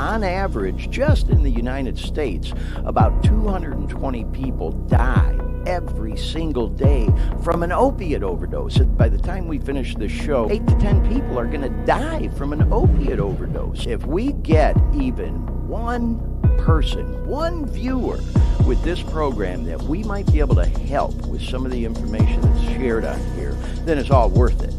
on average, just in the United States, about 220 people die every single day from an opiate overdose. And by the time we finish this show, 8 to 10 people are going to die from an opiate overdose. If we get even one person, one viewer with this program that we might be able to help with some of the information that's shared on here, then it's all worth it.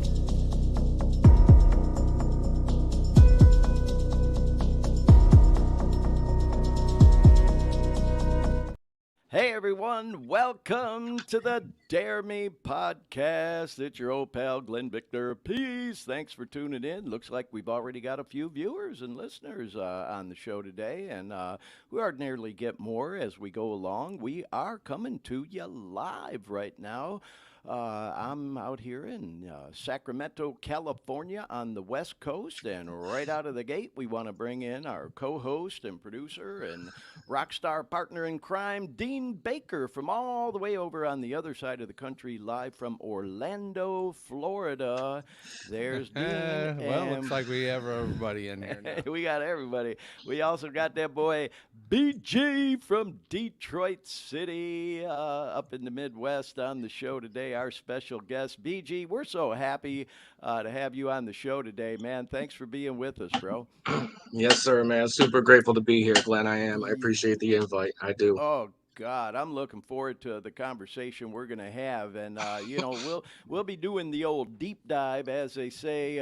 Hey everyone, welcome to the Dare Me podcast. It's your old pal Glenn Victor. Peace. Thanks for tuning in. Looks like we've already got a few viewers and listeners on the show today, and we ordinarily get more as we go along. We are coming to you live right now. I'm out here in Sacramento, California on the West Coast, and right out of the gate, we want to bring in our co-host and producer and rock star partner in crime, Dean Baker, from all the way over on the other side of the country, live from Orlando, Florida. There's Dean. Well, looks like we have everybody in here now. We got everybody. We also got that boy BG from Detroit City up in the Midwest on the show today. Our special guest, BG. We're so happy to have you on the show today, man. Thanks for being with us, bro. Yes, sir, man. Super grateful to be here, Glenn. I am. I appreciate the invite. I do. Oh, God, I'm looking forward to the conversation we're going to have, and we'll be doing the old deep dive, as they say,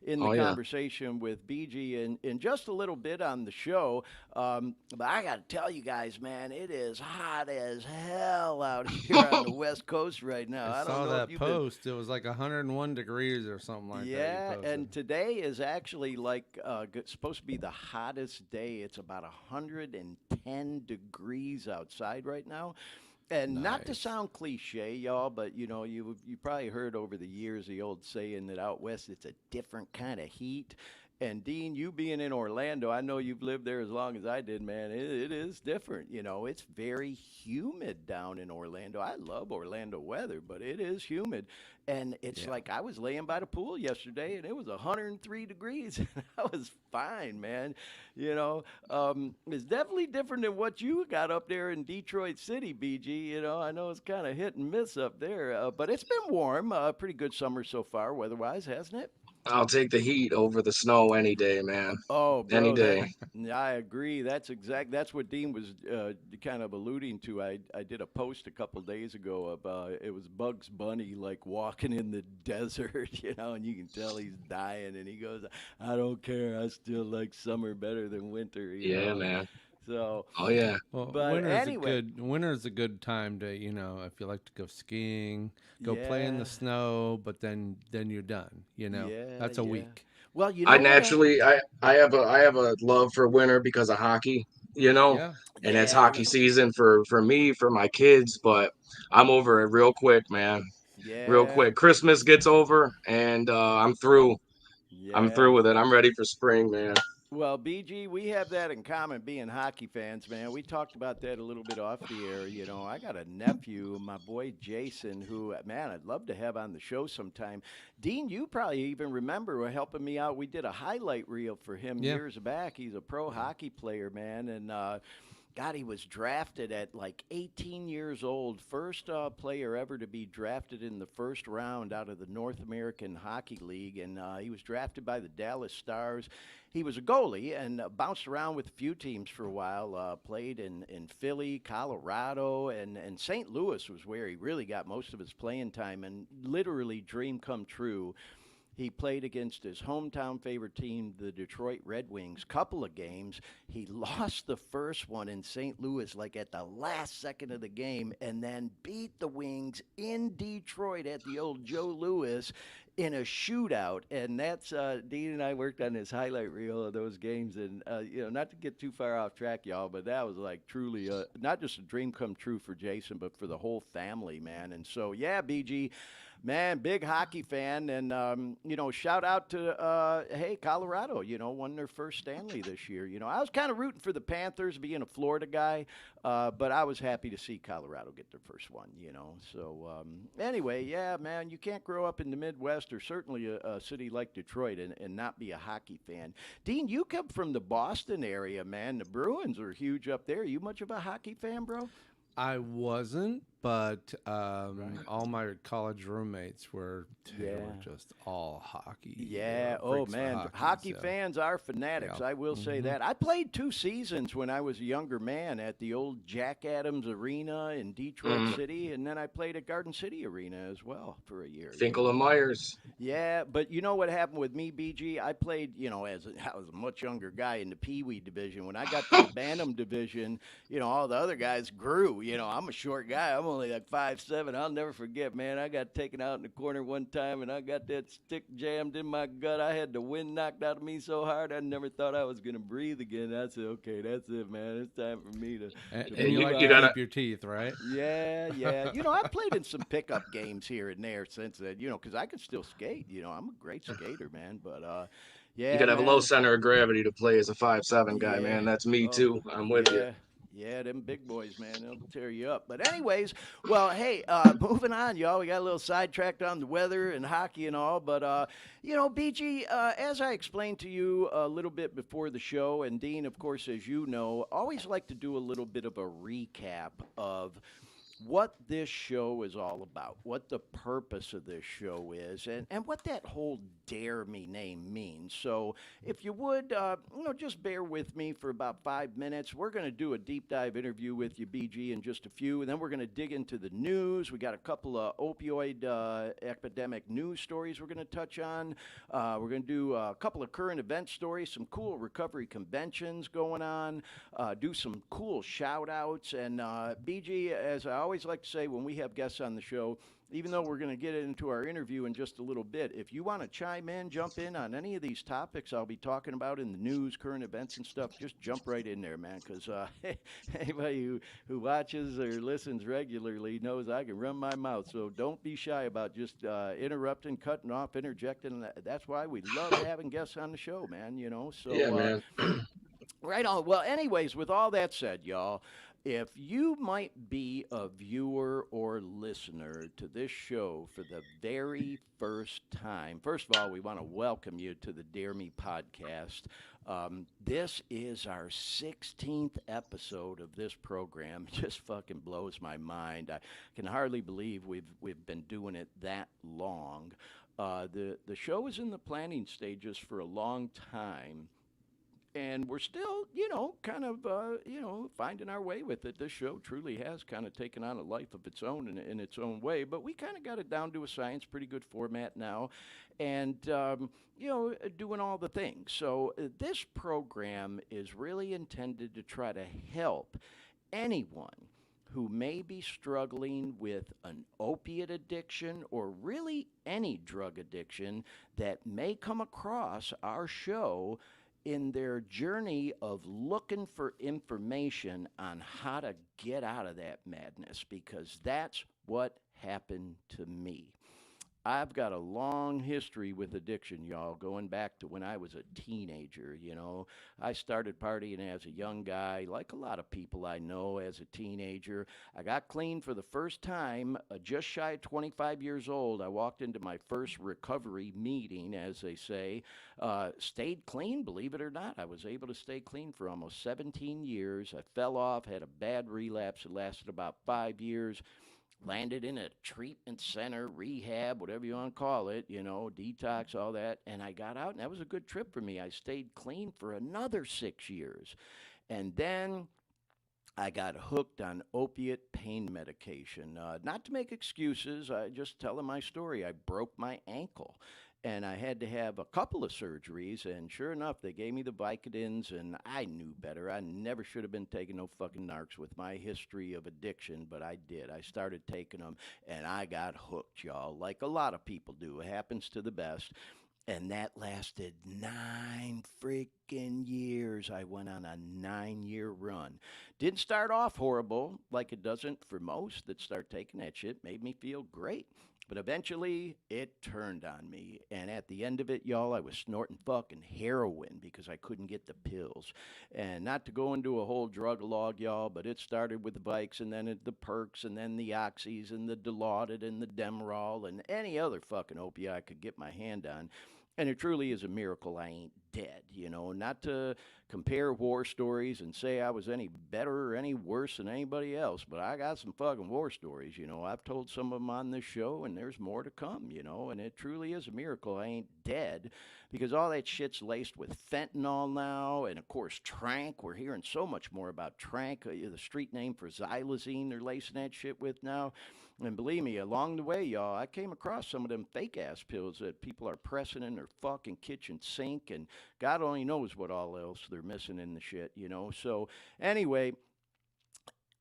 in the conversation with BG in just a little bit on the show. But I got to tell you guys, man, it is hot as hell out here on the West Coast right now. I saw that post. It was like 101 degrees or something like that. Yeah, and today is actually like supposed to be the hottest day. It's about 110 degrees outside right now. And nice. Not to sound cliche, y'all, but you probably heard over the years the old saying that out west it's a different kind of heat. And Dean, you being in Orlando, I know you've lived there as long as I did, man. It is different. It's very humid down in Orlando. I love Orlando weather, but it is humid. And it's like I was laying by the pool yesterday, and it was 103 degrees. And I was fine, man. It's definitely different than what you got up there in Detroit City, BG. I know it's kind of hit and miss up there, but it's been warm. Pretty good summer so far, weather-wise, hasn't it? I'll take the heat over the snow any day, man. Oh, bro, any day. I agree. That's what Dean was kind of alluding to. I did a post a couple days ago about it was Bugs Bunny like walking in the desert, and you can tell he's dying, and he goes, "I don't care. I still like summer better than winter." You know? Man. So, oh yeah. Well, but winter's a good time to, if you like to go skiing, go play in the snow, but then you're done. That's a week. Well, I naturally I have a love for winter because of hockey, and it's hockey season for me, for my kids, but I'm over it real quick, man. Yeah. Real quick. Christmas gets over and I'm through. Yeah. I'm through with it. I'm ready for spring, man. Well, BG, we have that in common, being hockey fans, man. We talked about that a little bit off the air. I got a nephew, my boy Jason, who, man, I'd love to have on the show sometime. Dean, you probably even remember helping me out. We did a highlight reel for him years back. He's a pro hockey player, man, and God, he was drafted at like 18 years old. First player ever to be drafted in the first round out of the North American Hockey League. And he was drafted by the Dallas Stars. He was a goalie and bounced around with a few teams for a while. Played in Philly, Colorado, and St. Louis was where he really got most of his playing time. And literally dream come true. He played against his hometown favorite team, the Detroit Red Wings, couple of games. He lost the first one in St. Louis like at the last second of the game, and then beat the Wings in Detroit at the old Joe Louis in a shootout. And that's Dean and I worked on this highlight reel of those games, and not to get too far off track, y'all, but that was like truly not just a dream come true for Jason, but for the whole family, man. And so BG, Man, big hockey fan, and shout out to hey Colorado. Won their first Stanley this year. I was kind of rooting for the Panthers, being a Florida guy, but I was happy to see Colorado get their first one. So anyway, yeah, man, you can't grow up in the Midwest or certainly a city like Detroit and not be a hockey fan. Dean, you come from the Boston area, man. The Bruins are huge up there. You much of a hockey fan, bro? I wasn't, but all my college roommates were. They were just all hockey. Yeah. Oh man, hockey fans are fanatics. I will say that. I played 2 seasons when I was a younger man at the old Jack Adams Arena in Detroit City, and then I played at Garden City Arena as well for a year. Finkel and Myers. Yeah, but you know what happened with me, BG? I played, I was a much younger guy in the Pee Wee division. When I got to the Bantam division, all the other guys grew. I'm a short guy. I'm only like 5'7". I'll never forget, man. I got taken out in the corner one time, and I got that stick jammed in my gut. I had the wind knocked out of me so hard, I never thought I was gonna breathe again. I said, okay, that's it, man. It's time for me to. And you like to keep your teeth, right? Yeah, yeah. I played in some pickup games here and there since then. Because I can still skate. I'm a great skater, man. But yeah, you gotta have a low center of gravity to play as a 5'7" guy, man. That's me too. I'm with you. Yeah, them big boys, man, they'll tear you up. But anyways, well, hey, moving on, y'all. We got a little sidetracked on the weather and hockey and all. But, BG, as I explained to you a little bit before the show, and Dean, of course, as you know, always like to do a little bit of a recap of what this show is all about, what the purpose of this show is, and what that whole Dare Me name means. So if you would, just bear with me for about 5 minutes. We're going to do a deep dive interview with you, BG, in just a few, and then we're going to dig into the news. We got a couple of opioid epidemic news stories we're going to touch on. We're going to do a couple of current event stories, some cool recovery conventions going on, do some cool shout-outs, and BG, as I always like to say when we have guests on the show, even though we're going to get into our interview in just a little bit, if you want to chime in, jump in on any of these topics I'll be talking about in the news, current events and stuff, just jump right in there, man, because anybody who watches or listens regularly knows I can run my mouth, so don't be shy about just interrupting, cutting off, interjecting. That's why we love having guests on the show, man, so yeah, man. Right on. Well, anyways, with all that said, y'all, if you might be a viewer or listener to this show for the very first time, first of all, we want to welcome you to the Dare Me podcast. This is our 16th episode of this program. It just fucking blows my mind. I can hardly believe we've been doing it that long. The show is in the planning stages for a long time. And we're still, kind of, finding our way with it. This show truly has kind of taken on a life of its own in its own way. But we kind of got it down to a science, pretty good format now. And, doing all the things. So this program is really intended to try to help anyone who may be struggling with an opiate addiction or really any drug addiction that may come across our show in their journey of looking for information on how to get out of that madness, because that's what happened to me. I've got a long history with addiction, y'all, going back to when I was a teenager. I started partying as a young guy, like a lot of people I know as a teenager. I got clean for the first time, just shy of 25 years old. I walked into my first recovery meeting, as they say. Stayed clean, believe it or not. I was able to stay clean for almost 17 years. I fell off, had a bad relapse. It lasted about 5 years. Landed in a treatment center, rehab, whatever you want to call it, detox, all that. And I got out, and that was a good trip for me. I stayed clean for another 6 years. And then I got hooked on opiate pain medication. Not to make excuses, I just telling my story. I broke my ankle. And I had to have a couple of surgeries, and sure enough, they gave me the Vicodins, and I knew better. I never should have been taking no fucking narcs with my history of addiction, but I did. I started taking them, and I got hooked, y'all, like a lot of people do. It happens to the best. And that lasted 9 freaking years. I went on a 9-year run. Didn't start off horrible, like it doesn't for most that start taking that shit. Made me feel great. But eventually, it turned on me. And at the end of it, y'all, I was snorting fucking heroin because I couldn't get the pills. And not to go into a whole drug log, y'all, but it started with the Vikes and then the Perks and then the Oxys and the Dilaudid and the Demerol and any other fucking opiate I could get my hand on. And it truly is a miracle I ain't dead, you know, not to compare war stories and say I was any better or any worse than anybody else, but I got some fucking war stories, you know. I've told some of them on this show, and there's more to come, you know, and it truly is a miracle I ain't dead because all that shit's laced with fentanyl now, and of course, Trank. We're hearing so much more about Trank, the street name for xylazine they're lacing that shit with now. And believe me, along the way, y'all, I came across some of them fake-ass pills that people are pressing in their fucking kitchen sink, and God only knows what all else they're missing in the shit, you know? So, anyway,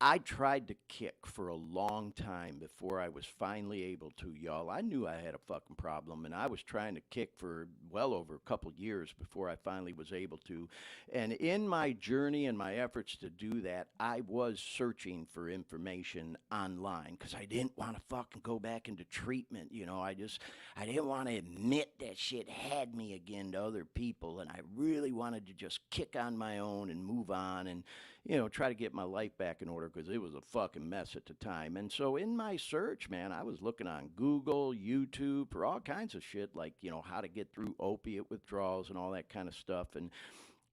I tried to kick for a long time before I was finally able to, y'all. I knew I had a fucking problem, and I was trying to kick for well over a couple years before I finally was able to. And in my journey and my efforts to do that, I was searching for information online because I didn't want to fucking go back into treatment, you know. I didn't want to admit that shit had me again to other people, and I really wanted to just kick on my own and move on and, you know, try to get my life back in order because it was a fucking mess at the time. And so in my search, man, I was looking on Google, YouTube for all kinds of shit like, you know, how to get through opiate withdrawals and all that kind of stuff. And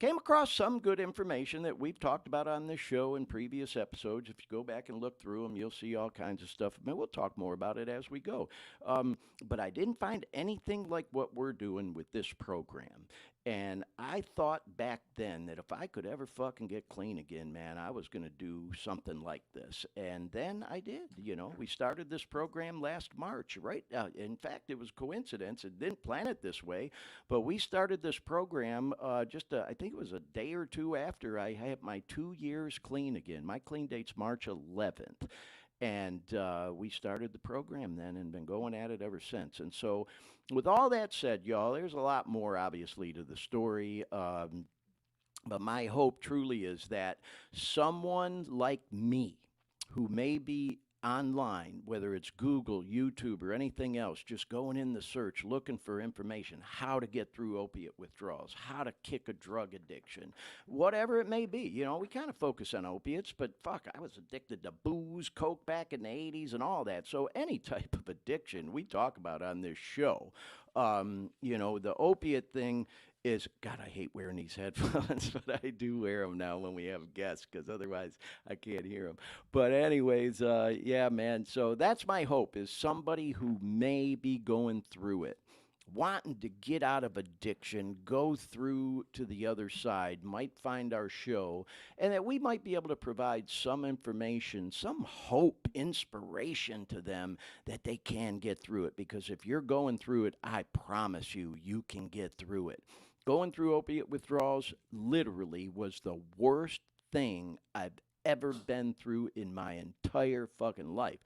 came across some good information that we've talked about on this show in previous episodes. If you go back and look through them, you'll see all kinds of stuff. I mean, we'll talk more about it as we go. But I didn't find anything like what we're doing with this program. And I thought back then that if I could ever fucking get clean again, man, I was going to do something like this. And then I did. You know, we started this program last March, right? In fact, it was coincidence. It didn't plan it this way, but we started this program I think it was a day or two after I had my 2 years clean again. My clean date's March 11th. And we started the program then and been going at it ever since. And so, with all that said, y'all, there's a lot more, obviously, to the story. But my hope truly is that someone like me who may be online, whether it's Google, YouTube, or anything else, just going in the search, looking for information, how to get through opiate withdrawals, how to kick a drug addiction, whatever it may be. You know, we kind of focus on opiates, but fuck, I was addicted to booze, coke back in the 80s and all that. So any type of addiction we talk about on this show, you know, the opiate thing is, God, I hate wearing these headphones, but I do wear them now when we have guests because otherwise I can't hear them. But anyways, yeah, man, so that's my hope is somebody who may be going through it, wanting to get out of addiction, go through to the other side, might find our show, and that we might be able to provide some information, some hope, inspiration to them that they can get through it. Because if you're going through it, I promise you, you can get through it. Going through opiate withdrawals literally was the worst thing I've ever been through in my entire fucking life.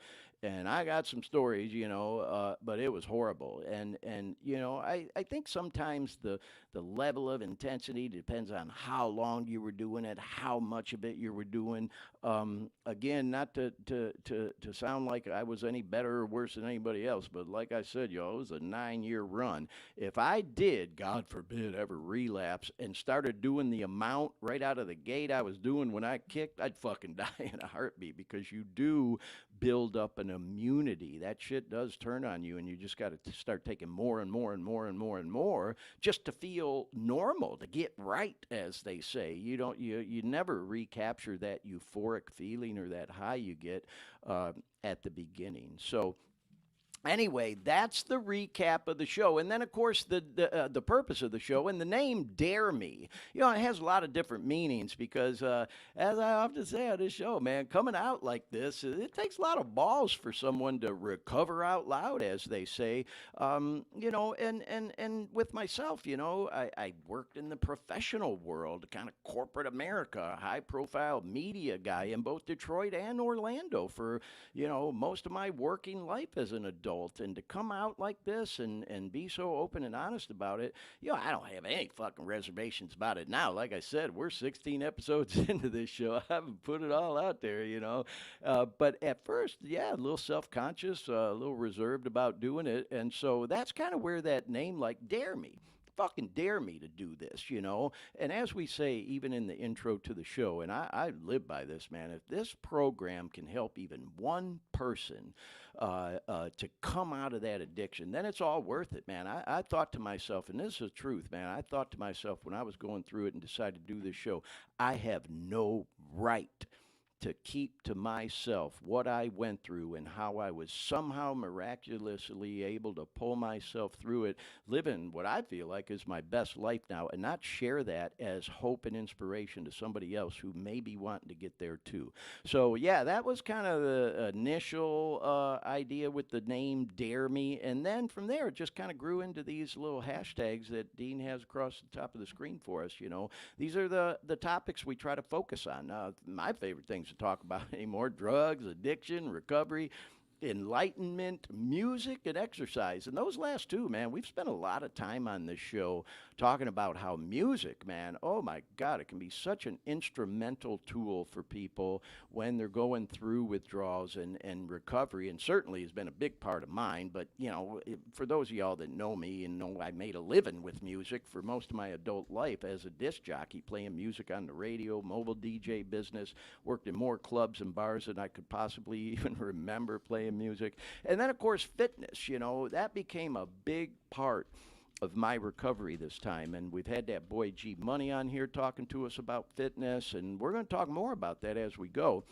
And I got some stories, you know, but it was horrible. And you know, I think sometimes the level of intensity depends on how long you were doing it, how much of it you were doing. Again, not to sound like I was any better or worse than anybody else, but like I said, y'all, it was a 9-year run. If I did, God forbid, ever relapse and started doing the amount right out of the gate I was doing when I kicked, I'd fucking die in a heartbeat because you do build up an immunity. That shit does turn on you, and you just got to start taking more and more and more and more and more just to feel normal, to get right, as they say. You never recapture that euphoric feeling or that high you get at the beginning. So anyway, that's the recap of the show. And then, of course, the purpose of the show and the name Dare Me. You know, it has a lot of different meanings because, as I often say on this show, man, coming out like this, it takes a lot of balls for someone to recover out loud, as they say. You know, and with myself, you know, I worked in the professional world, kind of corporate America, high-profile media guy in both Detroit and Orlando for, you know, most of my working life as an adult. adult, and to come out like this and be so open and honest about it, I don't have any fucking reservations about it now. Like I said, we're 16 episodes into this show. I haven't put it all out there, but at first, a little self-conscious, a little reserved about doing it, and so that's kind of where that name, like, dare me. Fucking dare me to do this, And as we say, even in the intro to the show, and I live by this, man, if this program can help even one person to come out of that addiction, then it's all worth it, man. I thought to myself, and this is the truth, man, I thought to myself when I was going through it and decided to do this show, I have no right to keep to myself what I went through and how I was somehow miraculously able to pull myself through it, living what I feel like is my best life now, and not share that as hope and inspiration to somebody else who may be wanting to get there too. So, that was kind of the initial idea with the name Dare Me, and then from there it just kind of grew into these little hashtags that Dean has across the top of the screen for us, These are the topics we try to focus on. My favorite things to talk about anymore: drugs, addiction, recovery, enlightenment, music, and exercise. And those last two, man, we've spent a lot of time on this show talking about how music, man, oh my God, it can be such an instrumental tool for people when they're going through withdrawals and recovery, and certainly has been a big part of mine. But, for those of y'all that know me and know I made a living with music for most of my adult life as a disc jockey, playing music on the radio, mobile DJ business, worked in more clubs and bars than I could possibly even remember playing music. And then, of course, fitness, that became a big part of my recovery this time. And we've had that boy G Money on here talking to us about fitness, and we're going to talk more about that as we go.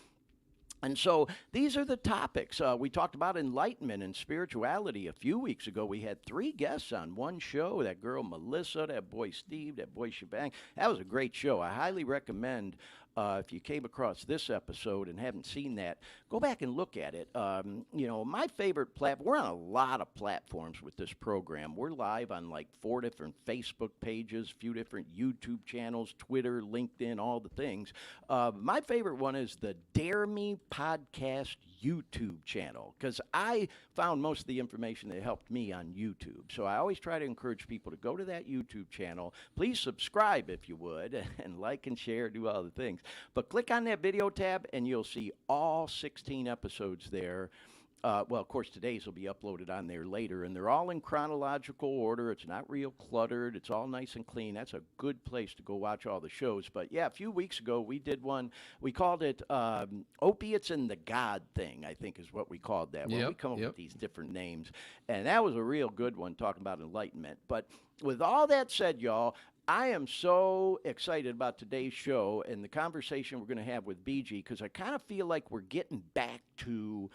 And so these are the topics. We talked about enlightenment and spirituality a few weeks ago. We had 3 guests on one show: that girl Melissa, that boy Steve, that boy Shebang. That was a great show. I highly recommend, if you came across this episode and haven't seen that, go back and look at it. My favorite platform, we're on a lot of platforms with this program. We're live on like 4 different Facebook pages, a few different YouTube channels, Twitter, LinkedIn, all the things. My favorite one is the Dare Me Podcast YouTube channel, because I found most of the information that helped me on YouTube. So I always try to encourage people to go to that YouTube channel. Please subscribe if you would, and like and share, do all the things. But click on that video tab and you'll see all 16 episodes there. Well, of course, today's will be uploaded on there later, and they're all in chronological order. It's not real cluttered. It's all nice and clean. That's a good place to go watch all the shows. But, a few weeks ago, we did one. We called it Opiates and the God Thing, I think is what we called that. We come up with these different names. And that was a real good one, talking about enlightenment. But with all that said, y'all, I am so excited about today's show and the conversation we're going to have with BG, because I kind of feel like we're getting back to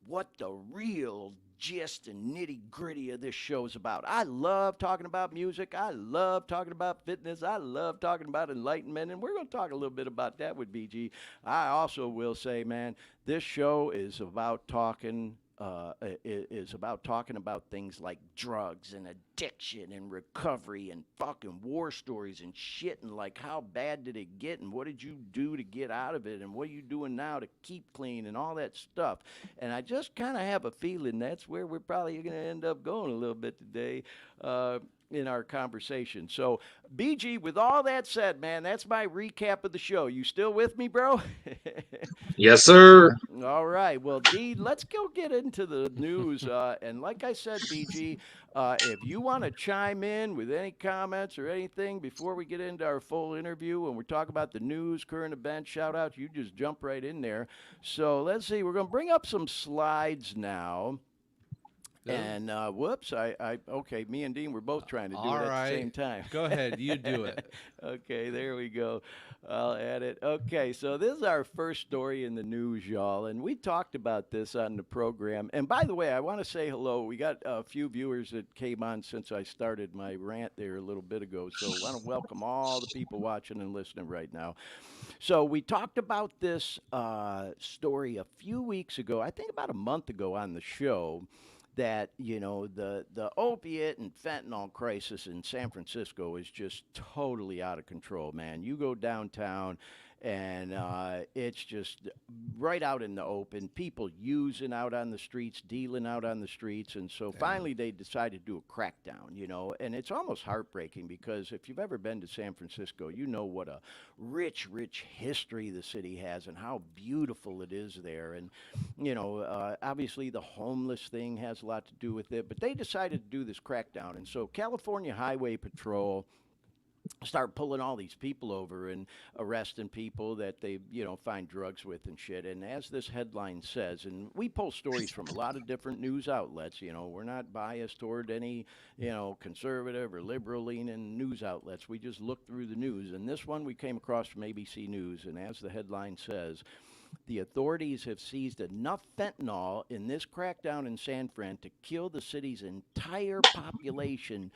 what the real gist and nitty-gritty of this show is about. I love talking about music. I love talking about fitness. I love talking about enlightenment, and we're going to talk a little bit about that with BG. I also will say, man, this show is about talking about things like drugs and addiction and recovery and fucking war stories and shit, and like, how bad did it get and what did you do to get out of it and what are you doing now to keep clean and all that stuff. And I just kind of have a feeling that's where we're probably going to end up going a little bit today in our conversation. So, BG, with all that said, man, that's my recap of the show. You still with me, bro? Yes, sir. All right. Well, D, let's go get into the news. And like I said, BG, if you want to chime in with any comments or anything before we get into our full interview and we're talking about the news, current events, shout out, you just jump right in there. So let's see. We're going to bring up some slides now. And whoops, okay, me and Dean were both trying to do it at the same time. Go ahead, you do it. Okay, there we go. I'll add it. Okay, so this is our first story in the news, y'all, and we talked about this on the program. And by the way, I want to say hello. We got a few viewers that came on since I started my rant there a little bit ago, so I want to welcome all the people watching and listening right now. So we talked about this story a few weeks ago, I think about a month ago on the show, that, the opiate and fentanyl crisis in San Francisco is just totally out of control, man. You go downtown and it's just right out in the open. People using out on the streets, dealing out on the streets, and so finally they decided to do a crackdown. And it's almost heartbreaking because if you've ever been to San Francisco, you know what a rich, rich history the city has and how beautiful it is there. And obviously the homeless thing has a lot to do with it, but they decided to do this crackdown, and so California Highway Patrol start pulling all these people over and arresting people that they find drugs with and shit. And as this headline says, and we pull stories from a lot of different news outlets, we're not biased toward any conservative or liberal leaning news outlets. We just look through the news, and this one we came across from ABC News, and as the headline says, the authorities have seized enough fentanyl in this crackdown in San Fran to kill the city's entire population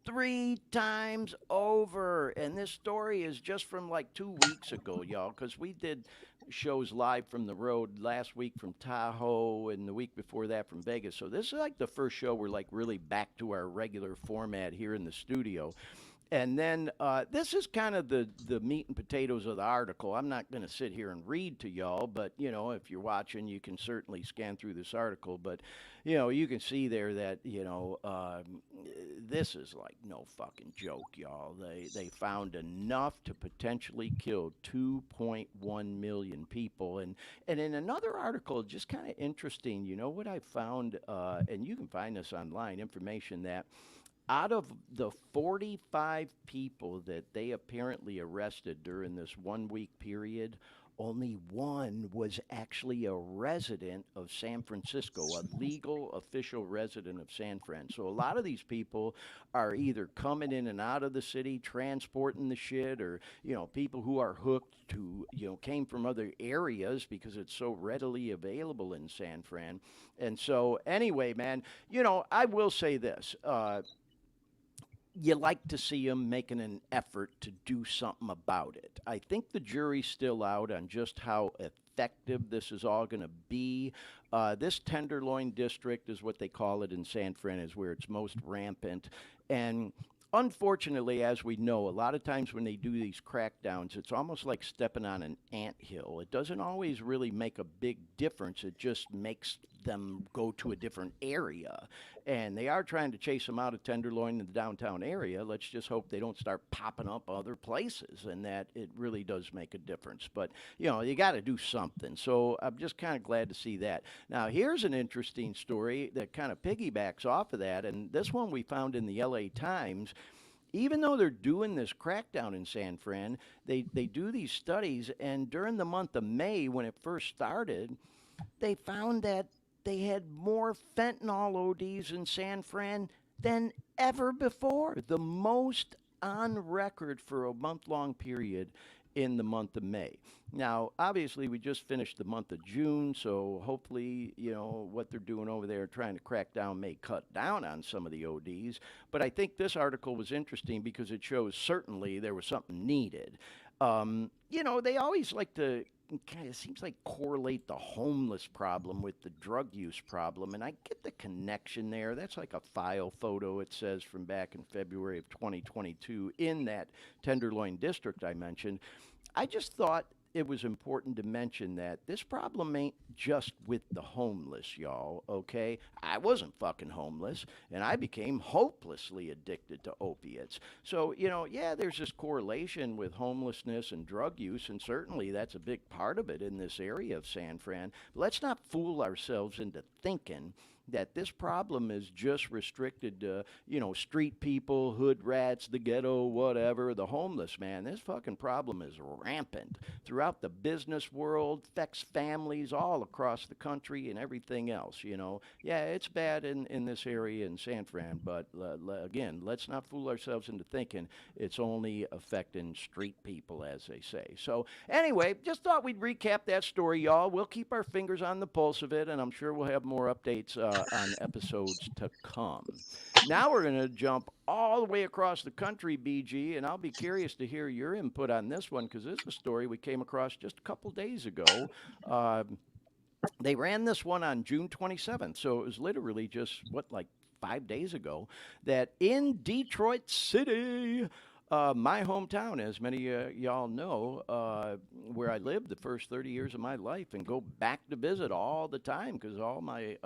3 times over. And this story is just from like 2 weeks ago, y'all, because we did shows live from the road last week from Tahoe and the week before that from Vegas. So this is like the first show we're like really back to our regular format here in the studio. And then this is kind of the meat and potatoes of the article. I'm not going to sit here and read to y'all, but, if you're watching, you can certainly scan through this article. But, you can see there that, this is like no fucking joke, y'all. They found enough to potentially kill 2.1 million people. And in another article, just kind of interesting, what I found, and you can find this online, information that out of the 45 people that they apparently arrested during this 1 week period, only one was actually a resident of San Francisco, a legal official resident of San Fran. So a lot of these people are either coming in and out of the city, transporting the shit, or, people who are hooked to, came from other areas because it's so readily available in San Fran. And so anyway, man, I will say this. You like to see them making an effort to do something about it. I think the jury's still out on just how effective this is all going to be. This Tenderloin district is what they call it in San Fran, is where it's most rampant. And unfortunately, as we know, a lot of times when they do these crackdowns, it's almost like stepping on an anthill. It doesn't always really make a big difference. It just makes them go to a different area. And they are trying to chase them out of Tenderloin in the downtown area. Let's just hope they don't start popping up other places and that it really does make a difference. But, you got to do something. So I'm just kind of glad to see that. Now, here's an interesting story that kind of piggybacks off of that. And this one we found in the LA Times. Even though they're doing this crackdown in San Fran, they do these studies. And during the month of May, when it first started, they found that they had more fentanyl ODs in San Fran than ever before. The most on record for a month-long period in the month of May. Now, obviously, we just finished the month of June, so hopefully, what they're doing over there trying to crack down may cut down on some of the ODs. But I think this article was interesting because it shows certainly there was something needed. They always like to kind of seems like correlate the homeless problem with the drug use problem, and I get the connection there. That's like a file photo, it says, from back in February of 2022 in that Tenderloin district I mentioned. I just thought it was important to mention that this problem ain't just with the homeless, y'all, okay? I wasn't fucking homeless, and I became hopelessly addicted to opiates. So, there's this correlation with homelessness and drug use, and certainly that's a big part of it in this area of San Fran. But let's not fool ourselves into thinking that this problem is just restricted to, street people, hood rats, the ghetto, whatever, the homeless, man. This fucking problem is rampant throughout the business world, affects families all across the country and everything else, Yeah, it's bad in this area in San Fran, but again, let's not fool ourselves into thinking it's only affecting street people, as they say. So anyway, just thought we'd recap that story, y'all. We'll keep our fingers on the pulse of it, and I'm sure we'll have more updates on episodes to come. Now we're going to jump all the way across the country, BG, and I'll be curious to hear your input on this one because this is a story we came across just a couple days ago. They ran this one on June 27th, so it was literally just, 5 days ago, that in Detroit City, My hometown, as many y'all know, where I lived the first 30 years of my life and go back to visit all the time because all my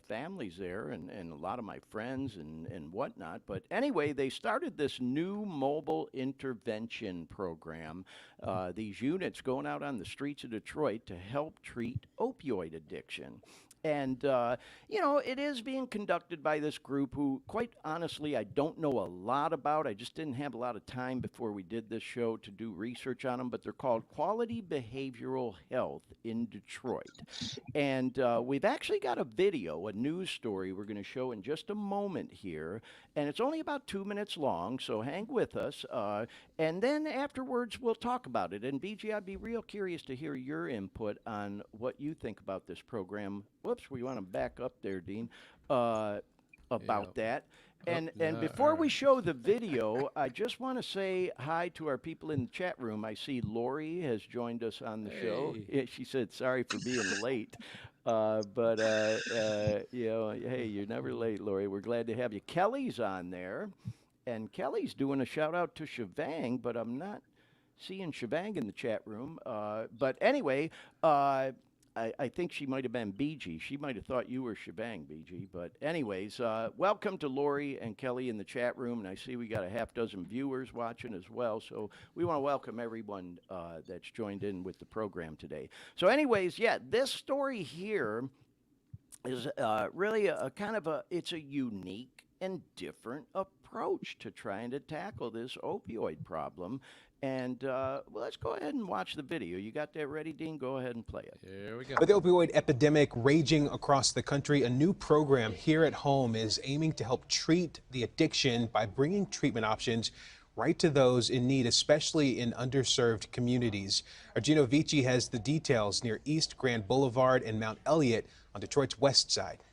family's there and a lot of my friends and whatnot. But anyway, they started this new mobile intervention program, these units going out on the streets of Detroit to help treat opioid addiction. And, it is being conducted by this group who, quite honestly, I don't know a lot about. I just didn't have a lot of time before we did this show to do research on them, but they're called Quality Behavioral Health in Detroit. And we've actually got a video, a news story we're going to show in just a moment here. And it's only about 2 minutes long, so hang with us. And then afterwards, we'll talk about it. And BG, I'd be real curious to hear your input on what you think about this program. Whoops, we want to back up there, Dean, about that. And before we show the video, I just want to say hi to our people in the chat room. I see Lori has joined us on the show. She said, sorry for being late. But hey, you're never late, Lori. We're glad to have you. Kelly's on there. And Kelly's doing a shout out to Shivang, but I'm not seeing Shivang in the chat room. But anyway, I think she might have been BG. She might have thought you were Shebang, BG. But anyways, welcome to Lori and Kelly in the chat room. And I see we got a half dozen viewers watching as well. So we want to welcome everyone that's joined in with the program today. So anyways, yeah, this story here is really a kind of it's a unique and different approach to trying to tackle this opioid problem. And let's go ahead and watch the video. You got that ready, Dean? Go ahead and play it. Here we go. With the opioid epidemic raging across the country, a new program here at home is aiming to help treat the addiction by bringing treatment options right to those in need, especially in underserved communities. Argino Vici has the details near East Grand Boulevard and Mount Elliott on Detroit's west side.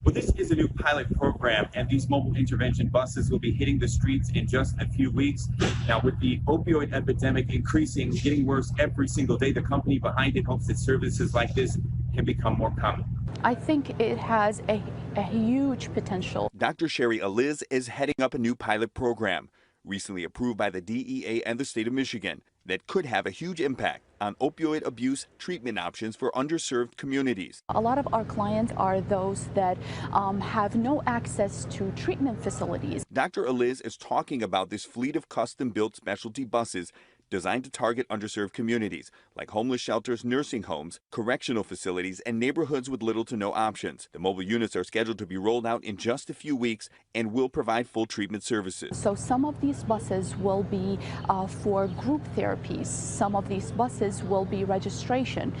Well, this is a new pilot program, and these mobile intervention buses will be hitting the streets in just a few weeks. Now, with the opioid epidemic increasing, getting worse every single day, the company behind it hopes that services like this can become more common. I think it has a huge potential. Dr. Sherry Aliz is heading up a new pilot program, recently approved by the DEA and the state of Michigan, that could have a huge impact on opioid abuse treatment options for underserved communities. A lot of our clients are those that have no access to treatment facilities. Dr. Aliz is talking about this fleet of custom-built specialty buses designed to target underserved communities like homeless shelters, nursing homes, correctional facilities, and neighborhoods with little to no options. The mobile units are scheduled to be rolled out in just a few weeks and will provide full treatment services. So some of these buses will be for group therapies. Some of these buses will be registration.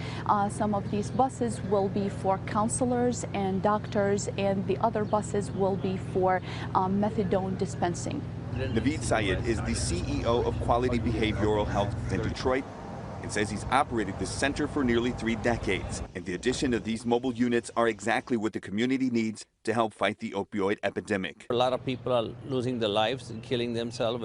Some of these buses will be for counselors and doctors, and the other buses will be for methadone dispensing. Naveed Syed is the CEO of Quality Behavioral Health in Detroit and says he's operated this center for nearly 3 decades. And the addition of these mobile units are exactly what the community needs to help fight the opioid epidemic. A lot of people are losing their lives and killing themselves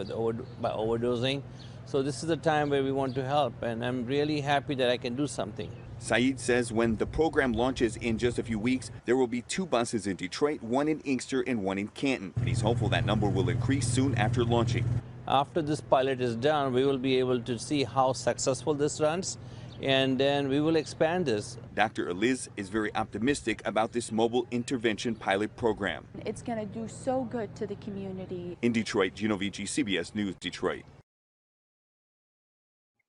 by overdosing. So this is a time where we want to help, and I'm really happy that I can do something. Saeed says when the program launches in just a few weeks, there will be 2 buses in Detroit, 1 in Inkster and 1 in Canton. And he's hopeful that number will increase soon after launching. After this pilot is done, we will be able to see how successful this runs, and then we will expand this. Dr. Aliz is very optimistic about this mobile intervention pilot program. It's going to do so good to the community. In Detroit, Gino Vici, CBS News, Detroit.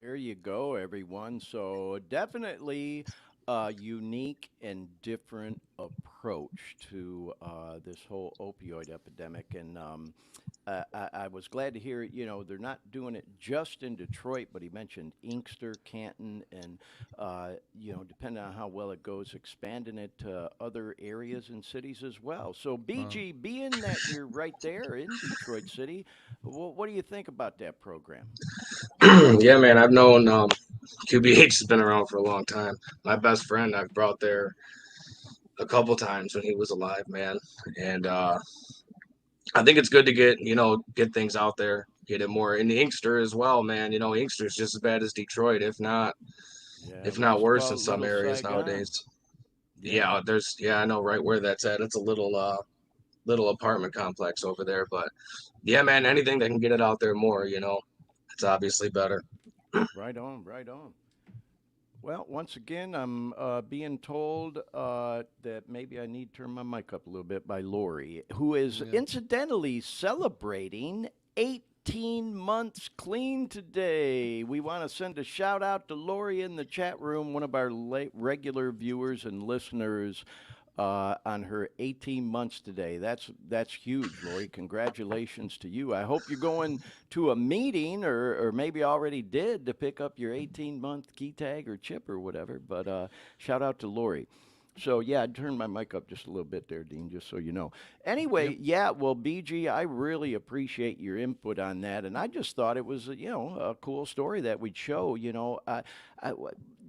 There you go, everyone. So definitely a unique and different approach to this whole opioid epidemic. And I was glad to hear, they're not doing it just in Detroit, but he mentioned Inkster, Canton, and, depending on how well it goes, expanding it to other areas and cities as well. So, BG, being that you're right there in Detroit City, what do you think about that program? Yeah, man, I've known QBH has been around for a long time. My best friend I've brought there a couple times when he was alive, man. And I think it's good to get things out there, get it more in Inkster as well, man. Inkster is just as bad as Detroit, if not worse in some areas nowadays. Yeah, I know right where that's at. It's a little little apartment complex over there. But yeah, man, anything that can get it out there more, it's obviously better. Right on, right on. Well, once again, I'm being told that maybe I need to turn my mic up a little bit by Lori, who is Yeah. incidentally celebrating 18 months clean today. We want to send a shout out to Lori in the chat room, one of our regular viewers and listeners. On her 18 months today. That's huge, Lori. Congratulations to you. I hope you're going to a meeting or maybe already did to pick up your 18-month key tag or chip or whatever. But shout out to Lori. So yeah, I turned my mic up just a little bit there, Dean, just so you know. Anyway, yeah, well, BG, I really appreciate your input on that, and I just thought it was, a cool story that we'd show. I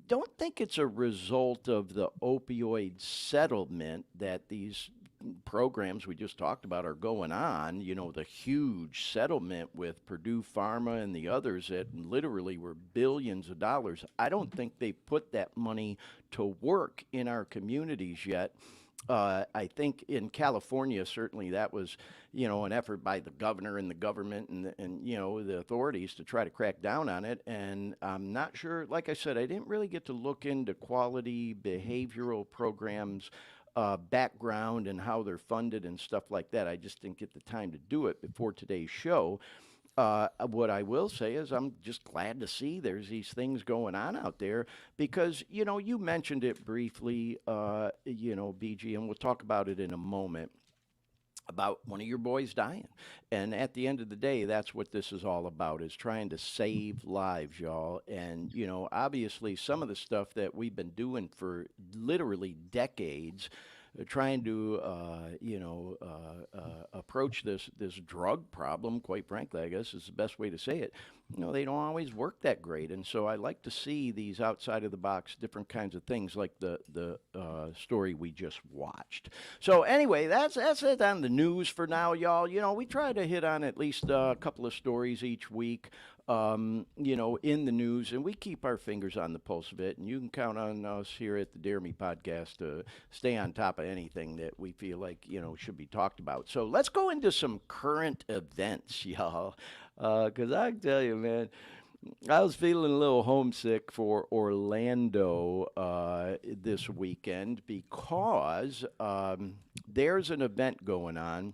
don't think it's a result of the opioid settlement that these programs we just talked about are going on. The huge settlement with Purdue Pharma and the others that literally were billions of dollars. I don't think they put that money to work in our communities yet. I think in California, certainly that was, an effort by the governor and the government and the authorities to try to crack down on it. And I'm not sure, like I said, I didn't really get to look into quality behavioral programs, background and how they're funded and stuff like that. I just didn't get the time to do it before today's show. What I will say is I'm just glad to see there's these things going on out there because, you mentioned it briefly, BG, and we'll talk about it in a moment about one of your boys dying. And at the end of the day, that's what this is all about, is trying to save lives, y'all. And, obviously some of the stuff that we've been doing for literally decades, trying to approach this drug problem, quite frankly, I guess is the best way to say it. They don't always work that great, and so I like to see these outside of the box, different kinds of things like the story we just watched. So anyway, that's it on the news for now, y'all. We try to hit on at least a couple of stories each week. In the news, and we keep our fingers on the pulse of it. And you can count on us here at the Dare Me podcast to stay on top of anything that we feel like, should be talked about. So let's go into some current events, y'all. Because I can tell you, man, I was feeling a little homesick for Orlando this weekend because there's an event going on.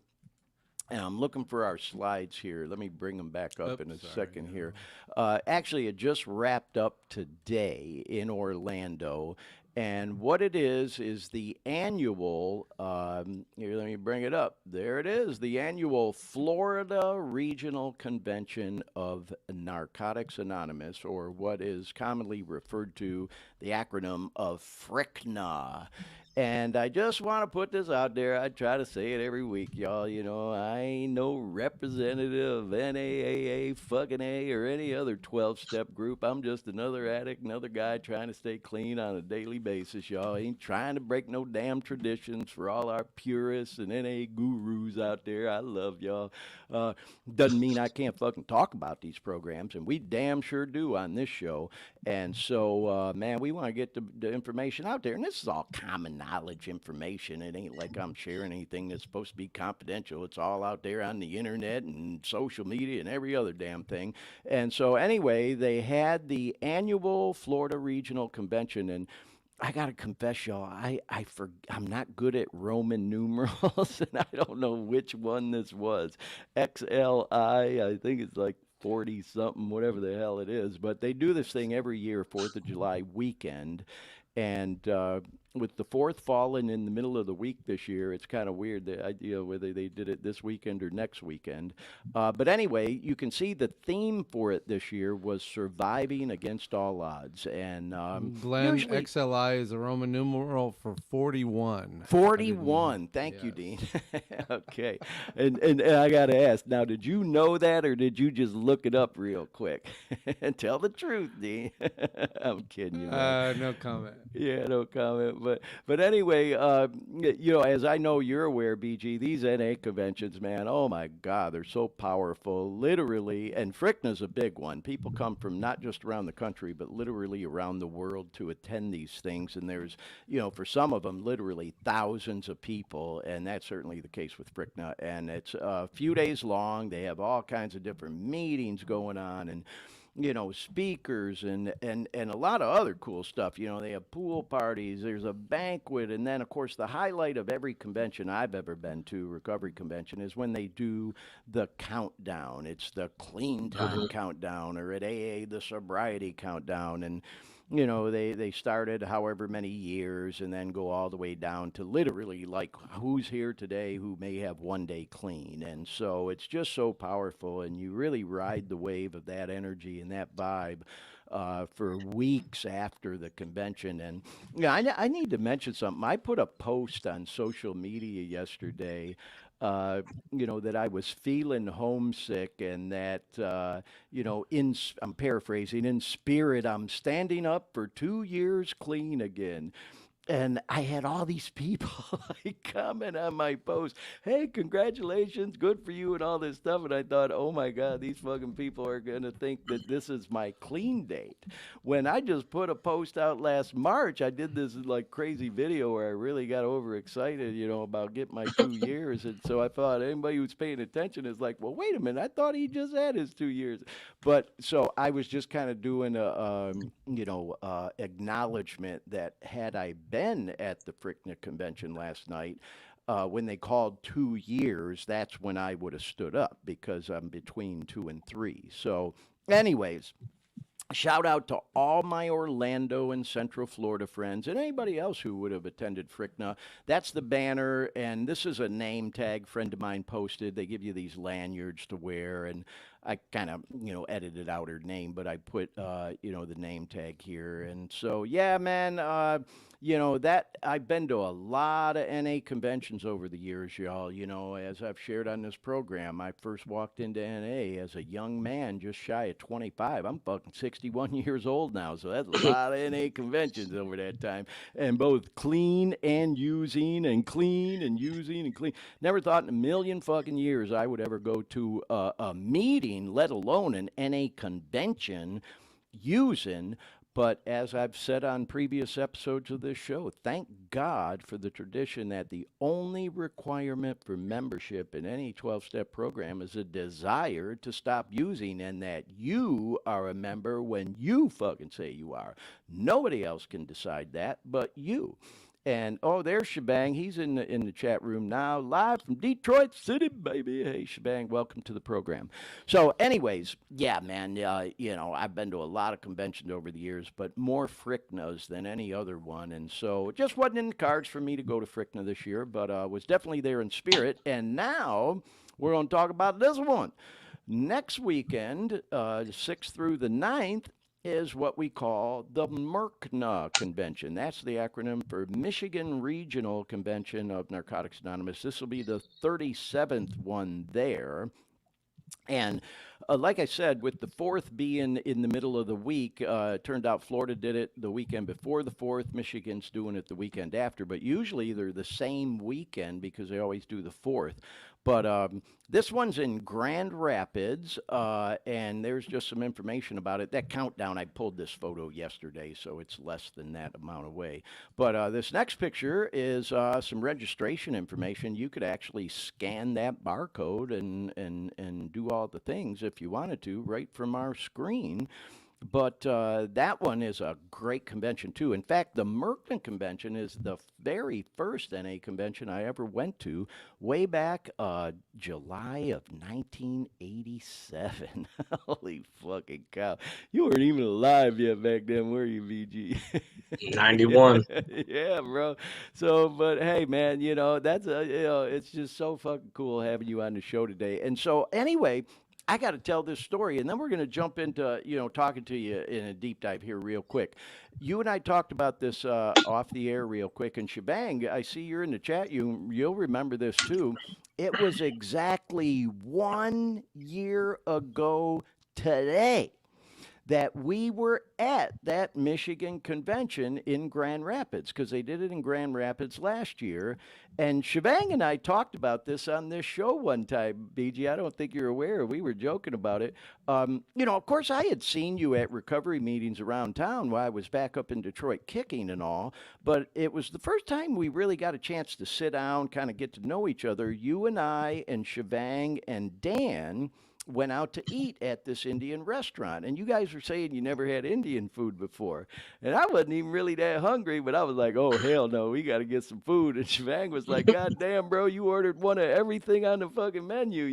And I'm looking for our slides here. Let me bring them back up in a second here. Actually, it just wrapped up today in Orlando. And what it is the annual, here, let me bring it up. There it is, the annual Florida Regional Convention of Narcotics Anonymous, or what is commonly referred to the acronym of FRICNA. And I just want to put this out there. I try to say it every week, y'all. I ain't no representative of NAAA, fucking A, or any other 12-step group. I'm just another addict, another guy trying to stay clean on a daily basis, y'all. Ain't trying to break no damn traditions for all our purists and NA gurus out there. I love y'all. Doesn't mean I can't fucking talk about these programs, and we damn sure do on this show. And so, man, we want to get the information out there. And this is all common knowledge information. It ain't like I'm sharing anything that's supposed to be confidential. It's all out there on the internet and social media and every other damn thing. And so anyway, they had the annual Florida Regional Convention, and I gotta confess, y'all, I'm not good at Roman numerals, and I don't know which one this was. XLI, I think it's like 40 something, whatever the hell it is. But they do this thing every year, 4th of July weekend. And with the 4th falling in the middle of the week this year, it's kind of weird, the idea whether they did it this weekend or next weekend. But anyway, you can see the theme for it this year was surviving against all odds. And Glenn, usually, XLI is a Roman numeral for 41. 41. Thank you, Dean. Okay. And I got to ask, now, did you know that or did you just look it up real quick? Tell the truth, Dean. I'm kidding you, man. No comment. Yeah, no comment. but anyway, as I know you're aware, BG, these NA conventions, man, oh my God, they're so powerful, literally. And FRCNA's a big one. People come from not just around the country, but literally around the world to attend these things. And there's, for some of them, literally thousands of people, and that's certainly the case with FRCNA. And it's a few days long. They have all kinds of different meetings going on, and speakers and a lot of other cool stuff. They have pool parties, there's a banquet, and then, of course, the highlight of every convention I've ever been to, recovery convention, is when they do the countdown. It's the clean time countdown, or at AA, the sobriety countdown. And they started however many years and then go all the way down to literally like who's here today who may have one day clean. And so it's just so powerful, and you really ride the wave of that energy and that vibe for weeks after the convention. And I need to mention something. I put a post on social media yesterday that I was feeling homesick, and that, I'm paraphrasing, in spirit, I'm standing up for 2 years clean again. And I had all these people like comment on my post, hey, congratulations, good for you, and all this stuff. And I thought, oh my God, these fucking people are going to think that this is my clean date. When I just put a post out last March, I did this like crazy video where I really got overexcited, about getting my 2 years. And so I thought anybody who's paying attention is like, well, wait a minute, I thought he just had his 2 years. But so I was just kind of doing a, acknowledgement that had I been at the FRCNA convention last night, when they called 2 years, that's when I would have stood up, because I'm between 2 and 3. So anyways, shout out to all my Orlando and Central Florida friends, and anybody else who would have attended FRCNA. That's the banner, and this is a name tag friend of mine posted. They give you these lanyards to wear, and I kind of, edited out her name, but I put, the name tag here. And so, yeah, man, that I've been to a lot of NA conventions over the years, y'all. As I've shared on this program, I first walked into NA as a young man, just shy of 25. I'm fucking 61 years old now, so that's a lot of NA conventions over that time. And both clean and using, and clean and using and clean. Never thought in a million fucking years I would ever go to a meeting, let alone an NA convention using. But as I've said on previous episodes of this show, thank God for the tradition that the only requirement for membership in any 12-step program is a desire to stop using, and that you are a member when you fucking say you are. Nobody else can decide that but you. And, oh, there's Shebang. He's in the chat room now, live from Detroit City, baby. Hey, Shebang, welcome to the program. So, anyways, yeah, man, I've been to a lot of conventions over the years, but more FRCNAs than any other one. And so it just wasn't in the cards for me to go to FRCNA this year, but was definitely there in spirit. And now we're going to talk about this one. Next weekend, 6th through the 9th, is what we call the MRCNA convention. That's the acronym for Michigan Regional Convention of Narcotics Anonymous. This will be the 37th one there. And like I said, with the 4th being in the middle of the week, it turned out Florida did it the weekend before the 4th. Michigan's doing it the weekend after. But usually they're the same weekend because they always do the 4th. But this one's in Grand Rapids, and there's just some information about it. That countdown, I pulled this photo yesterday, so it's less than that amount away. But this next picture is some registration information. You could actually scan that barcode and do all the things if you wanted to right from our screen. But that one is a great convention, too. In fact, the MRCNA convention is the very first NA convention I ever went to way back July of 1987. Holy fucking cow. You weren't even alive yet back then, were you, VG? 91. Yeah, bro. So, but hey, man, that's it's just so fucking cool having you on the show today. And so, anyway, I got to tell this story, and then we're going to jump into, talking to you in a deep dive here real quick. You and I talked about this off the air real quick, and Shebang, I see you're in the chat. You'll remember this, too. It was exactly 1 year ago today that we were at that Michigan convention in Grand Rapids, because they did it in Grand Rapids last year. And Shivang and I talked about this on this show one time, BG. I don't think you're aware. We were joking about it. Of course, I had seen you at recovery meetings around town while I was back up in Detroit kicking and all, but it was the first time we really got a chance to sit down, kind of get to know each other. You and I and Shivang and Dan went out to eat at this Indian restaurant. And you guys were saying you never had Indian food before. And I wasn't even really that hungry, but I was like, oh, hell no, we got to get some food. And Shivang was like, God damn, bro, you ordered one of everything on the fucking menu,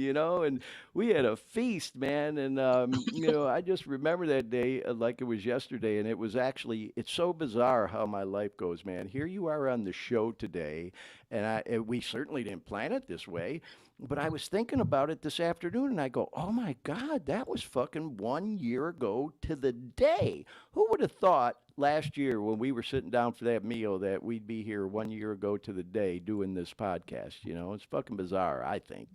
And we had a feast, man. And, I just remember that day like it was yesterday. And it was actually, it's so bizarre how my life goes, man. Here you are on the show today. And we certainly didn't plan it this way. But I was thinking about it this afternoon, and I go, oh, my God, that was fucking 1 year ago to the day. Who would have thought last year when we were sitting down for that meal that we'd be here 1 year ago to the day doing this podcast? It's fucking bizarre, I think,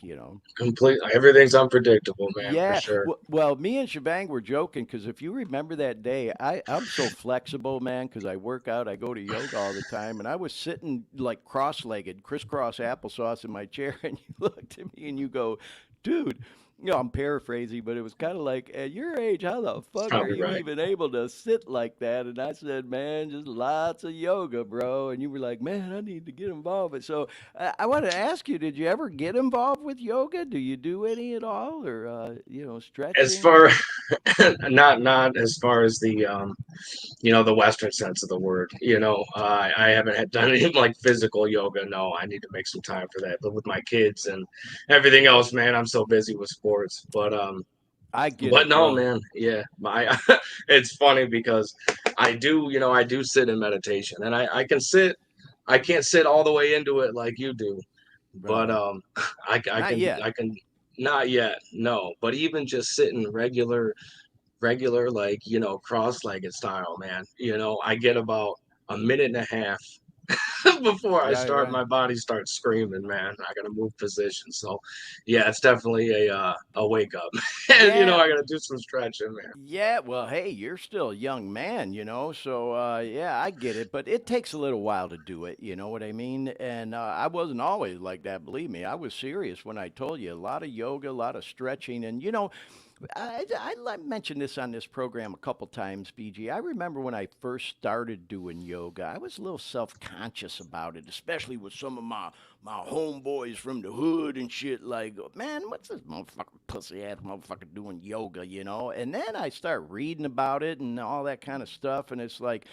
Completely. Everything's unpredictable, man, Yeah. for sure. Well, me and Shivang were joking because if you remember that day, I'm so flexible, man, because I work out, I go to yoga all the time, and I was sitting like cross-legged, crisscross applesauce in my chair, and you looked at me and you go, dude. I'm paraphrasing, but it was kind of like, at your age, how the fuck are Probably you right. even able to sit like that? And I said, man, just lots of yoga, bro. And you were like, man, I need to get involved. And so I want to ask you, did you ever get involved with yoga? Do you do any at all, or stretching? As far, not as far as the the Western sense of the word. I haven't done any like physical yoga. No, I need to make some time for that. But with my kids and everything else, man, I'm so busy with sports. But I get but it, no, bro. man, yeah. It's funny because I do sit in meditation, and I can sit. I can't sit all the way into it like you do, but Right. Not yet. I can not yet, no. But even just sitting regular like cross-legged style, man, I get about a minute and a half before I start, Right. my body starts screaming, man, I gotta move position. So yeah, it's definitely a wake up. And Yeah. I gotta do some stretching, man. Yeah, well, hey, you're still a young man, so yeah, I get it, but it takes a little while to do it, you know what I mean? And I wasn't always like that, believe me. I was serious when I told you a lot of yoga, a lot of stretching, and I mentioned this on this program a couple times, BG. I remember when I first started doing yoga, I was a little self-conscious about it, especially with some of my homeboys from the hood and shit. Like, man, what's this motherfucking pussy ass motherfucker doing yoga, And then I start reading about it and all that kind of stuff, and it's like,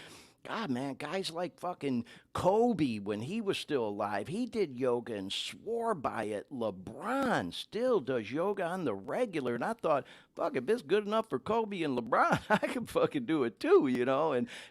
God, man, guys like fucking Kobe when he was still alive, he did yoga and swore by it. LeBron still does yoga on the regular. And I thought, fuck, if it's good enough for Kobe and LeBron, I can fucking do it too,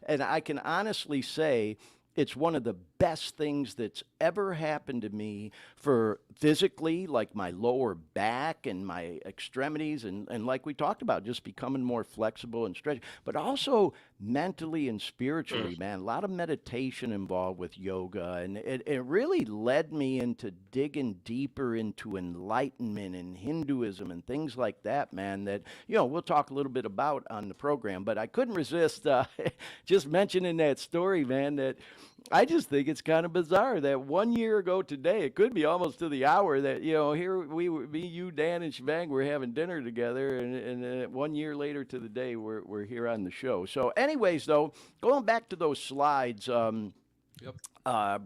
And I can honestly say it's one of the best things that's ever happened to me for physically, like my lower back and my extremities, and like we talked about, just becoming more flexible and stretching, but also mentally and spiritually, man. A lot of meditation involved with yoga, and it really led me into digging deeper into enlightenment and Hinduism and things like that, man, that, we'll talk a little bit about on the program, but I couldn't resist just mentioning that story, man, that I just think it's kind of bizarre that 1 year ago today, it could be almost to the hour that, here me, you, Dan, and Shivang were having dinner together, and 1 year later to the day, we're here on the show. So anyways, though, going back to those slides, Yep.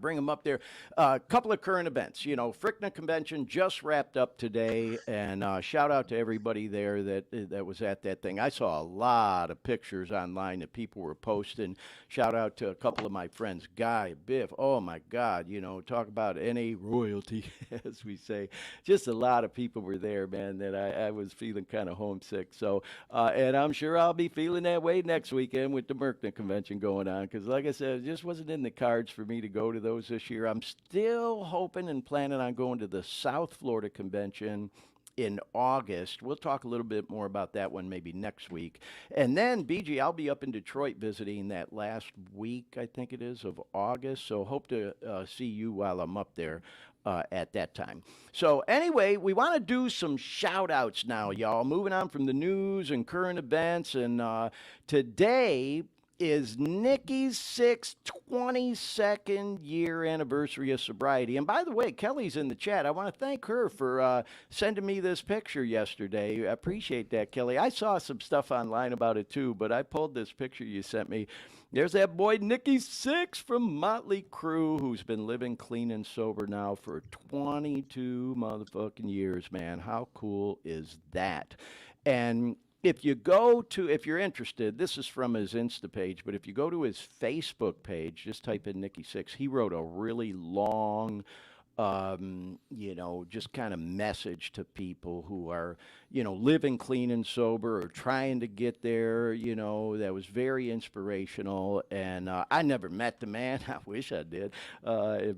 Bring them up there. A couple of current events. FRCNA convention just wrapped up today, and shout out to everybody there that was at that thing. I saw a lot of pictures online that people were posting. Shout out to a couple of my friends, Guy, Biff. Oh my God, talk about NA royalty, as we say. Just a lot of people were there, man. That I was feeling kind of homesick. So, and I'm sure I'll be feeling that way next weekend with the FRCNA convention going on, because like I said, it just wasn't in the cards for me to go to those this year. I'm still hoping and planning on going to the South Florida convention in August. We'll talk a little bit more about that one maybe next week. And then, BG, I'll be up in Detroit visiting that last week, I think it is, of August. So hope to see you while I'm up there. at that time. So anyway, we want to do some shout outs now, y'all. Moving on from the news and current events. And today is Nikki's 22nd year anniversary of sobriety. And by the way, Kelly's in the chat. I want to thank her for sending me this picture yesterday. I appreciate that, Kelly. I saw some stuff online about it too, but I pulled this picture you sent me. There's that boy Nikki Sixx from Motley Crue, who's been living clean and sober now for 22 motherfucking years, man. How cool is that? And if you're interested, this is from his Insta page, but if you go to his Facebook page, just type in Nikki Sixx, he wrote a really long, just kind of message to people who are, living clean and sober or trying to get there, that was very inspirational. And I never met the man. I wish I did.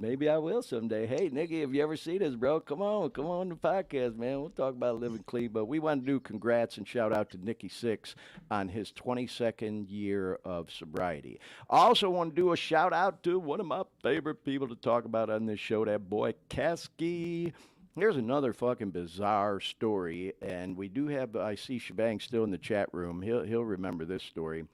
Maybe I will someday. Hey, Nikki, have you ever seen this, bro? Come on the podcast, man. We'll talk about living clean. But we want to do congrats and shout out to Nikki Sixx on his 22nd year of sobriety. I also want to do a shout out to one of my favorite people to talk about on this show, that boy Kasky. Here's another fucking bizarre story, and we do have, I see Shebang still in the chat room. He'll remember this story.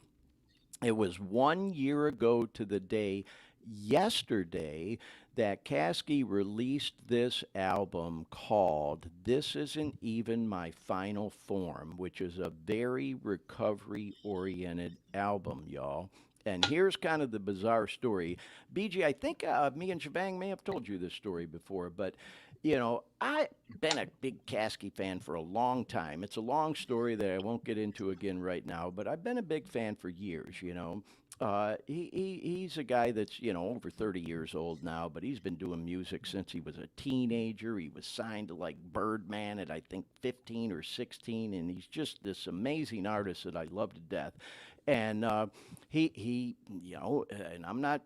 It was 1 year ago to the day yesterday that Kasky released this album called This Isn't Even My Final Form, which is a very recovery-oriented album, y'all. And here's kind of the bizarre story. BG, I think me and Shebang may have told you this story before, but, I've been a big Kasky fan for a long time. It's a long story that I won't get into again right now, but I've been a big fan for years, He's a guy that's, over 30 years old now, but he's been doing music since he was a teenager. He was signed to, Birdman at, I think, 15 or 16, and he's just this amazing artist that I love to death. And he and I'm not,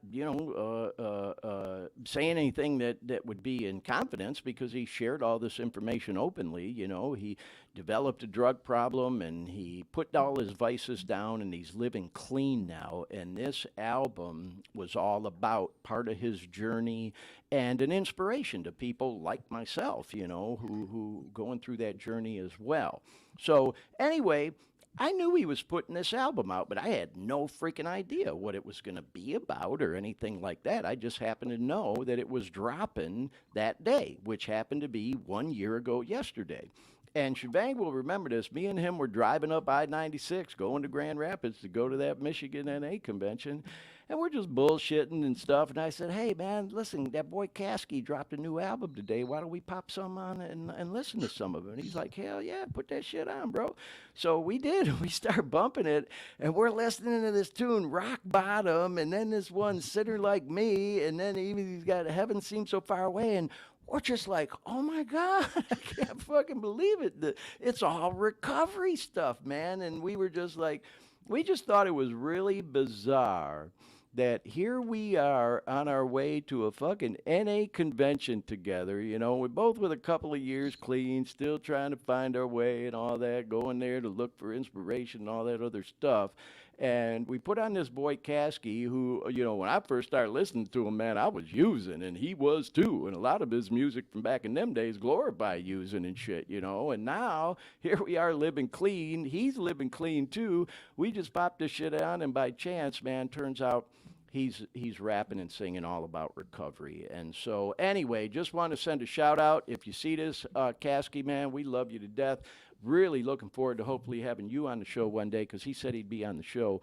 saying anything that would be in confidence, because he shared all this information openly. He developed a drug problem and he put all his vices down and he's living clean now. And this album was all about part of his journey and an inspiration to people like myself, who going through that journey as well. So anyway, I knew he was putting this album out, but I had no freaking idea what it was going to be about or anything like that. I just happened to know that it was dropping that day, which happened to be 1 year ago yesterday. And Shebang will remember this. Me and him were driving up I-96, going to Grand Rapids to go to that Michigan NA convention. And we're just bullshitting and stuff. And I said, hey, man, listen, that boy Kasky dropped a new album today. Why don't we pop some on and listen to some of it? And he's like, hell yeah, put that shit on, bro. So we did. We started bumping it. And we're listening to this tune, Rock Bottom. And then this one, Sinner Like Me. And then even he's got Heaven Seems So Far Away. And we're just like, oh my God, I can't fucking believe it. It's all recovery stuff, man. And we were just like, we just thought it was really bizarre that here we are on our way to a fucking NA convention together, we're both with a couple of years clean, still trying to find our way and all that, going there to look for inspiration and all that other stuff. And we put on this boy Kasky, who, when I first started listening to him, man, I was using, and he was too. And a lot of his music from back in them days glorify using and shit, And now, here we are living clean. He's living clean too. We just popped this shit on, and by chance, man, turns out he's rapping and singing all about recovery. And so anyway, just want to send a shout out. If you see this, Kasky, man, we love you to death. Really looking forward to hopefully having you on the show one day, because he said he'd be on the show.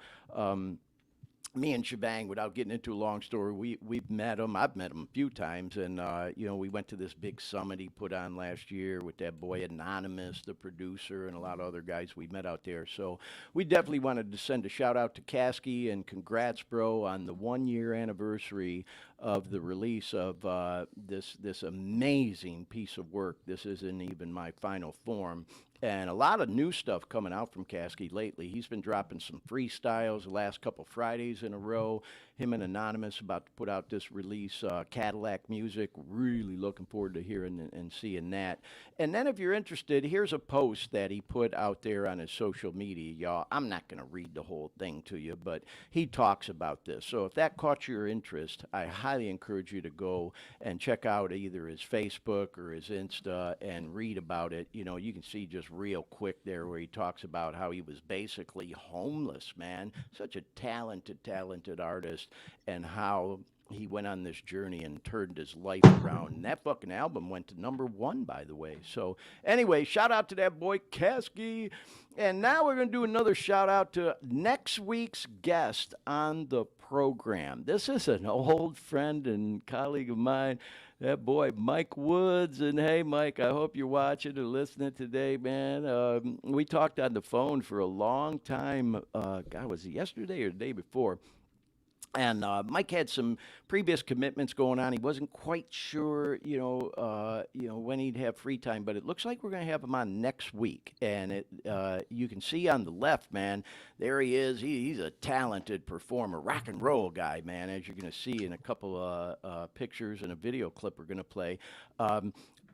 Me and Shebang, without getting into a long story, we've met him. I've met him a few times, and we went to this big summit he put on last year with that boy Anonymous, the producer, and a lot of other guys we met out there. So we definitely wanted to send a shout out to Kasky, and congrats, bro, on the 1 year anniversary of the release of this amazing piece of work. This Isn't Even My Final Form. And a lot of new stuff coming out from Kasky lately. He's been dropping some freestyles the last couple Fridays in a row. Him and Anonymous about to put out this release, Cadillac Music. Really looking forward to hearing and seeing that. And then if you're interested, here's a post that he put out there on his social media, y'all. I'm not going to read the whole thing to you, but he talks about this. So if that caught your interest, I highly highly encourage you to go and check out either his Facebook or his Insta and read about it. You know, you can see just real quick there where he talks about how he was basically homeless, man. Such a talented artist, and how he went on this journey and turned his life around. And that fucking album went to #1, by the way. So anyway, shout out to that boy Kasky. And now we're going to do another shout out to next week's guest on the program. This is an old friend and colleague of mine, that boy Mike Woods. And hey, Mike, I hope you're watching or listening today, man. We talked on the phone for a long time. God, was it yesterday or the day before? And Mike had some previous commitments going on. He wasn't quite sure, when he'd have free time. But it looks like we're going to have him on next week. And you can see on the left, man, there he is. He's a talented performer, rock and roll guy, man, as you're going to see in a couple of pictures and a video clip we're going to play.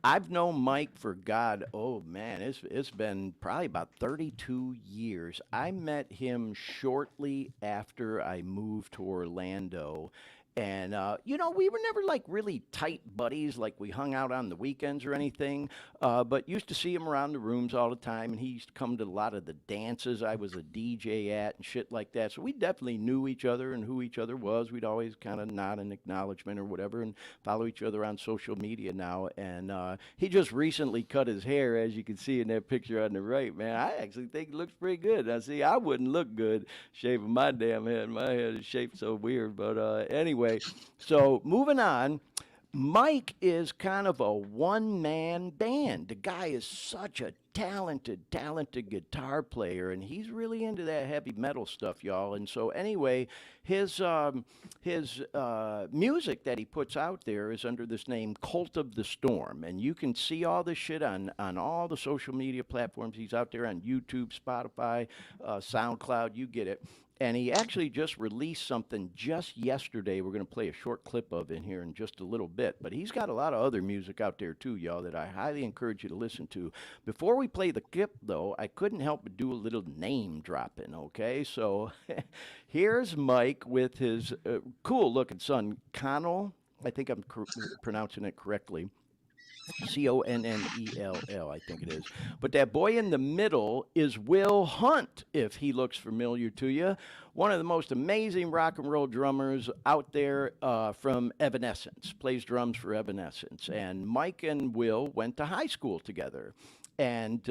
I've known Mike for it's been probably about 32 years. I met him shortly after I moved to Orlando. And, we were never like really tight buddies, like we hung out on the weekends or anything, but used to see him around the rooms all the time. And he used to come to a lot of the dances I was a DJ at and shit like that. So we definitely knew each other and who each other was. We'd always kind of nod in acknowledgement or whatever and follow each other on social media now. And he just recently cut his hair, as you can see in that picture on the right, man. I actually think it looks pretty good. Now, see, I wouldn't look good shaving my damn head. My head is shaped so weird. But anyway. So moving on, Mike is kind of a one-man band. The guy is such a talented guitar player, and he's really into that heavy metal stuff, y'all. And so anyway, his music that he puts out there is under this name Cult of the Storm, and you can see all this shit on all the social media platforms. He's out there on YouTube, Spotify, SoundCloud, you get it. And he actually just released something just yesterday. We're going to play a short clip of in here in just a little bit. But he's got a lot of other music out there too, y'all, that I highly encourage you to listen to. Before we play the clip, though, I couldn't help but do a little name dropping, okay? So here's Mike with his cool-looking son, Connell. I think I'm pronouncing it correctly. Connell, I think it is. But that boy in the middle is Will Hunt, if he looks familiar to you. One of the most amazing rock and roll drummers out there from Evanescence, plays drums for Evanescence. And Mike and Will went to high school together. And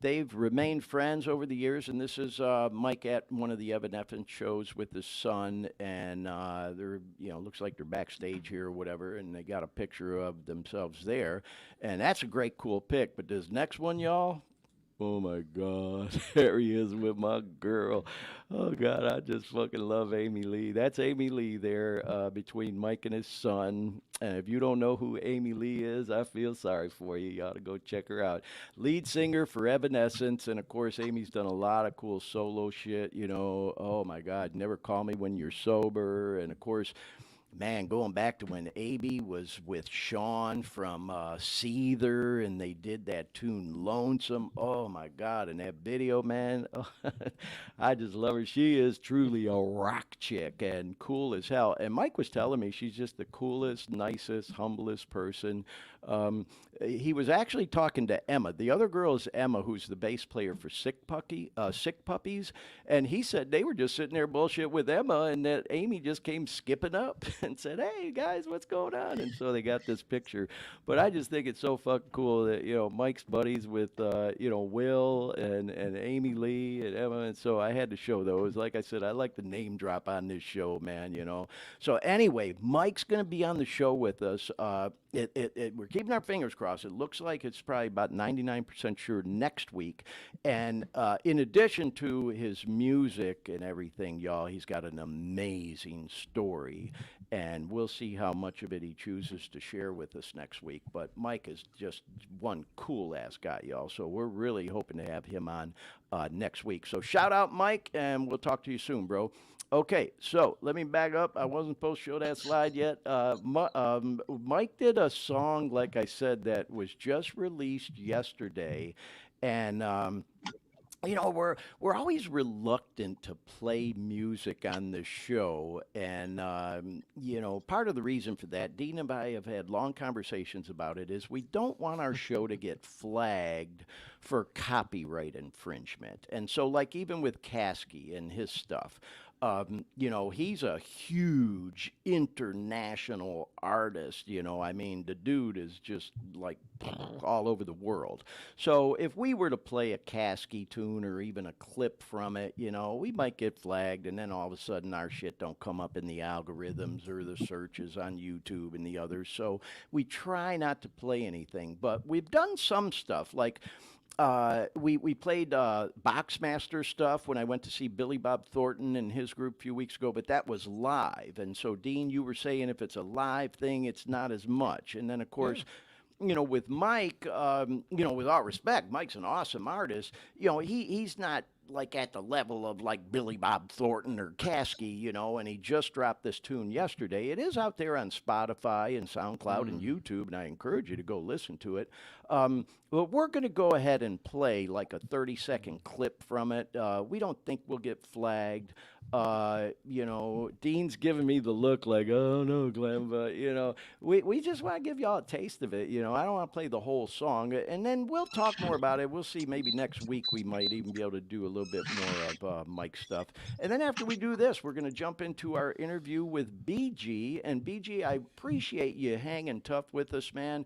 they've remained friends over the years. And this is Mike at one of the Evanescence shows with his son. And they're, looks like they're backstage here or whatever. And they got a picture of themselves there. And that's a great, cool pic. But this next one, y'all, oh my God, there he is with my girl. Oh God, I just fucking love Amy Lee. That's Amy Lee there between Mike and his son. And if you don't know who Amy Lee is, I feel sorry for you. You ought to go check her out. Lead singer for Evanescence. And of course, Amy's done a lot of cool solo shit, Oh my God, Never Call Me When You're Sober. And of course, man, going back to when A.B. was with Sean from Seether, and they did that tune Lonesome. Oh, my God. And that video, man, I just love her. She is truly a rock chick and cool as hell. And Mike was telling me she's just the coolest, nicest, humblest person. He was actually talking to Emma. The other girl is Emma, who's the bass player for Sick Puppies. And he said they were just sitting there bullshit with Emma, and that Amy just came skipping up and said, "Hey, guys, what's going on?" And so they got this picture. But I just think it's so fucking cool that, Mike's buddies with, Will and Amy Lee and Emma. And so I had to show those. Like I said, I like the name drop on this show, man, So anyway, Mike's going to be on the show with us. We're keeping our fingers crossed. It looks like it's probably about 99% sure next week. And in addition to his music and everything, y'all, he's got an amazing story. And we'll see how much of it he chooses to share with us next week. But Mike is just one cool-ass guy, y'all. So we're really hoping to have him on next week. So shout out, Mike, and we'll talk to you soon, bro. Okay, so let me back up. I wasn't supposed to show that slide yet. Mike did a song, like I said, that was just released yesterday. And we're always reluctant to play music on the show, and part of the reason for that, Dean and I have had long conversations about it, is we don't want our show to get flagged for copyright infringement. And so, like even with Caskey and his stuff, he's a huge international artist. I mean, the dude is just like all over the world. So if we were to play a Caskey tune or even a clip from it, we might get flagged, and then all of a sudden our shit don't come up in the algorithms or the searches on YouTube and the others. So we try not to play anything, but we've done some stuff like. We played Boxmaster stuff when I went to see Billy Bob Thornton and his group a few weeks ago, but that was live. And so, Dean, you were saying if it's a live thing, it's not as much. And then, of course, with Mike, with all respect, Mike's an awesome artist. He's not like at the level of like Billy Bob Thornton or Caskey, and he just dropped this tune yesterday. It is out there on Spotify and SoundCloud and YouTube, and I encourage you to go listen to it. But we're going to go ahead and play like a 30-second clip from it. We don't think we'll get flagged. Dean's giving me the look like, oh no, Glenn, but we just want to give y'all a taste of it. I don't want to play the whole song, and then we'll talk more about it. We'll see. Maybe next week we might even be able to do a little bit more of Mike stuff. And then after we do this, we're going to jump into our interview with BG. And BG, I appreciate you hanging tough with us, man.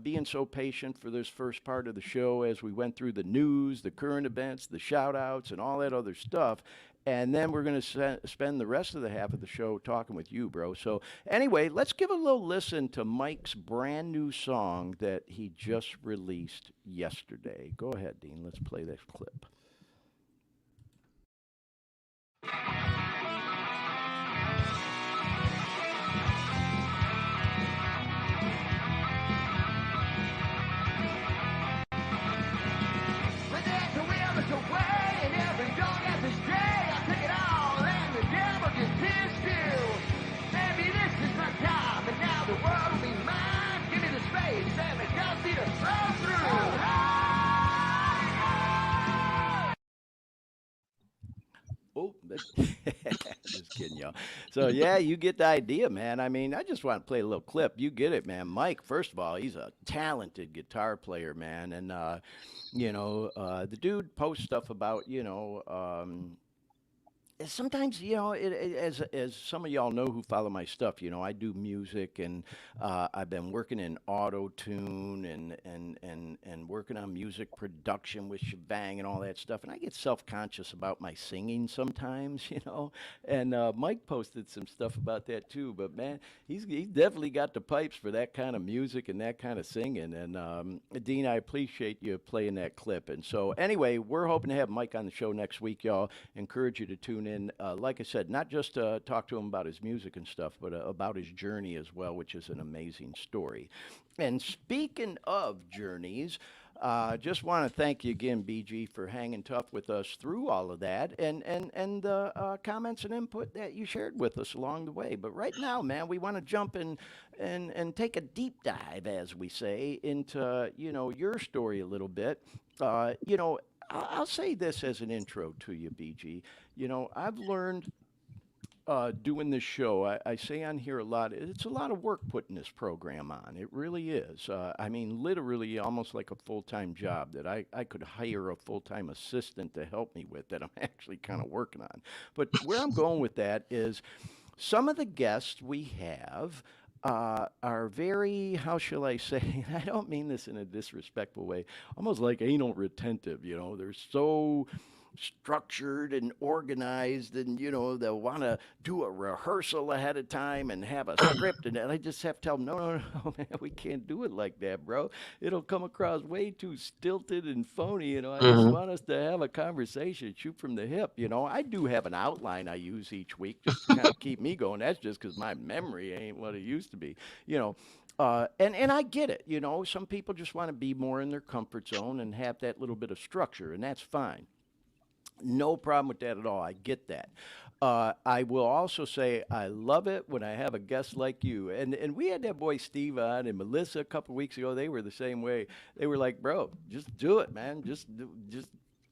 Being so patient for this first part of the show as we went through the news, the current events, the shout outs, and all that other stuff. And then we're going to spend the rest of the half of the show talking with you, bro. So anyway, let's give a little listen to Mike's brand new song that he just released yesterday. Go ahead, Dean. Let's play this clip. Oh, just kidding, y'all. So, yeah, you get the idea, man. I mean, I just want to play a little clip. You get it, man. Mike, first of all, he's a talented guitar player, man. And, the dude posts stuff about, sometimes, as some of y'all know who follow my stuff, I do music, and I've been working in auto tune and working on music production with shebang and all that stuff, and I get self-conscious about my singing sometimes, and Mike posted some stuff about that too. But man, he's definitely got the pipes for that kind of music and that kind of singing. And Dean, I appreciate you playing that clip. And so anyway, we're hoping to have Mike on the show next week, y'all. Encourage you to tune in. Like I said, not just to talk to him about his music and stuff, but about his journey as well, which is an amazing story. And speaking of journeys, just want to thank you again, BG, for hanging tough with us through all of that and the comments and input that you shared with us along the way. But right now, man, we want to jump in and take a deep dive, as we say, into, your story a little bit. I'll say this as an intro to you, BG. I've learned doing this show, I say on here a lot, it's a lot of work putting this program on. It really is. I mean, literally almost like a full-time job that I could hire a full-time assistant to help me with that I'm actually kind of working on. But where I'm going with that is some of the guests we have are very, how shall I say, I don't mean this in a disrespectful way, almost like anal retentive, they're so structured and organized, and they'll want to do a rehearsal ahead of time and have a script, and I just have to tell them, no, man, we can't do it like that, bro. It'll come across way too stilted and phony. I just want us to have a conversation, shoot from the hip. I do have an outline I use each week just to kind of keep me going. That's just because my memory ain't what it used to be. And I get it. Some people just want to be more in their comfort zone and have that little bit of structure, and that's fine. No problem with that at all. I get that. I will also say I love it when I have a guest like you. And we had that boy Steve on and Melissa a couple of weeks ago. They were the same way. They were like, bro, just do it, man. Just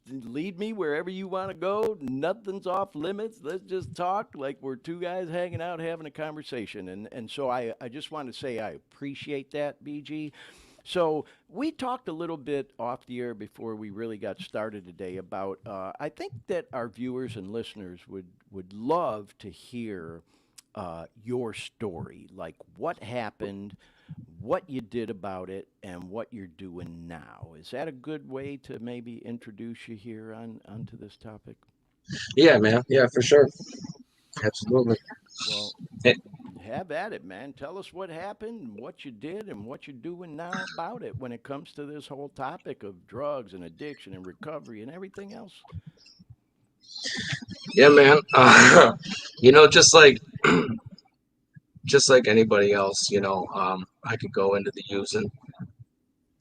lead me wherever you want to go. Nothing's off limits. Let's just talk like we're two guys hanging out having a conversation. And so I just want to say I appreciate that, BG. So we talked a little bit off the air before we really got started today about I think that our viewers and listeners would love to hear your story, like what happened, what you did about it, and what you're doing now. Is that a good way to maybe introduce you here onto this topic? Yeah, man. Yeah, for sure. Absolutely. Well, Eh, have at it, man. Tell us what happened, and what you did, and what you're doing now about it when it comes to this whole topic of drugs and addiction and recovery and everything else. Yeah, man. Just like just like anybody else, I could go into the using,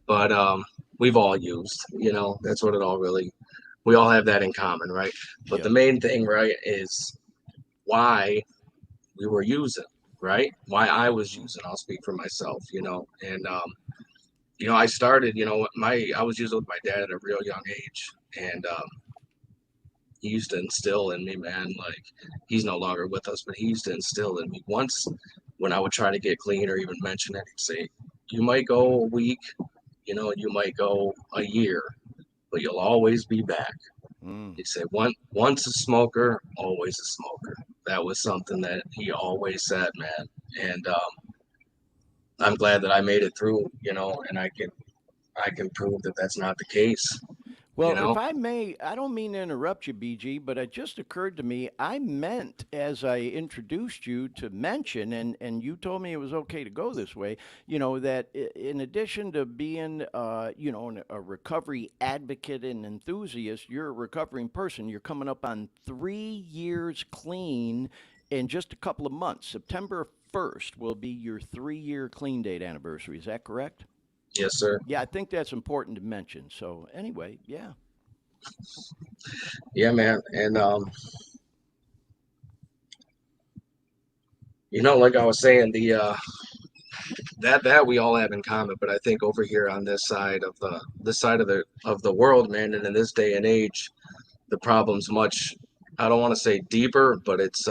but we've all used. That's what it all really. We all have that in common, right? But the Yep. main thing, right, is why we were using, right? Why I was Hmm. using. I'll speak for myself, and I started, I was using with my dad at a real young age, and he used to instill in me, man, like he's no longer with us, but he used to instill in me once when I would try to get clean or even mention it, he'd say, you might go a week, you might go a year, but you'll always be back. Mm. He'd say, once a smoker, always a smoker. That was something that he always said, man. And I'm glad that I made it through, and I can prove that that's not the case, you Well, if know. I may, I don't mean to interrupt you, BG, but it just occurred to me, I meant as I introduced you to mention, and you told me it was okay to go this way, that in addition to being, a recovery advocate and enthusiast, you're a recovering person. You're coming up on 3 years clean in just a couple of months. September 1st will be your 3-year clean date anniversary. Is that correct? Yes, sir. Yeah, I think that's important to mention. So anyway, yeah. Yeah, man. And like I was saying, the that we all have in common, but I think over here on this side of the world, man, and in this day and age, the problem's much, I don't want to say deeper, but it's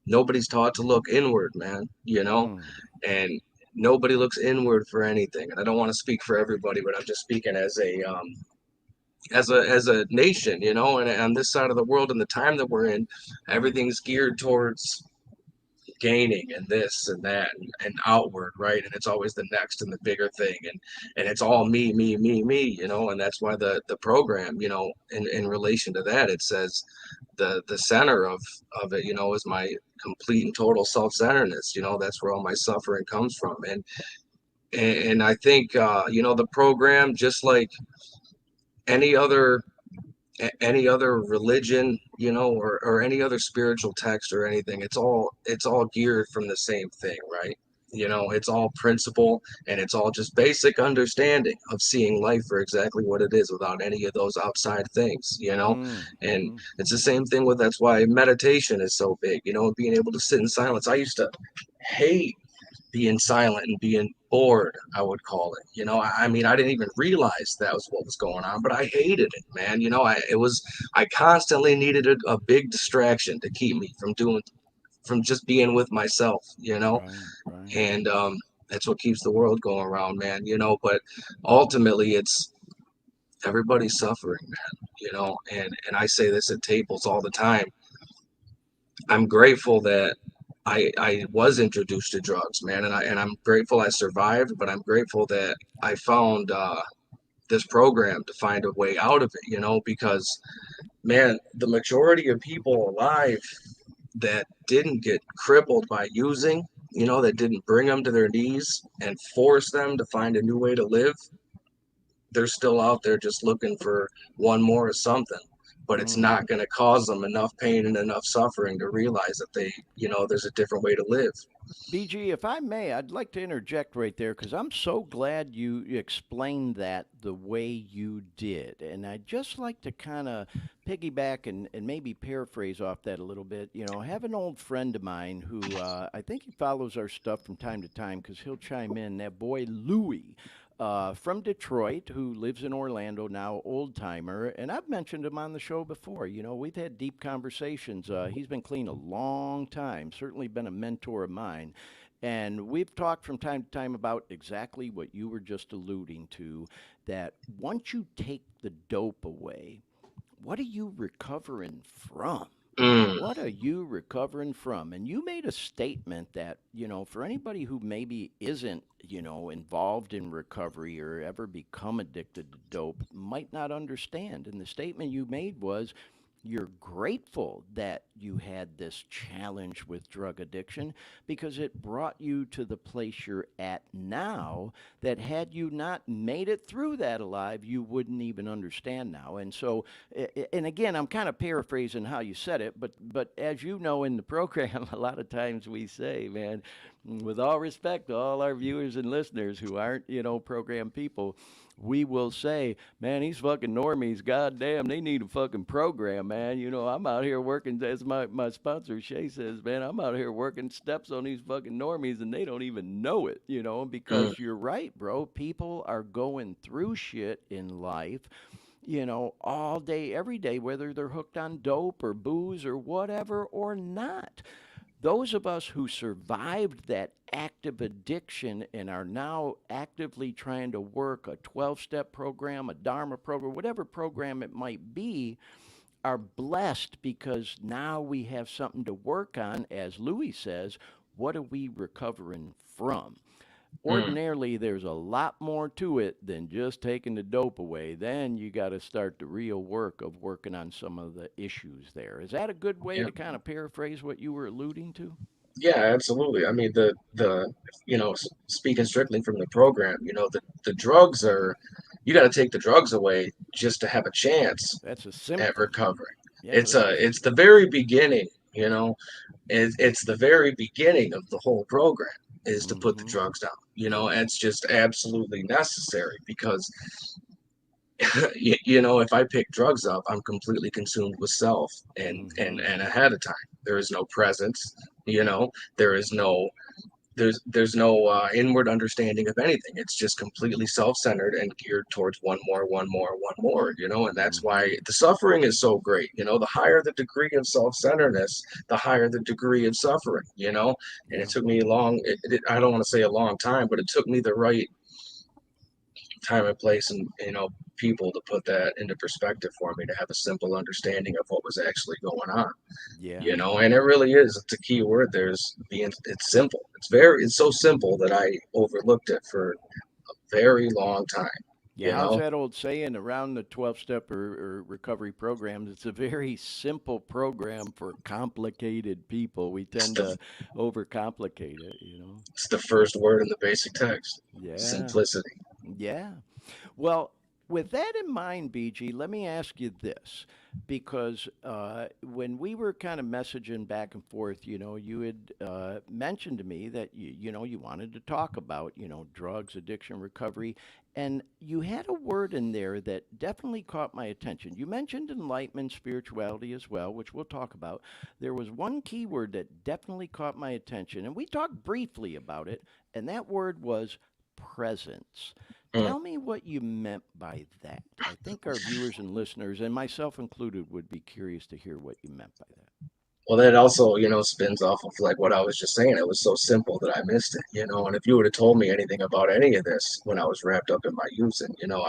nobody's taught to look inward, man, Mm. and nobody looks inward for anything. And I don't want to speak for everybody, but I'm just speaking as a nation, and on this side of the world and the time that we're in, everything's geared towards gaining and this and that and outward, right? And it's always the next and the bigger thing, and it's all me, me, me, me, and that's why the program, in relation to that, it says the center of it, is my complete and total self-centeredness. That's where all my suffering comes from. And I think the program, just like any other religion, or any other spiritual text or anything, it's all geared from the same thing, right? It's all principle, and it's all just basic understanding of seeing life for exactly what it is without any of those outside things, Mm. and Mm-hmm. it's the same thing with, that's why meditation is so big, being able to sit in silence. I used to hate being silent and being bored, I would call it. I mean, I didn't even realize that was what was going on, but I hated it, man. I constantly needed a big distraction to keep me from just being with myself, Right, right. and that's what keeps the world going around, man. But ultimately, it's everybody's suffering, man. And I say this at tables all the time. I'm grateful that I was introduced to drugs, man, and I'm grateful I survived, but I'm grateful that I found this program to find a way out of it, because, man, the majority of people alive that didn't get crippled by using, that didn't bring them to their knees and force them to find a new way to live, they're still out there just looking for one more of something, but it's Mm. not going to cause them enough pain and enough suffering to realize that there's a different way to live. BG, if I may, I'd like to interject right there because I'm so glad you explained that the way you did. And I'd just like to kind of piggyback and maybe paraphrase off that a little bit. I have an old friend of mine who I think he follows our stuff from time to time because he'll chime in. That boy, Louie. from Detroit who lives in Orlando now, old timer, and I've mentioned him on the show before. You know, we've had deep conversations. He's been clean a long time, certainly been a mentor of mine. And we've talked from time to time about exactly what you were just alluding to, that once you take the dope away, what are you recovering from? Mm. What are you recovering from? And you made a statement that, you know, for anybody who maybe isn't, you know, involved in recovery or ever become addicted to dope might not understand. And the statement you made was, you're grateful that you had this challenge with drug addiction because it brought you to the place you're at now, that had you not made it through that alive, you wouldn't even understand now. And so, and again, I'm kind of paraphrasing how you said it, but as you know in the program, a lot of times we say, man, with all respect to all our viewers and listeners who aren't, you know, program people, we will say, man, these fucking normies, goddamn, they need a fucking program, man. You know, I'm out here working, as my sponsor, Shay, says, man, I'm out here working steps on these fucking normies and they don't even know it, you know, because you're right, bro. People are going through shit in life, you know, all day, every day, whether they're hooked on dope or booze or whatever or not. Those of us who survived that active addiction and are now actively trying to work a 12-step program, a Dharma program, whatever program it might be, are blessed because now we have something to work on. As Louis says, what are we recovering from? Ordinarily, there's a lot more to it than just taking the dope away. Then you got to start the real work of working on some of the issues there. Is that a good way Yeah. to kind of paraphrase what you were alluding to? Yeah, absolutely. I mean, the you know, speaking strictly from the program, you know, the drugs are, you got to take the drugs away just to have a chance That's a at symptom. recovery. Yeah, that's a, It's the very beginning, you know, it's the very beginning of the whole program is to put the mm-hmm. drugs down. You know, Yeah. and it's just absolutely necessary because you know, if I pick drugs up, I'm completely consumed with self Mm-hmm. and ahead of time. There is no presence, you know, there is no there's no inward understanding of anything. It's just completely self-centered and geared towards one more, you know, and that's Mm-hmm. why the suffering is so great. You know, the higher the degree of self-centeredness, the higher the degree of suffering, you know. And Yeah. it took me I don't want to say a long time, but it took me the right time and place and, you know, people to put that into perspective for me to have a simple understanding of what was actually going on, Yeah. you know. And it really is, it's a key word. It's simple. It's so simple that I overlooked it for a very long time, Yeah, you how's know. that old saying around the 12-step or recovery programs? It's a very simple program for complicated people. We it's tend the to overcomplicate it, you know? it's the first word in the basic text: Yeah, simplicity. yeah. Well, with that in mind, BG, let me ask you this, because when we were kind of messaging back and forth, you know, you had mentioned to me that you know, you wanted to talk about, you know, drugs, addiction, recovery, and you had a word in there that definitely caught my attention. You mentioned enlightenment, spirituality as well, which we'll talk about. There was one key word that definitely caught my attention, and we talked briefly about it, and that word was presence. Mm. Tell me what you meant by that. I think our viewers and listeners, and myself included, would be curious to hear what you meant by that. Well, that also, you know, spins off of like what I was just saying. It was so simple that I missed it, you know. And if you would have told me anything about any of this when I was wrapped up in my using, you know,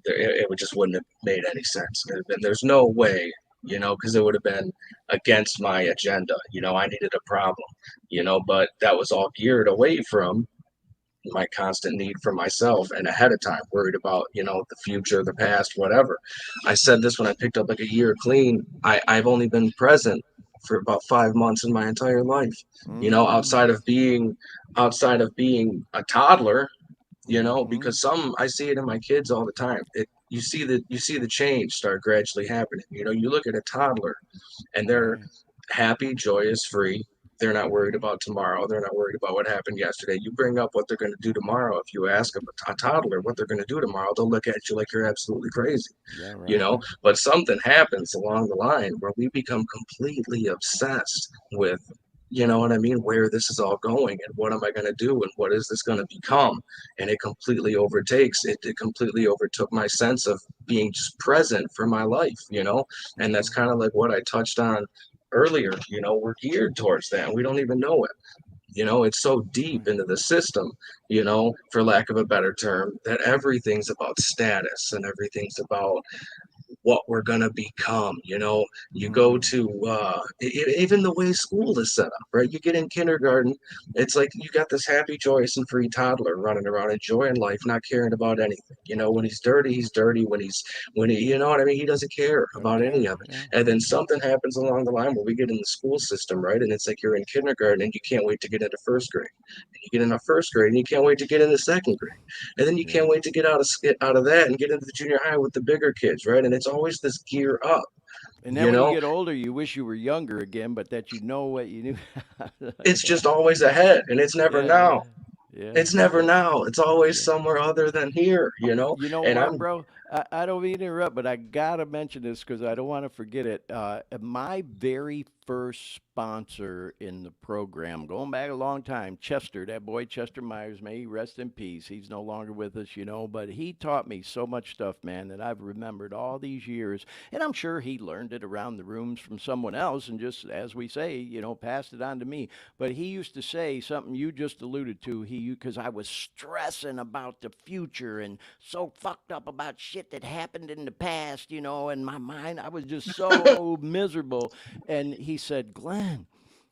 it would just wouldn't have made any sense. There's no way, you know, because it would have been against my agenda. You know, I needed a problem, you know, but that was all geared away from my constant need for myself and ahead of time, worried about, you know, the future, the past, whatever. I said this when I picked up like a year clean. I've only been present for about 5 months in my entire life, you know, Mm, outside of being a toddler, you know, mm-hmm. because I see it in my kids all the time. You see the change start gradually happening. You know, you look at a toddler and they're Right. happy, joyous, free. They're not worried about tomorrow. They're not worried about what happened yesterday. You bring up what they're going to do tomorrow. If you ask a toddler what they're going to do tomorrow, they'll look at you like you're absolutely crazy, Yeah, you right. know. But something happens along the line where we become completely obsessed with you know what I mean, where this is all going and what am I going to do and what is this going to become? And it completely completely overtook my sense of being just present for my life, you know? And that's kind of like what I touched on earlier. You know, we're geared towards that and we don't even know it. You know, it's so deep into the system, you know, for lack of a better term, that everything's about status and everything's about what we're going to become. You know, you go to even the way school is set up, right? You get in kindergarten, it's like you got this happy, joyous, and free toddler running around enjoying life, not caring about anything. You know, when he's dirty, he's dirty. When he, you know what I mean, he doesn't care about any of it. Yeah. And then something happens along the line where we get in the school system, right? And it's like you're in kindergarten and you can't wait to get into first grade. And you get into first grade and you can't wait to get into second grade. And then you can't wait to get out of that and get into the junior high with the bigger kids, right? And it's always this gear up. And then when you get older, you wish you were younger again, but that you know what you knew. It's just always ahead, and it's never now. Yeah. It's never now. It's always somewhere other than here, you know? You know and what, bro? I don't mean to interrupt, but I got to mention this because I don't want to forget it. My very first sponsor in the program, going back a long time, Chester, that boy Chester Myers, may he rest in peace. He's no longer with us, you know, but he taught me so much stuff, man, that I've remembered all these years. And I'm sure he learned it around the rooms from someone else and just, as we say, you know, passed it on to me. But he used to say something you just alluded to, because I was stressing about the future and so fucked up about shit that happened in the past, you know, in my mind. I was just so miserable. And he said, Glenn,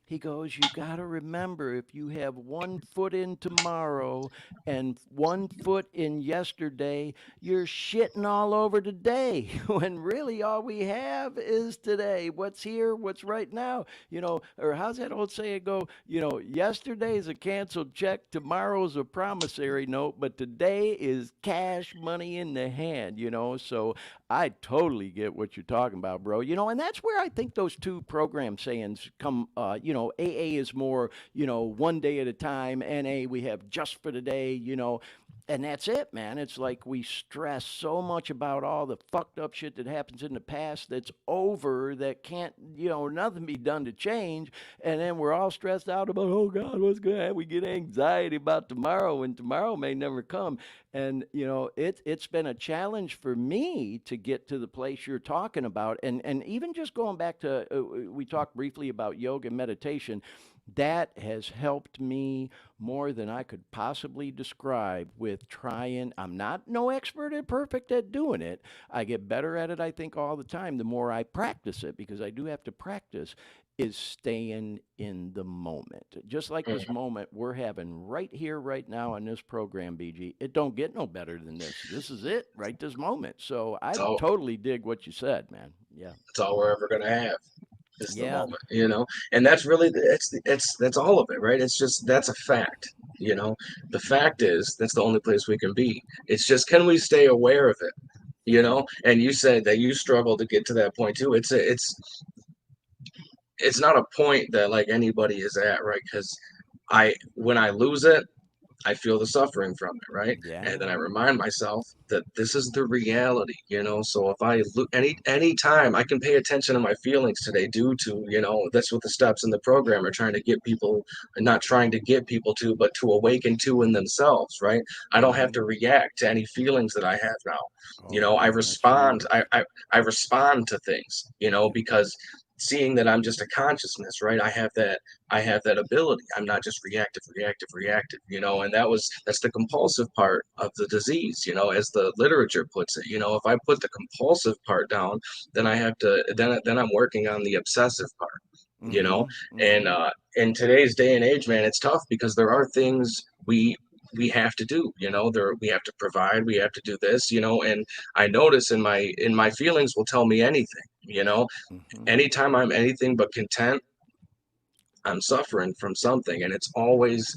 he goes, you got to remember, if you have 1 foot in tomorrow and 1 foot in yesterday, you're shitting all over today when really all we have is today. What's here, what's right now, you know, or how's that old saying go? You know, yesterday's a canceled check, tomorrow's a promissory note, but today is cash money in the hand, you know. So I totally get what you're talking about, bro. You know, and that's where I think those two program sayings come, you know, AA is more, you know, 1 day at a time. NA, we have just for today, you know, and that's it, man. It's like we stress so much about all the fucked up shit that happens in the past that's over, that can't, you know, nothing be done to change. And then we're all stressed out about, oh God, what's going to happen? We get anxiety about tomorrow, and tomorrow may never come. And, you know, it's been a challenge for me to get to the place you're talking about. And even just going back to, we talked briefly about yoga and meditation. That has helped me more than I could possibly describe with trying. I'm not no expert and perfect at doing it. I get better at it, I think, all the time, the more I practice it, because I do have to practice, is staying in the moment. Just like this moment we're having right here, right now on this program, BG. It don't get no better than this. This is it, right this moment. So I totally dig what you said, man. Yeah. It's all we're ever going to have. Is the moment, you know, and that's really that's all of it, right? It's just, that's a fact, you know. The fact is that's the only place we can be. It's just, can we stay aware of it, you know? And you said that you struggle to get to that point too. It's not a point that like anybody is at, right? Because when I lose it, I feel the suffering from it, right? Yeah. And then I remind myself that this is the reality, you know. So if I any time I can pay attention to my feelings today, due to, you know, that's what the steps in the program are trying to get people, not trying to get people to, but to awaken to in themselves, right? I don't have to react to any feelings that I have now. You know, I respond. I respond to things, you know, because seeing that I'm just a consciousness, right? I have that ability. I'm not just reactive, you know, and that's the compulsive part of the disease, you know, as the literature puts it. You know, if I put the compulsive part down, then then I'm working on the obsessive part, you know. And in today's day and age, man, it's tough because there are things we have to do, you know. We have to provide, we have to do this, you know. And I notice in my feelings will tell me anything, you know. Anytime I'm anything but content, I'm suffering from something. And it's always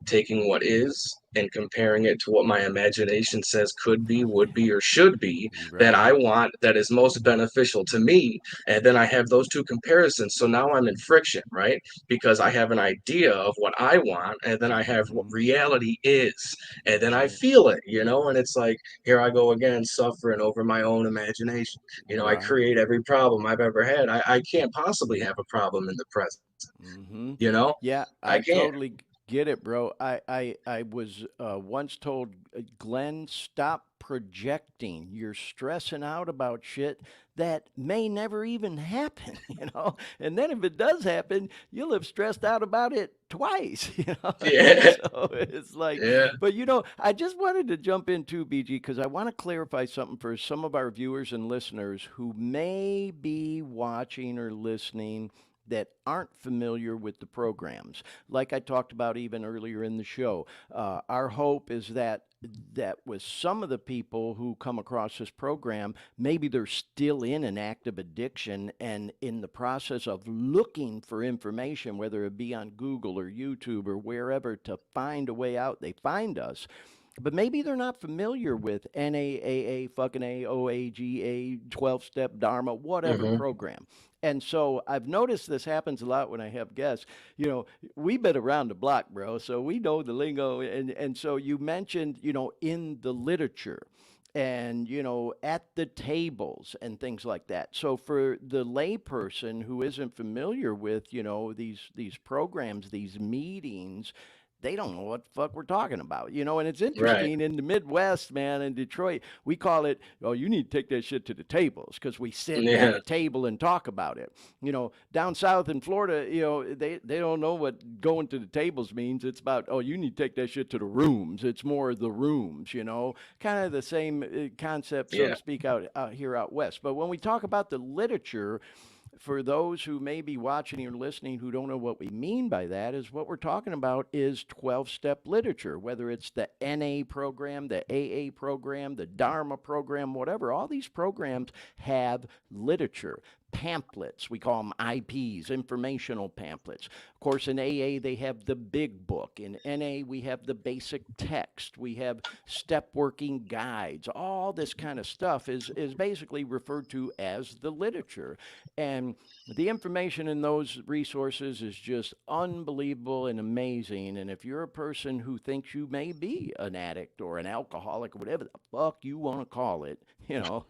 taking what is and comparing it to what my imagination says could be, would be, or should be, that I want, that is most beneficial to me. And then I have those two comparisons. So now I'm in friction, right? Because I have an idea of what I want, and then I have what reality is. And then I feel it, you know, and it's like, here I go again, suffering over my own imagination. You know, I create every problem I've ever had. I can't possibly have a problem in the present. Mm-hmm. You know, Yeah, I I can't. totally get it, bro. I was once told, Glenn, stop projecting. You're stressing out about shit that may never even happen, you know? And then if it does happen, you'll have stressed out about it twice, you know? And Yeah, so it's like, yeah. but you know, I just wanted to jump in too, BG, because I want to clarify something for some of our viewers and listeners who may be watching or listening that aren't familiar with the programs. Like I talked about even earlier in the show, our hope is that with some of the people who come across this program, maybe they're still in an active addiction and in the process of looking for information, whether it be on Google or YouTube or wherever to find a way out, they find us. But maybe they're not familiar with NAAA, fucking AOAGA, 12 step Dharma, whatever Hmm. program. And so I've noticed this happens a lot when I have guests. You know, we've been around the block, bro, so we know the lingo. And so you mentioned, you know, in the literature and, you know, at the tables and things like that. So for the layperson who isn't familiar with, you know, these programs, these meetings, they don't know what the fuck we're talking about, you know. And it's Right. interesting in the Midwest, man, in Detroit, we call it, oh, you need to take that shit to the tables because we sit at Yeah. a table and talk about it. You know, down south in Florida, you know, they don't know what going to the tables means. It's about, oh, you need to take that shit to the rooms. It's more the rooms, you know, kind of the same concept, so to Yeah. speak, out here out west. But when we talk about the literature, for those who may be watching or listening who don't know what we mean by that, is what we're talking about is 12-step literature, whether it's the NA program, the AA program, the Dharma program, whatever. All these programs have literature, pamphlets. We call them IPs, informational pamphlets. Of course, in AA, they have the big book. In NA, we have the basic text. We have step working guides. All this kind of stuff is basically referred to as the literature. And the information in those resources is just unbelievable and amazing. And if you're a person who thinks you may be an addict or an alcoholic or whatever the fuck you want to call it, you know,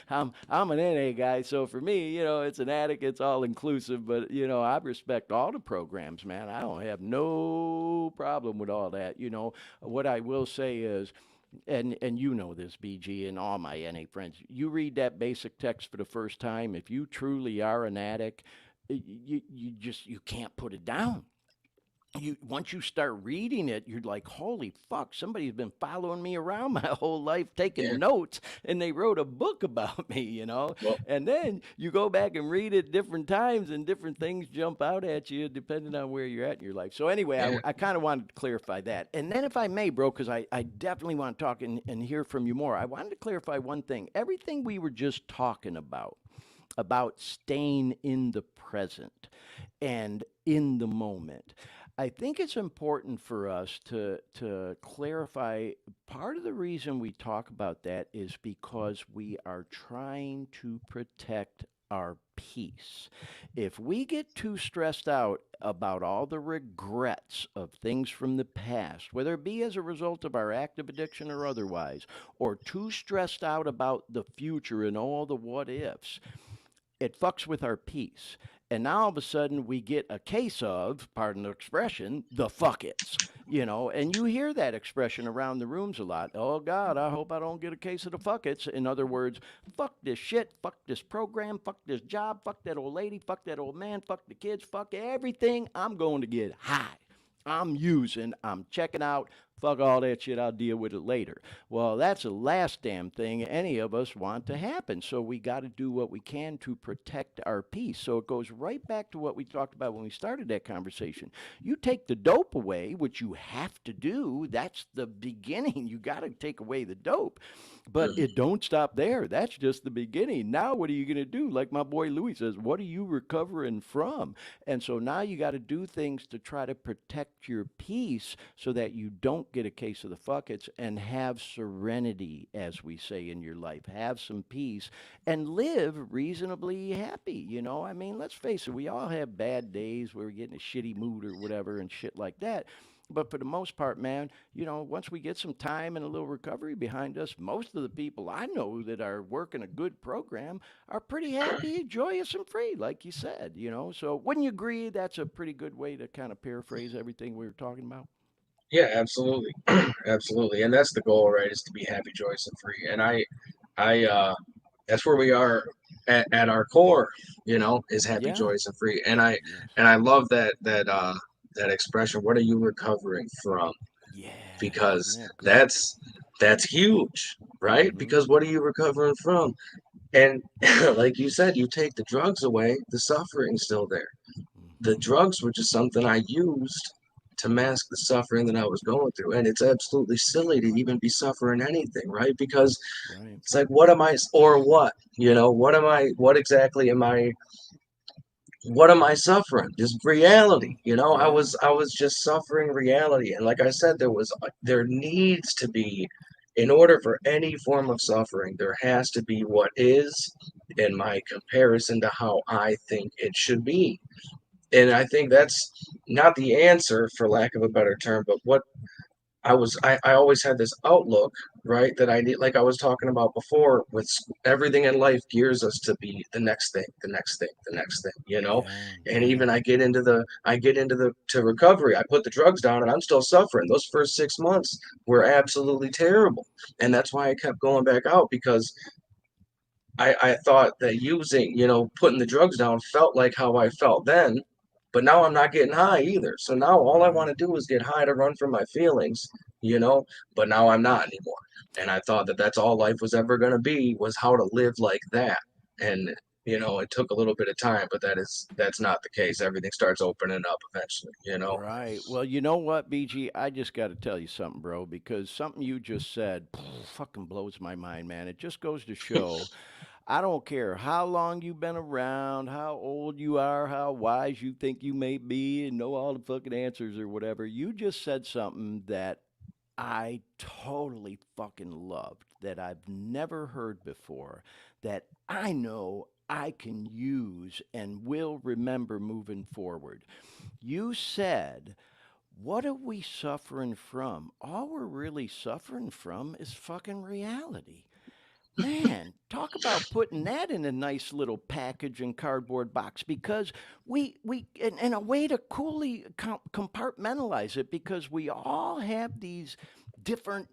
I'm an NA guy, so for me, you know, it's an addict, it's all inclusive. But you know, I respect all the programs, man. I don't have no problem with all that. You know, what I will say is, and you know this, BG, and all my NA friends, you read that basic text for the first time, if you truly are an addict, you can't put it down. You Once you start reading it, you're like, holy fuck, somebody's been following me around my whole life, Yeah. taking notes, and they wrote a book about me, you know. Well, And then you go back and read it different times, and different things jump out at you depending on where you're at in your life. So anyway, yeah. I kind of wanted to clarify that. And then if I may, bro, because I definitely want to talk and hear from you more, I wanted to clarify one thing. Everything we were just talking about staying in the present and in the moment. I think it's important for us to clarify part of the reason we talk about that is because we are trying to protect our peace. If we get too stressed out about all the regrets of things from the past, whether it be as a result of our active addiction or otherwise, or too stressed out about the future and all the what ifs, it fucks with our peace. And now all of a sudden we get a case of, pardon the expression, the fuck it's, you know, and you hear that expression around the rooms a lot. Oh God, I hope I don't get a case of the fuck it's. In other words, fuck this shit, fuck this program, fuck this job, fuck that old lady, fuck that old man, fuck the kids, fuck everything. I'm going to get high. I'm using, I'm checking out, fuck all that shit, I'll deal with it later. Well, that's the last damn thing any of us want to happen. So we got to do what we can to protect our peace. So it goes right back to what we talked about when we started that conversation. You take the dope away, which you have to do. That's the beginning. You got to take away the dope. But Mhm. it don't stop there. That's just the beginning. Now what are you going to do? Like my boy Louis says, what are you recovering from? And so now you got to do things to try to protect your peace so that you don't get a case of the fuckets and have serenity, as we say in your life. Have some peace and live reasonably happy. You know, I mean, let's face it, we all have bad days where we get in a shitty mood or whatever and shit like that. But for the most part, man, once we get some time and a little recovery behind us, most of the people I know that are working a good program are pretty happy, joyous, and free, like you said, So wouldn't you agree that's a pretty good way to kind of paraphrase everything we were talking about? Yeah, absolutely. Absolutely. And that's the goal, right? Is to be happy, joyous, and free. And that's where we are at our core, is happy, Yeah. joyous, and free. Yes. And I love that expression. What are you recovering from? Yeah. Isn't Because that good? that's huge, right? Mm-hmm. Because what are you recovering from? And like you said, you take the drugs away, the suffering's still there. The Mm-hmm. drugs were just something I used to mask the suffering that I was going through. And it's absolutely silly to even be suffering anything, right? Because Right. it's like, what am I, or what? What exactly what am I suffering? Just Mm-hmm. reality. I Yeah. was just suffering reality. And like I said, there needs to be, in order for any form of suffering, there has to be what is in my comparison to how I think it should be. And I think that's not the answer, for lack of a better term, but what I always had this outlook, right, that I need, like I was talking about before, with everything in life gears us to be the next thing, the next thing, the next thing. Yeah. And Yeah. even I get into the to recovery. I put the drugs down and I'm still suffering. Those first 6 months were absolutely terrible. And that's why I kept going back out, because I thought that using, putting the drugs down felt like how I felt then, but now I'm not getting high either. So now all I want Right. to do is get high to run from my feelings, you know, but now I'm not anymore. And I thought that that's all life was ever going to be, was how to live like that. And, it took a little bit of time, but that's not the case. Everything starts opening up eventually. Right. Well, you know what, BG? I just got to tell you something, bro, because something you just said fucking blows my mind, man. It just goes to show I don't care how long you've been around, how old you are, how wise you think you may be, and know all the fucking answers or whatever. You just said something that I totally fucking loved, that I've never heard before, that I know I can use and will remember moving forward. You said, what are we suffering from? All we're really suffering from is fucking reality. Man, talk about putting that in a nice little package and cardboard box, because we in a way to coolly compartmentalize it, because we all have these different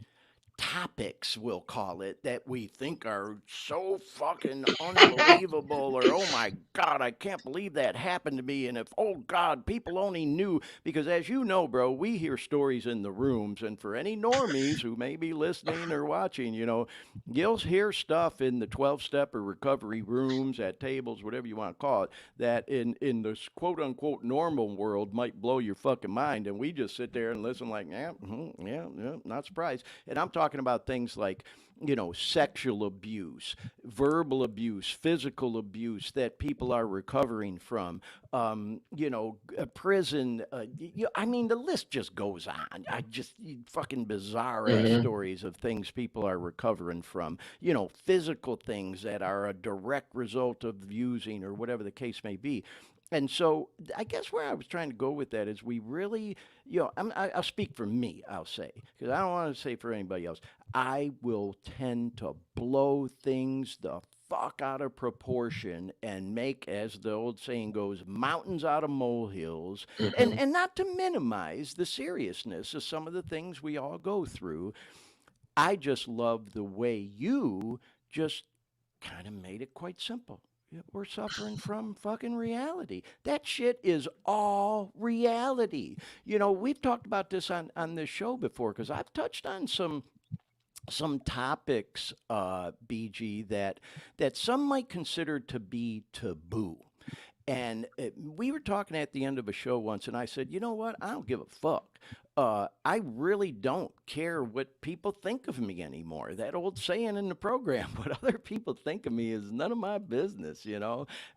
topics, we'll call it, that we think are so fucking unbelievable, or oh my god, I can't believe that happened to me, and if, oh god, people only knew. Because as you know, bro, we hear stories in the rooms, and for any normies who may be listening or watching, you'll hear stuff in the 12-step or recovery rooms, at tables, whatever you want to call it, that in this quote unquote normal world might blow your fucking mind, and we just sit there and listen like, yeah, yeah, yeah, not surprised. And I'm talking about things like, sexual abuse, verbal abuse, physical abuse that people are recovering from, prison. I mean, the list just goes on. Fucking bizarre ass Hmm. stories of things people are recovering from, physical things that are a direct result of using or whatever the case may be. And so I guess where I was trying to go with that is, we really, I'll speak for me, I'll say, because I don't want to say for anybody else. I will tend to blow things the fuck out of proportion and make, as the old saying goes, mountains out of molehills, and Hmm. not to minimize the seriousness of some of the things we all go through. I just love the way you just kind of made it quite simple. Yeah, we're suffering from fucking reality. That shit is all reality. We've talked about this on this show before, because I've touched on some topics, BG, that some might consider to be taboo. And we were talking at the end of a show once, and I said, you know what? I don't give a fuck. I really don't care what people think of me anymore. That old saying in the program, what other people think of me is none of my business.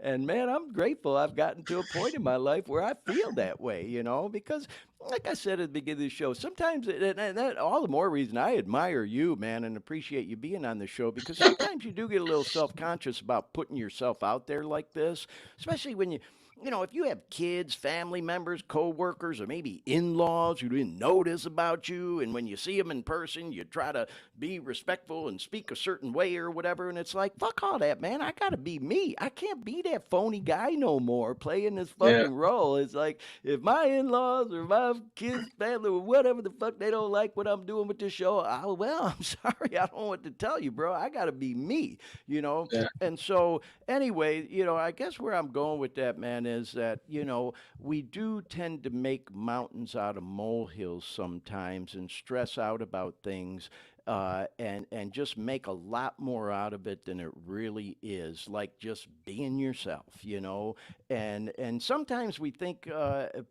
And man, I'm grateful I've gotten to a point in my life where I feel that way, because like I said at the beginning of the show, sometimes, and that all the more reason I admire you, man, and appreciate you being on the show, because sometimes you do get a little self conscious about putting yourself out there like this, especially when if you have kids, family members, coworkers, or maybe in-laws who didn't even know this about you. And when you see them in person, you try to be respectful and speak a certain way or whatever. And it's like, fuck all that, man. I got to be me. I can't be that phony guy no more playing this Yeah. fucking role. It's like, if my in-laws or my kids, family, or whatever the fuck, they don't like what I'm doing with this show, well, I'm sorry. I don't know what to tell you, bro. I got to be me, you know? Yeah. And so, anyway, you know, I guess where I'm going with that, man, is that, you know, we do tend to make mountains out of molehills sometimes and stress out about things. And just make a lot more out of it than it really is, like just being yourself, you know. And sometimes we think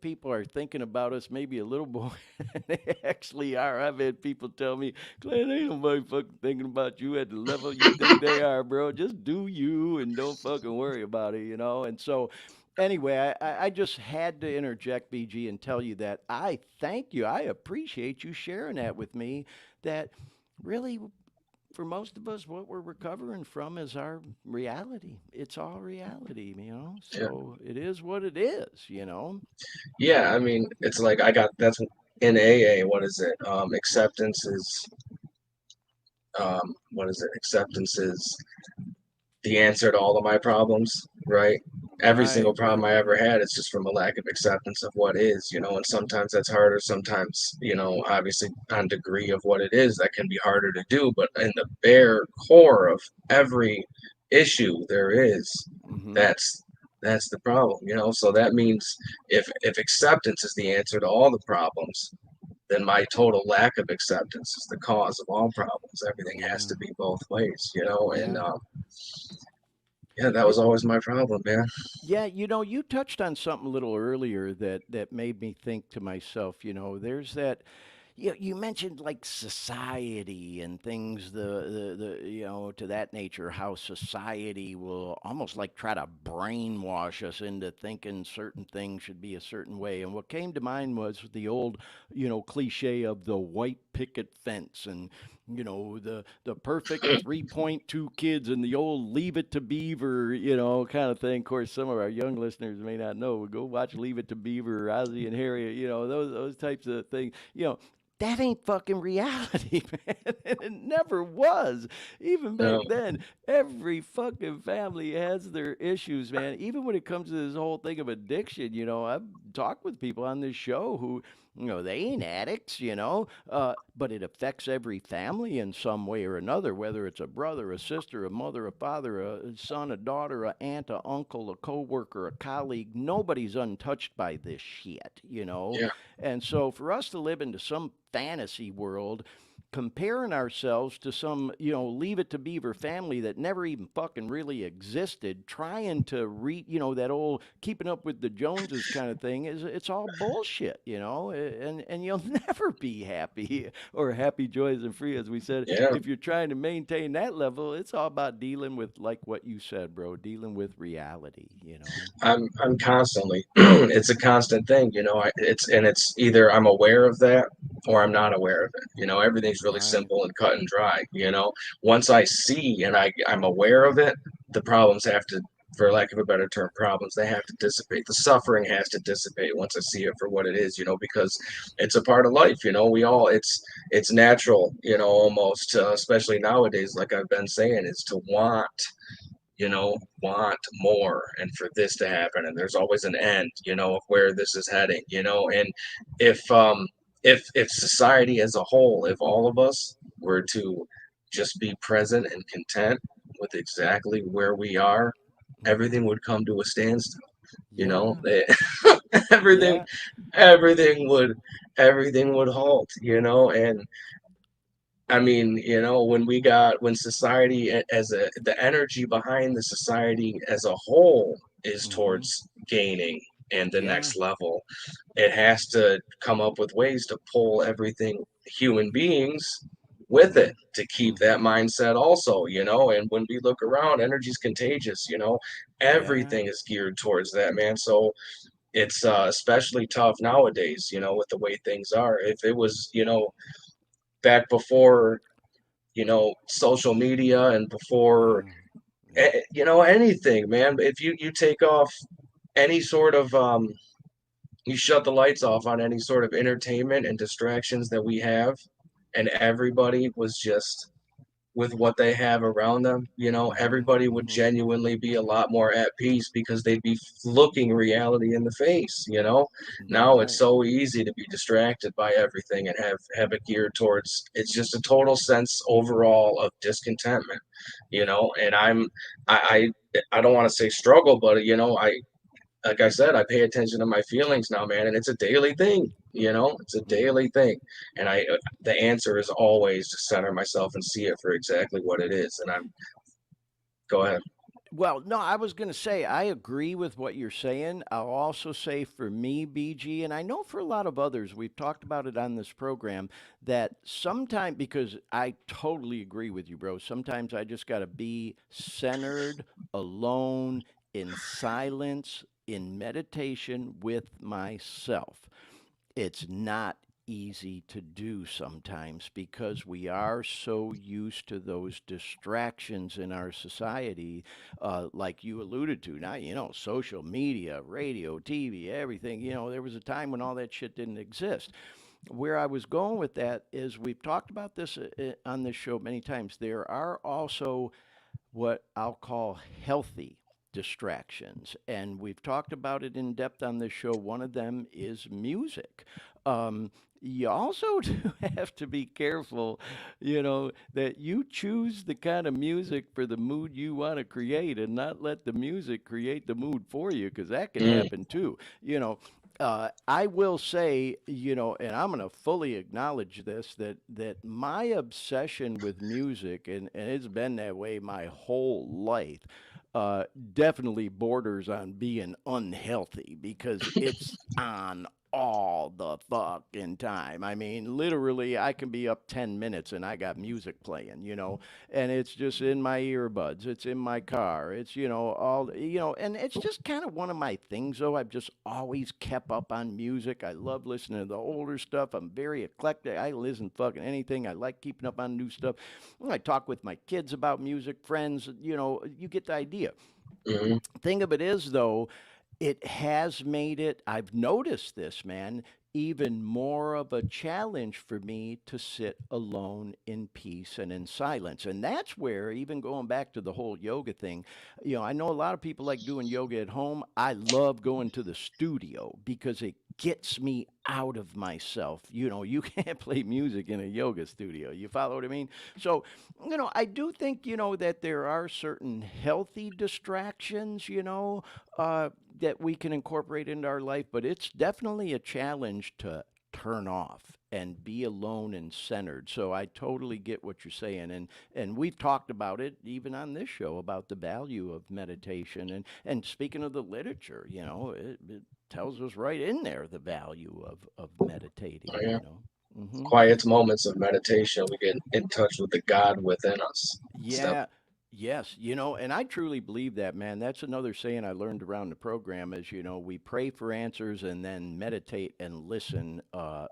people are thinking about us maybe a little more than they actually are. I've had people tell me, Glenn, ain't nobody fucking thinking about you at the level you think they are, bro. Just do you and don't fucking worry about it, you know. And so anyway, I just had to interject, BG, and tell you that I thank you. I appreciate you sharing that with me. That really, for most of us, what we're recovering from is our reality. It's all reality, you know. So it is what it is, you know. Yeah, I mean, it's like that's in AA. What is it? Acceptance is what is it? Acceptance is the answer to all of my problems, right? Every single problem I ever had is just from a lack of acceptance of what is, you know, and sometimes that's harder. Sometimes, you know, obviously on degree of what it is, that can be harder to do. But in the bare core of every issue there is, that's the problem, you know. So that means if acceptance is the answer to all the problems, then my total lack of acceptance is the cause of all problems. Everything has to be both ways, you know, and yeah, that was always my problem, man. Yeah, you know, you touched on something a little earlier that made me think to myself, you know, there's that you mentioned like society and things the you know, to that nature, how society will almost like try to brainwash us into thinking certain things should be a certain way. And what came to mind was the old, you know, cliche of the white picket fence and you know the perfect 3.2 kids and the old Leave It to Beaver, you know, kind of thing. Of course, some of our young listeners may not know. Go watch Leave It to Beaver, Ozzy and Harriet, you know, those types of things. You know, that ain't fucking reality, man. And it never was. Even back No. then, every fucking family has their issues, man. Even when it comes to this whole thing of addiction, you know, I've talked with people on this show who, you know, they ain't addicts, you know, but it affects every family in some way or another, whether it's a brother, a sister, a mother, a father, a son, a daughter, a aunt, a uncle, a coworker, a colleague. Nobody's untouched by this shit, you know. Yeah. And so for us to live into some fantasy world, comparing ourselves to some, you know, Leave It to Beaver family that never even fucking really existed, trying to you know, that old keeping up with the Joneses kind of thing it's all bullshit, you know, and you'll never be happy or happy, joyous, and free, as we said. Yeah. If you're trying to maintain that level, it's all about dealing with, like what you said, bro, dealing with reality, you know. I'm constantly it's a constant thing, you know. It's either I'm aware of that or I'm not aware of it. You know, everything's really simple and cut and dry, you know. Once I see and I'm aware of it, the problems have to, for lack of a better term, problems, they have to dissipate. The suffering has to dissipate once I see it for what it is, you know, because it's a part of life, you know. We all it's natural, you know, almost especially nowadays, like I've been saying, is to want, you know, want more and for this to happen, and there's always an end, you know, of where this is heading, you know. And if society as a whole, if all of us were to just be present and content with exactly where we are, everything would come to a standstill, you know. Everything everything would halt, you know. And I mean, you know, when society the energy behind the society as a whole is towards gaining and the next level, it has to come up with ways to pull everything, human beings, with it to keep that mindset also, you know. And when we look around, energy's contagious, you know. Everything is geared towards that, man. So it's especially tough nowadays, you know, with the way things are. If it was, you know, back before, you know, social media and before, you know, anything, man. If you take off any sort of you shut the lights off on any sort of entertainment and distractions that we have, and everybody was just with what they have around them, everybody would genuinely be a lot more at peace because they'd be looking reality in the face. Now it's Right. so easy to be distracted by everything and have it geared towards, it's just a total sense overall of discontentment, and I don't want to say struggle, but like I said, I pay attention to my feelings now, man, and it's a daily thing. It's a daily thing, and the answer is always to center myself and see it for exactly what it is. And go ahead. Well, no, I was going to say, I agree with what you're saying. I'll also say for me, BG, and I know for a lot of others, we've talked about it on this program, that sometimes, because I totally agree with you, bro, sometimes I just got to be centered, alone, in silence, in meditation with myself. It's not easy to do sometimes because we are so used to those distractions in our society, like you alluded to. Now, social media, radio, TV, everything. There was a time when all that shit didn't exist. Where I was going with that is we've talked about this on this show many times. There are also what I'll call healthy distractions. And we've talked about it in depth on this show. One of them is music. You also do have to be careful, that you choose the kind of music for the mood you want to create and not let the music create the mood for you, because that can Mm, happen too. I will say, and I'm going to fully acknowledge this, that my obsession with music, and it's been that way my whole life, uh, definitely borders on being unhealthy because it's on all the fucking time. I mean, literally, I can be up 10 minutes and I got music playing, and it's just in my earbuds, it's in my car, it's, and it's just kind of one of my things, though. I've just always kept up on music. I love listening to the older stuff. I'm very eclectic. I listen to fucking anything. I like keeping up on new stuff. When I talk with my kids about music, friends, you get the idea. mhm. Thing of it is, though, it has made it, I've noticed this, man, even more of a challenge for me to sit alone in peace and in silence. And that's where, even going back to the whole yoga thing, I know a lot of people like doing yoga at home. I love going to the studio because it gets me out of myself. You can't play music in a yoga studio. You follow what I mean? So, I do think, that there are certain healthy distractions, that we can incorporate into our life, but it's definitely a challenge to turn off and be alone and centered. So I totally get what you're saying, and we've talked about it even on this show about the value of meditation. And speaking of the literature, it tells us right in there the value of meditating. Oh, yeah. Hmm. Quiet moments of meditation, we get in touch with the God within us. Step. Yeah. Yes, and I truly believe that, man. That's another saying I learned around the program is, we pray for answers and then meditate and listen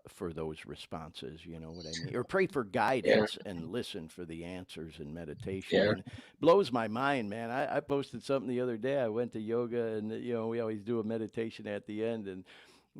for those responses. You know what I mean? Or pray for Yeah, guidance and listen for the answers in meditation. yeah. And blows my mind, man. I posted something the other day. I went to yoga and, we always do a meditation at the end. And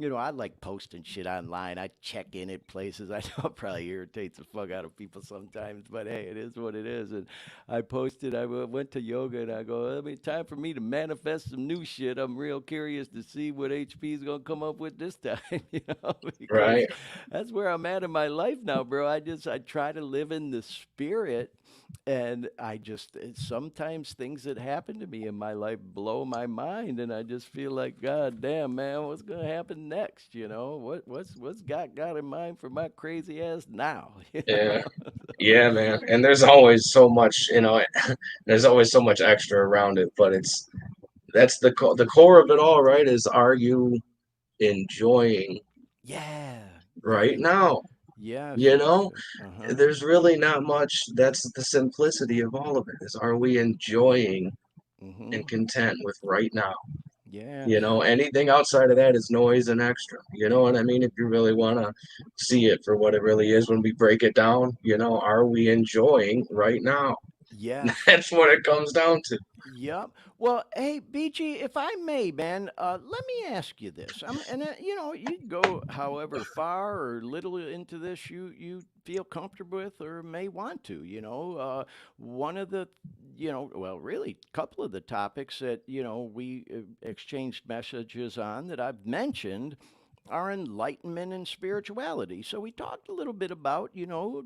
I like posting shit online. I check in at places. I know it probably irritates the fuck out of people sometimes, but hey, it is what it is. And I posted, went to yoga and I go, I mean, time for me to manifest some new shit. I'm real curious to see what HP is going to come up with this time, because Right. that's where I'm at in my life now, bro. I try to live in the spirit, and sometimes things that happen to me in my life blow my mind, and I just feel like, God damn, man, what's gonna happen next? What's got in mind for my crazy ass now? Yeah. Yeah, man. And there's always so much, there's always so much extra around it, but that's the core of it all, right? Is, are you enjoying Yeah, right now? yes, You yes, know, yes. Uh huh. there's really not much. That's the simplicity of all of it, is, are we enjoying Mm-hmm. and content with right now? Yeah. Anything outside of that is noise and extra. You know what I mean? If you really want to see it for what it really is, when we break it down, are we enjoying right now? Yes. That's what it comes down to. Yep. Well, hey, BG, if I may, man, let me ask you this. You know, you can go however far or little into this you feel comfortable with or may want to. One of the, well, really, a couple of the topics that we exchanged messages on that I've mentioned our enlightenment and spirituality. So we talked a little bit about,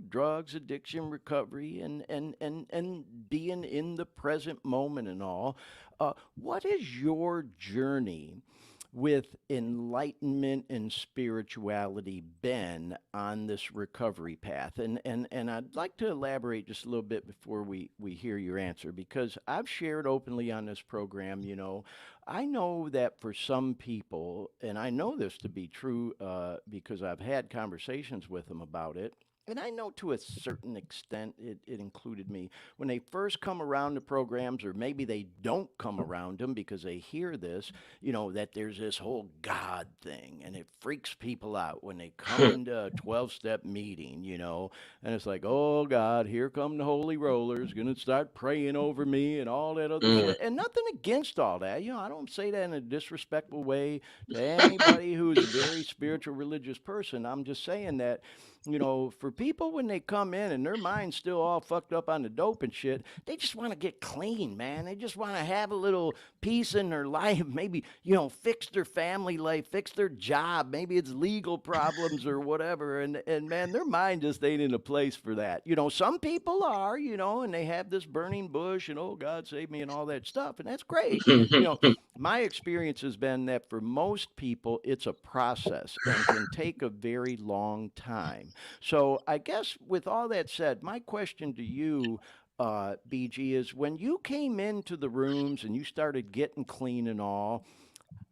drugs, addiction, recovery, and being in the present moment and all. What is your journey with enlightenment and spirituality been on this recovery path? And I'd like to elaborate just a little bit before we hear your answer, because I've shared openly on this program, I know that for some people, and I know this to be true because I've had conversations with them about it, and I know to a certain extent it included me. When they first come around the programs, or maybe they don't come around them because they hear this, that there's this whole God thing, and it freaks people out when they come into a 12-step meeting, and it's like, oh God, here come the holy rollers, gonna start praying over me and all that other Mm. shit. And nothing against all that. I don't say that in a disrespectful way to anybody who's a very spiritual, religious person. I'm just saying that, for people when they come in and their mind's still all fucked up on the dope and shit, they just want to get clean, man. They just want to have a little peace in their life. Maybe, fix their family life, fix their job. Maybe it's legal problems or whatever. And man, their mind just ain't in a place for that. Some people are, and they have this burning bush and, oh, God save me and all that stuff. And that's great. My experience has been that for most people, it's a process and can take a very long time. So, I guess with all that said, my question to you, BG, is when you came into the rooms and you started getting clean and all,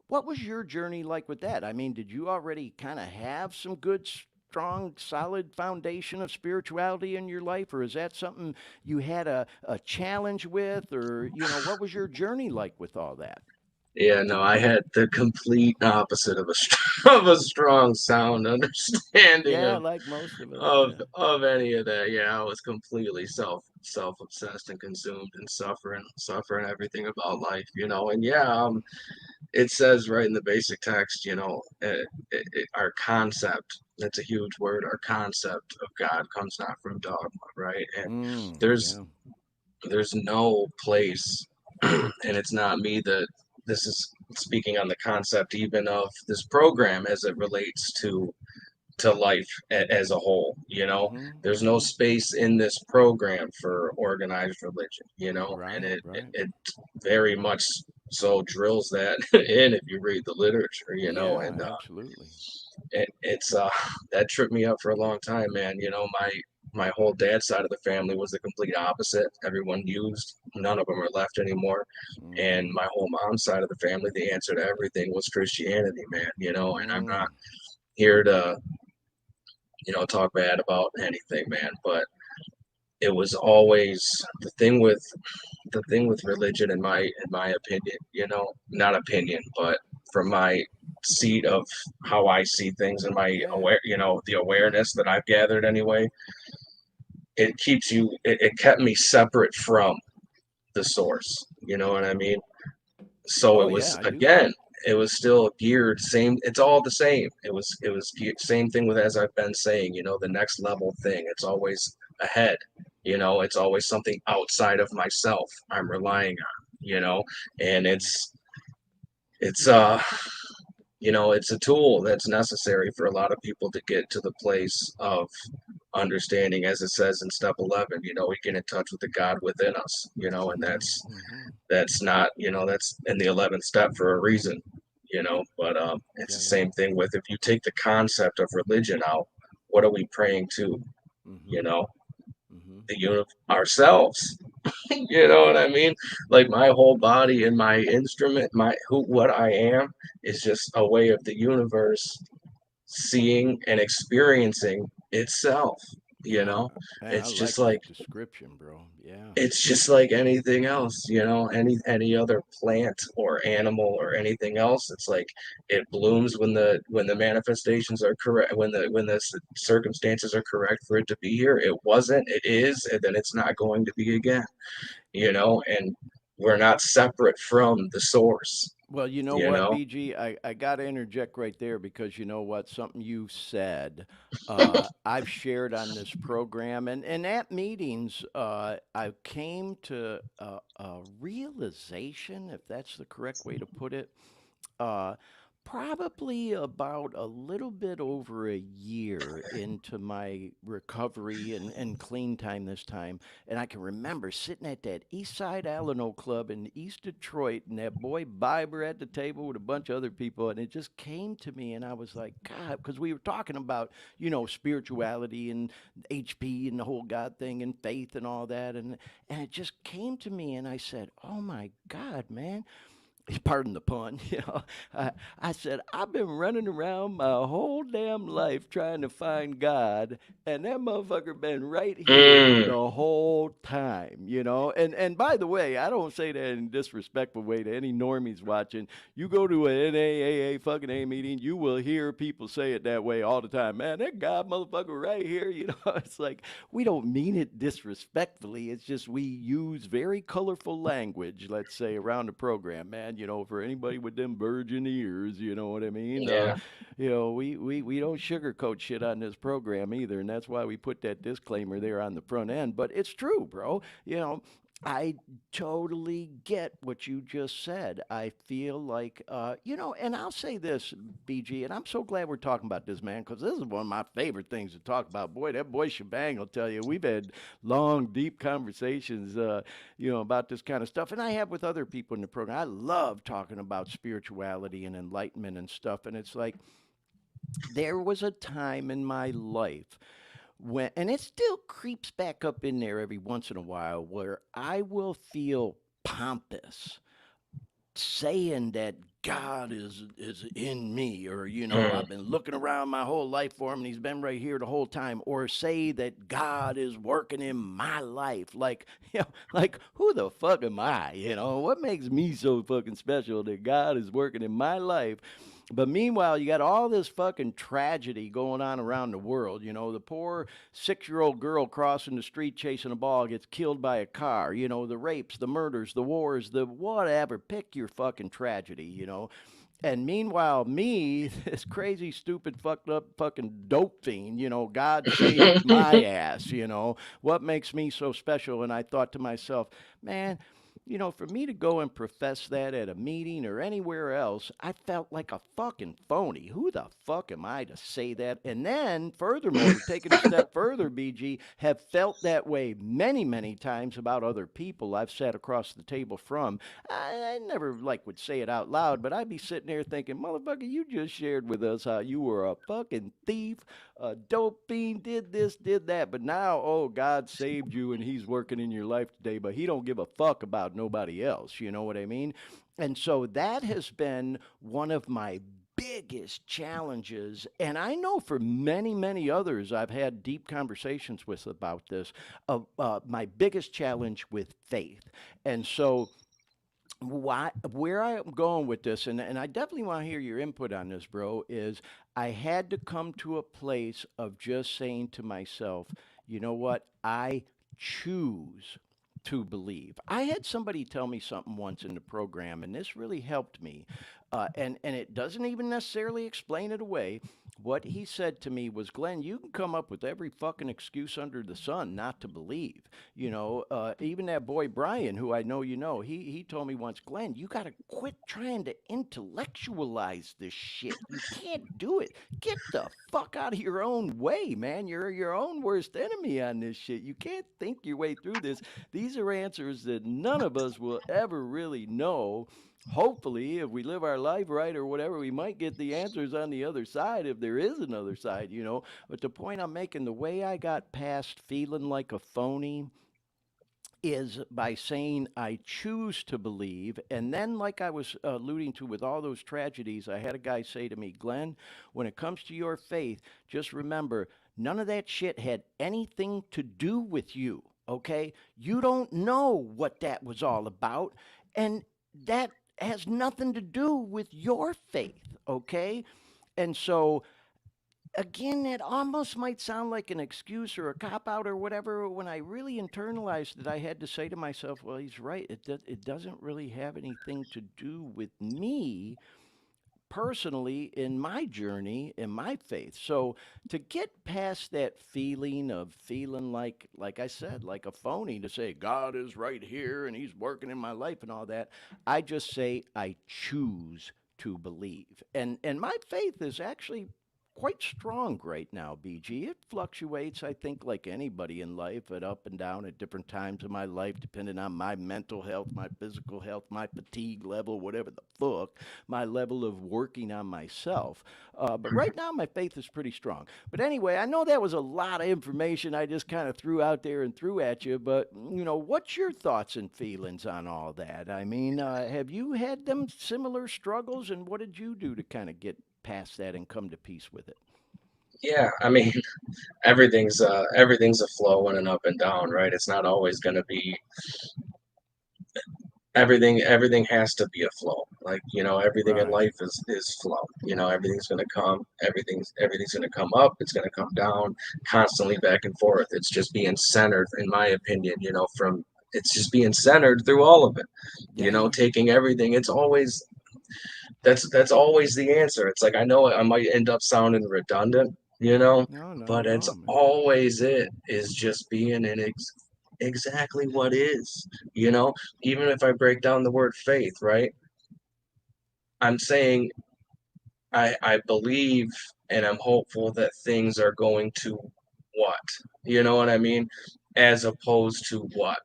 what was your journey like with that? I mean, did you already kind of have some good, strong, solid foundation of spirituality in your life, or is that something you had a challenge with, or, what was your journey like with all that? Yeah, no, I had the complete opposite of of a strong, sound understanding Yeah, of like most of us. of Yeah. of any of that. Yeah, I was completely self-obsessed and consumed and suffering everything about life, And yeah, it says right in the basic text, our concept. That's a huge word. Our concept of God comes not from dogma, right? And there's Yeah. there's no place, and it's not me that this is speaking on the concept even of this program as it relates to life as a whole. There's no Mm-hmm. space in this program for organized religion, and Right, right. it very much so drills that in if you read the literature, Yeah, and absolutely. it's that tripped me up for a long time, man. My whole dad's side of the family was the complete opposite. Everyone used, none of them are left anymore. And Mm-hmm. my whole mom's side of the family, the answer to everything was Christianity, man. And I'm not Mm. here to, talk bad about anything, man. But it was always the thing with religion, in my opinion, not opinion, but from my seat of how I see things and my Yeah. the awareness that I've gathered anyway, it kept me separate from the source. You know what I mean? So Oh, it yeah, was, I do. again, it was still geared same. It's all the same. It was same thing with, as I've been saying, the next level thing. It's always ahead. It's always something outside of myself I'm relying on. And Mm. it's it's a tool that's necessary for a lot of people to get to the place of understanding, as it says in step 11. We get in touch with the God within us. And Mm-hmm. that's Mm-hmm. that's not, that's in the 11th step for a reason. But it's Yeah, the yeah. same thing with, if you take the concept of religion out, what are we praying to? Mm-hmm. you know Mm-hmm. ourselves. You know what I mean? Like, my whole body and my instrument, what I am, is just a way of the universe seeing and experiencing itself. you Yeah, know man, I it's just like like that description, bro. Yeah. it's just like anything else, any other plant or animal or anything else. It's like it blooms when the manifestations are correct, when the circumstances are correct for it to be here. It wasn't, it is, and then it's not going to be again. And we're not separate from the source, Well, you know you what, know? BG, I got to interject right there because you know what, something you said, I've shared on this program, and at meetings, I came to a realization, if that's the correct way to put it, uh, probably about a little bit over a year into my recovery and clean time this time. And I can remember sitting at that East Side Alano Club in East Detroit, and that boy Biber at the table with a bunch of other people. And it just came to me, and I was like, God, because we were talking about, you know, spirituality and HP and the whole God thing and faith and all that. And it just came to me, and I said, oh my God, man, pardon the pun, you know, I said, I've been running around my whole damn life trying to find God, and that motherfucker been right here Mm, the whole time, you know. And by the way, I don't say that in a disrespectful way to any normies watching. You go to an NAAA fucking A meeting, you will hear people say it that way all the time. Man, that God motherfucker right here, you know. It's like we don't mean it disrespectfully. It's just we use very colorful language, let's say, around the program, man. You know, for anybody with them virgin ears, you know what I mean? yeah. You know, we don't sugarcoat shit on this program either, and that's why we put that disclaimer there on the front end. But it's true, bro. You know, I totally get what you just said. I feel like, you know, and I'll say this, BG, and I'm so glad we're talking about this, man, because this is one of my favorite things to talk about. Boy, that boy Shebang will tell you, we've had long, deep conversations, you know, about this kind of stuff, and I have with other people in the program. I love talking about spirituality and enlightenment and stuff, and it's like, there was a time in my life when, and it still creeps back up in there every once in a while, where I will feel pompous saying that God is in me, or you know, Mm, I've been looking around my whole life for him and he's been right here the whole time, or say that God is working in my life. Like, you know, like who the fuck am I? You know, what makes me so fucking special that God is working in my life? But meanwhile, you got all this fucking tragedy going on around the world. You know, the poor 6-year-old girl crossing the street chasing a ball gets killed by a car. You know, the rapes, the murders, the wars, the whatever. Pick your fucking tragedy, you know. And meanwhile, me, this crazy, stupid, fucked up fucking dope fiend, you know, God saved my ass, you know. What makes me so special? And I thought to myself, man, you know, for me to go and profess that at a meeting or anywhere else, I felt like a fucking phony. Who the fuck am I to say that? And then, furthermore, to take it a step further, BG, have felt that way many, many times about other people I've sat across the table from. I never like would say it out loud, but I'd be sitting there thinking, motherfucker, you just shared with us how you were a fucking thief, a dope fiend, did this, did that, but now, oh, God saved you and he's working in your life today, but he don't give a fuck about nobody else. You know what I mean? And so that has been one of my biggest challenges. And I know for many, many others I've had deep conversations with about this, my biggest challenge with faith. And so where I'm going with this, and I definitely want to hear your input on this, bro, is I had to come to a place of just saying to myself, you know what? I choose to believe. I had somebody tell me something once in the program, and this really helped me. And it doesn't even necessarily explain it away. What he said to me was, Glenn, you can come up with every fucking excuse under the sun not to believe. You know, even that boy Brian, who I know you know, he told me once, Glenn, you got to quit trying to intellectualize this shit. You can't do it. Get the fuck out of your own way, man. You're your own worst enemy on this shit. You can't think your way through this. These are answers that none of us will ever really know. Hopefully, if we live our life right or whatever, we might get the answers on the other side if there is another side, you know. But the point I'm making, the way I got past feeling like a phony is by saying I choose to believe. And then, like I was alluding to with all those tragedies, I had a guy say to me, Glenn, when it comes to your faith, just remember, none of that shit had anything to do with you. Okay? You don't know what that was all about. And that has nothing to do with your faith. Okay? And so again, that almost might sound like an excuse or a cop out or whatever. When I really internalized it, I had to say to myself, well, he's right. It doesn't really have anything to do with me personally in my journey in my faith. So to get past that feeling of feeling like I said, like a phony, to say God is right here and he's working in my life and all that, I just say I choose to believe. And my faith is actually quite strong right now, BG. It fluctuates, I think, like anybody in life, at up and down at different times of my life, depending on my mental health, my physical health, my fatigue level, whatever the fuck, my level of working on myself. But right now, my faith is pretty strong. But anyway, I know that was a lot of information I just kind of threw out there and threw at you. But, what's your thoughts and feelings on all that? I mean, have you had them similar struggles, and what did you do to kind of get past that and come to peace with it? Yeah, I mean, everything's a flow and an up and down, right? It's not always going to be everything has to be a flow. Like, everything in Right. life is flow. Everything's going to come, everything's going to come up, it's going to come down, constantly back and forth. It's just being centered, in my opinion, from it's just being centered through all of it. Yeah. Taking everything. It's always that's always the answer. It's like, I know I might end up sounding redundant, No, not but at it's all, man. always it is just being exactly what is, you know, even if I break down the word faith, right? I'm saying I believe and I'm hopeful that things are going to what? You know what I mean? As opposed to what,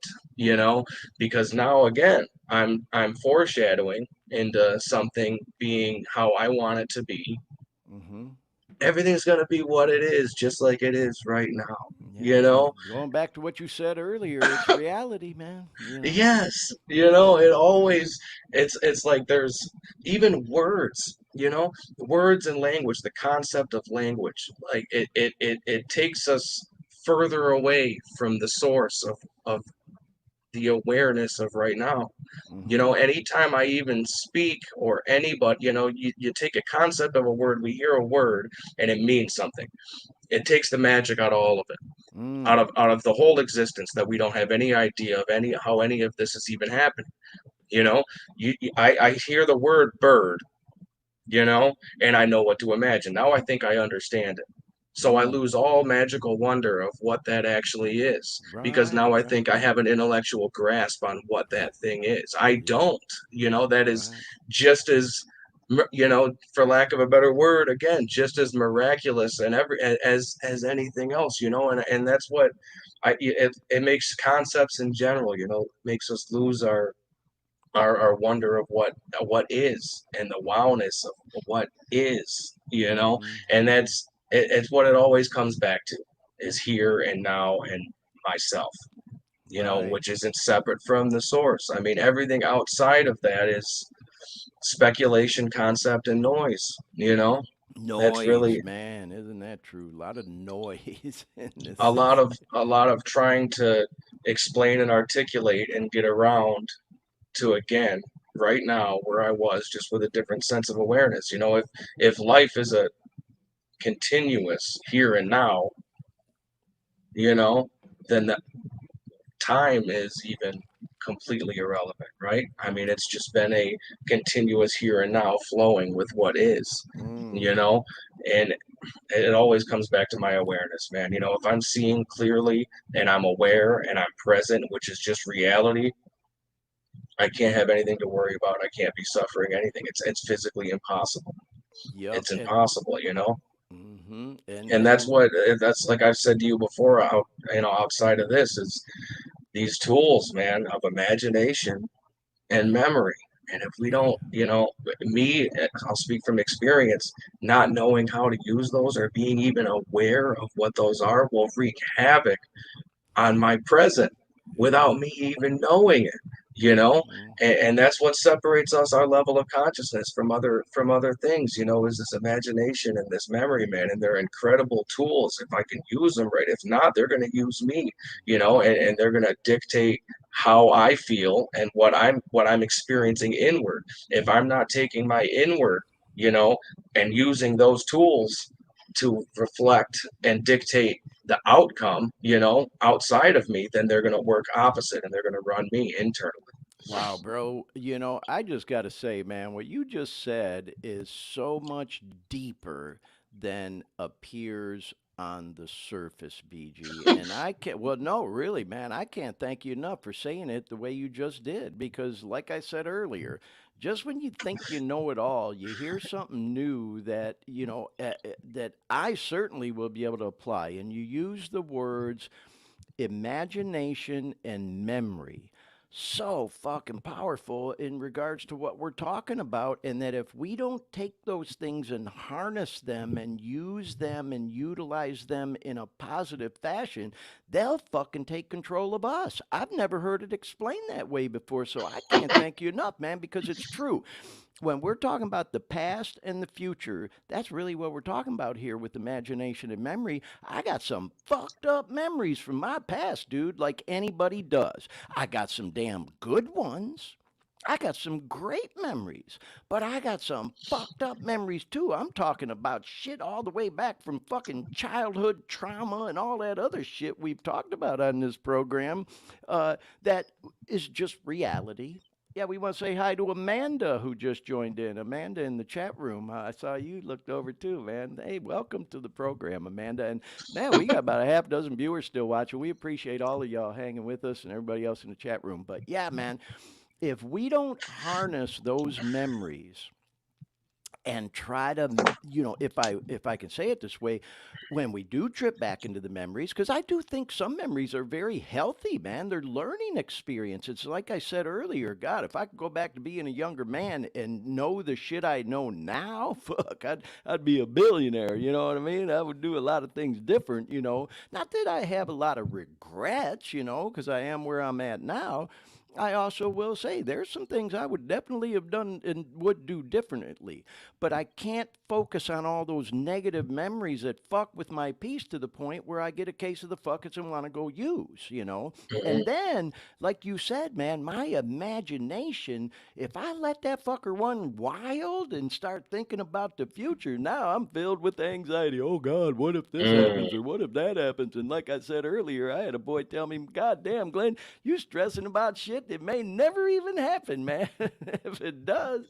Because now again, I'm foreshadowing into something being how I want it to be. Mm-hmm. Everything's gonna be what it is, just like it is right now, Yeah. you know? Going back to what you said earlier, it's reality, man. Yes, it Yeah. always it's like there's even words, words and language, the concept of language, like it takes us further away from the source of the awareness of right now. Mm-hmm. Anytime I even speak or anybody, you take a concept of a word, we hear a word and it means something. It takes the magic out of all of it, out Mm. of out of the whole existence, that we don't have any idea of how any of this is even happening. You know, I hear the word bird, and I know what to imagine. Now I think I understand it. So I Mm. lose all magical wonder of what that actually is, because Right, now I right. think I have an intellectual grasp on what that thing is. I Yeah. don't, that is Right. just as, for lack of a better word, again, just as miraculous and as anything else, and that's what it makes concepts in general, makes us lose our wonder of what is, and the wowness of what is, Mm-hmm. and Mm-hmm. it's what it always comes back to, is here and now and myself, Right. which isn't separate from the source. I mean, everything outside of that is speculation, concept, and noise, that's Noise, really man. Isn't that true? A lot of noise in a this. lot of a lot of trying to explain and articulate and get around to, again, right now where I was, just with a different sense of awareness. If life is a continuous here and now, you know, then the time is even completely irrelevant, right? I mean, it's just been a continuous here and now flowing with what is, Mm. you know, and it always comes back to my awareness, man. If I'm seeing clearly and I'm aware and I'm present, which is just reality, I can't have anything to worry about. I can't be suffering anything. It's physically impossible. Yup. It's impossible. Mm-hmm. And that's like I've said to you before, outside of this, is these tools, man, of imagination and memory. And if we Yeah. don't, I'll speak from experience, not knowing how to use those or being even aware of what those are will wreak havoc on my present Yeah. without me even knowing it, you know and that's what separates us, our level of consciousness, from other things, is this imagination and this memory, man. And they're incredible tools if I can use them right. If not, they're going to use me, Mm-hmm. and they're going to dictate how I feel and what I'm experiencing inward. If I'm not taking my inward, you know and using those tools, to reflect and dictate the outcome, outside of me, then they're going to work opposite and they're going to run me internally. Wow, bro. I just got to say, man, what you just said is so much deeper than appears on the surface, BG. And I can't, well, no, really, man, I can't thank you enough for saying it the way you just did. Because, like I said earlier, just when you think you know it all, you hear something new that, that I certainly will be able to apply. And you use the words imagination and memory, so fucking powerful in regards to what we're talking about. And that if we don't take those things and harness them and use them and utilize them in a positive fashion, they'll fucking take control of us. I've never heard it explained that way before, so I can't thank you enough, man, because it's true. When we're talking about the past and the future, that's really what we're talking about here with imagination and memory. I got some fucked up memories from my past, dude, like anybody does. I got some damn good ones. I got some great memories, but I got some fucked up memories too. I'm talking about shit all the way back from fucking childhood trauma and all that other shit we've talked about on this program, that is just reality. Yeah, we want to say hi to Amanda, who just joined in. Amanda in the chat room. I saw you looked over too, man. Hey, welcome to the program, Amanda. And man, we got about a half dozen viewers still watching. We appreciate all of y'all hanging with us and everybody else in the chat room. But yeah, man, if we don't harness those memories and try to, if I can say it this way, when we do trip back into the memories, because I do think some memories are very healthy, man. They're learning experiences. Like I said earlier, God, if I could go back to being a younger man and know the shit I know now, fuck, I'd be a billionaire. You know what I mean? I would do a lot of things different. Not that I have a lot of regrets, because I am where I'm at now. I also will say there's some things I would definitely have done and would do differently, but I can't focus on all those negative memories that fuck with my peace to the point where I get a case of the fuckets and want to go use. And then, like you said, man, my imagination, if I let that fucker run wild and start thinking about the future, now I'm filled with anxiety. Oh God, what if this happens or what if that happens? And like I said earlier, I had a boy tell me, God damn, Glenn, you stressing about shit it may never even happen, man. If it does,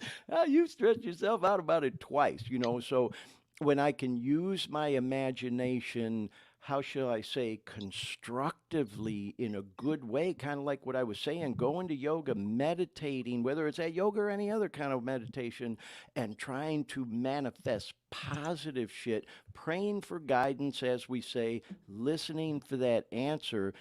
you stress yourself out about it twice, So when I can use my imagination, how shall I say, constructively in a good way, kind of like what I was saying, going to yoga, meditating, whether it's at yoga or any other kind of meditation, and trying to manifest positive shit, praying for guidance, as we say, listening for that answer.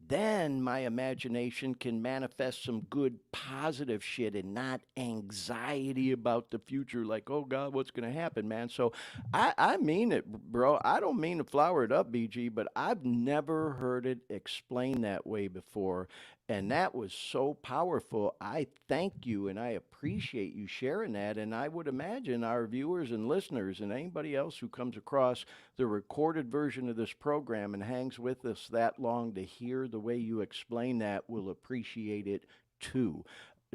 Then my imagination can manifest some good positive shit and not anxiety about the future, like, oh God, what's going to happen, man? So I mean it, bro. I don't mean to flower it up, BG, but I've never heard it explained that way before. And that was so powerful. I thank you and I appreciate you sharing that. And I would imagine our viewers and listeners and anybody else who comes across the recorded version of this program and hangs with us that long to hear the way you explain that will appreciate it too.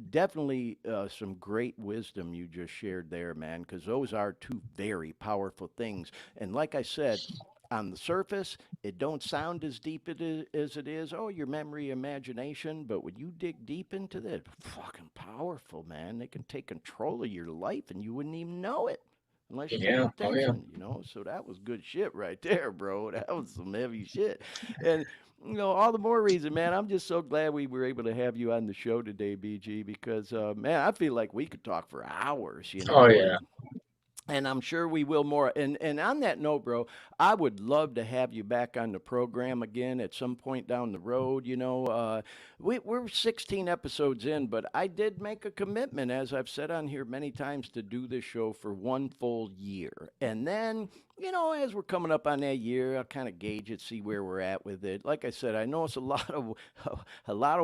Definitely some great wisdom you just shared there, man, because those are two very powerful things. And like I said, on the surface, it don't sound as deep as it is. Oh, your memory, imagination. But when you dig deep into that, fucking powerful, man. They can take control of your life and you wouldn't even know it unless you pay attention, So that was good shit right there, bro. That was some heavy shit. And all the more reason, man. I'm just so glad we were able to have you on the show today, BG, because man, I feel like we could talk for hours, Oh yeah. And I'm sure we will more. And on that note, bro, I would love to have you back on the program again at some point down the road. We're 16 episodes in, but I did make a commitment, as I've said on here many times, to do this show for one full year. And then, as we're coming up on that year, I'll kind of gauge it, see where we're at with it. Like I said, I know it's a lot of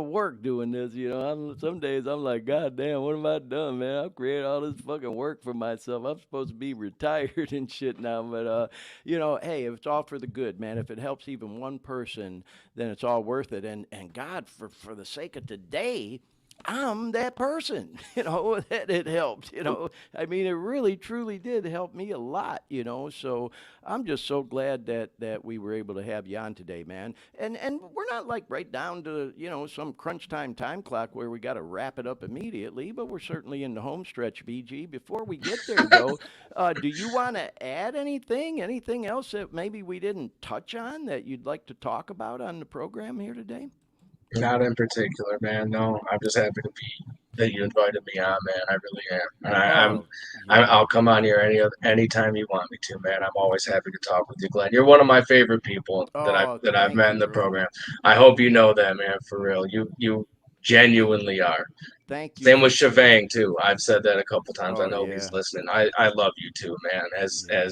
work doing this. Some days I'm like, God damn, what have I done, man? I've created all this fucking work for myself. I'm supposed to be retired and shit now, but hey, if it's all for the good, man, if it helps even one person, then it's all worth it. And God, for the sake of today, I'm that person, that it helped, I mean, it really, truly did help me a lot, so I'm just so glad that we were able to have you on today, man. And we're not like right down to, some crunch time clock where we got to wrap it up immediately, but we're certainly in the home stretch, BG. Before we get there, though, do you want to add anything else that maybe we didn't touch on that you'd like to talk about on the program here today? Not in particular, man. No, I'm just happy to be that you invited me on, man. I really am, and Oh, I'll yeah. come on here anytime you want me to, man. I'm always happy to talk with you, Glenn. You're one of my favorite people Oh, that I've thank met you, in the bro. program. I hope you know that, man. For real, you genuinely are. Thank you Same with for saying Shivang that. too. I've said that a couple times. I Oh, know he's yeah. listening. I love you too, man. Yeah.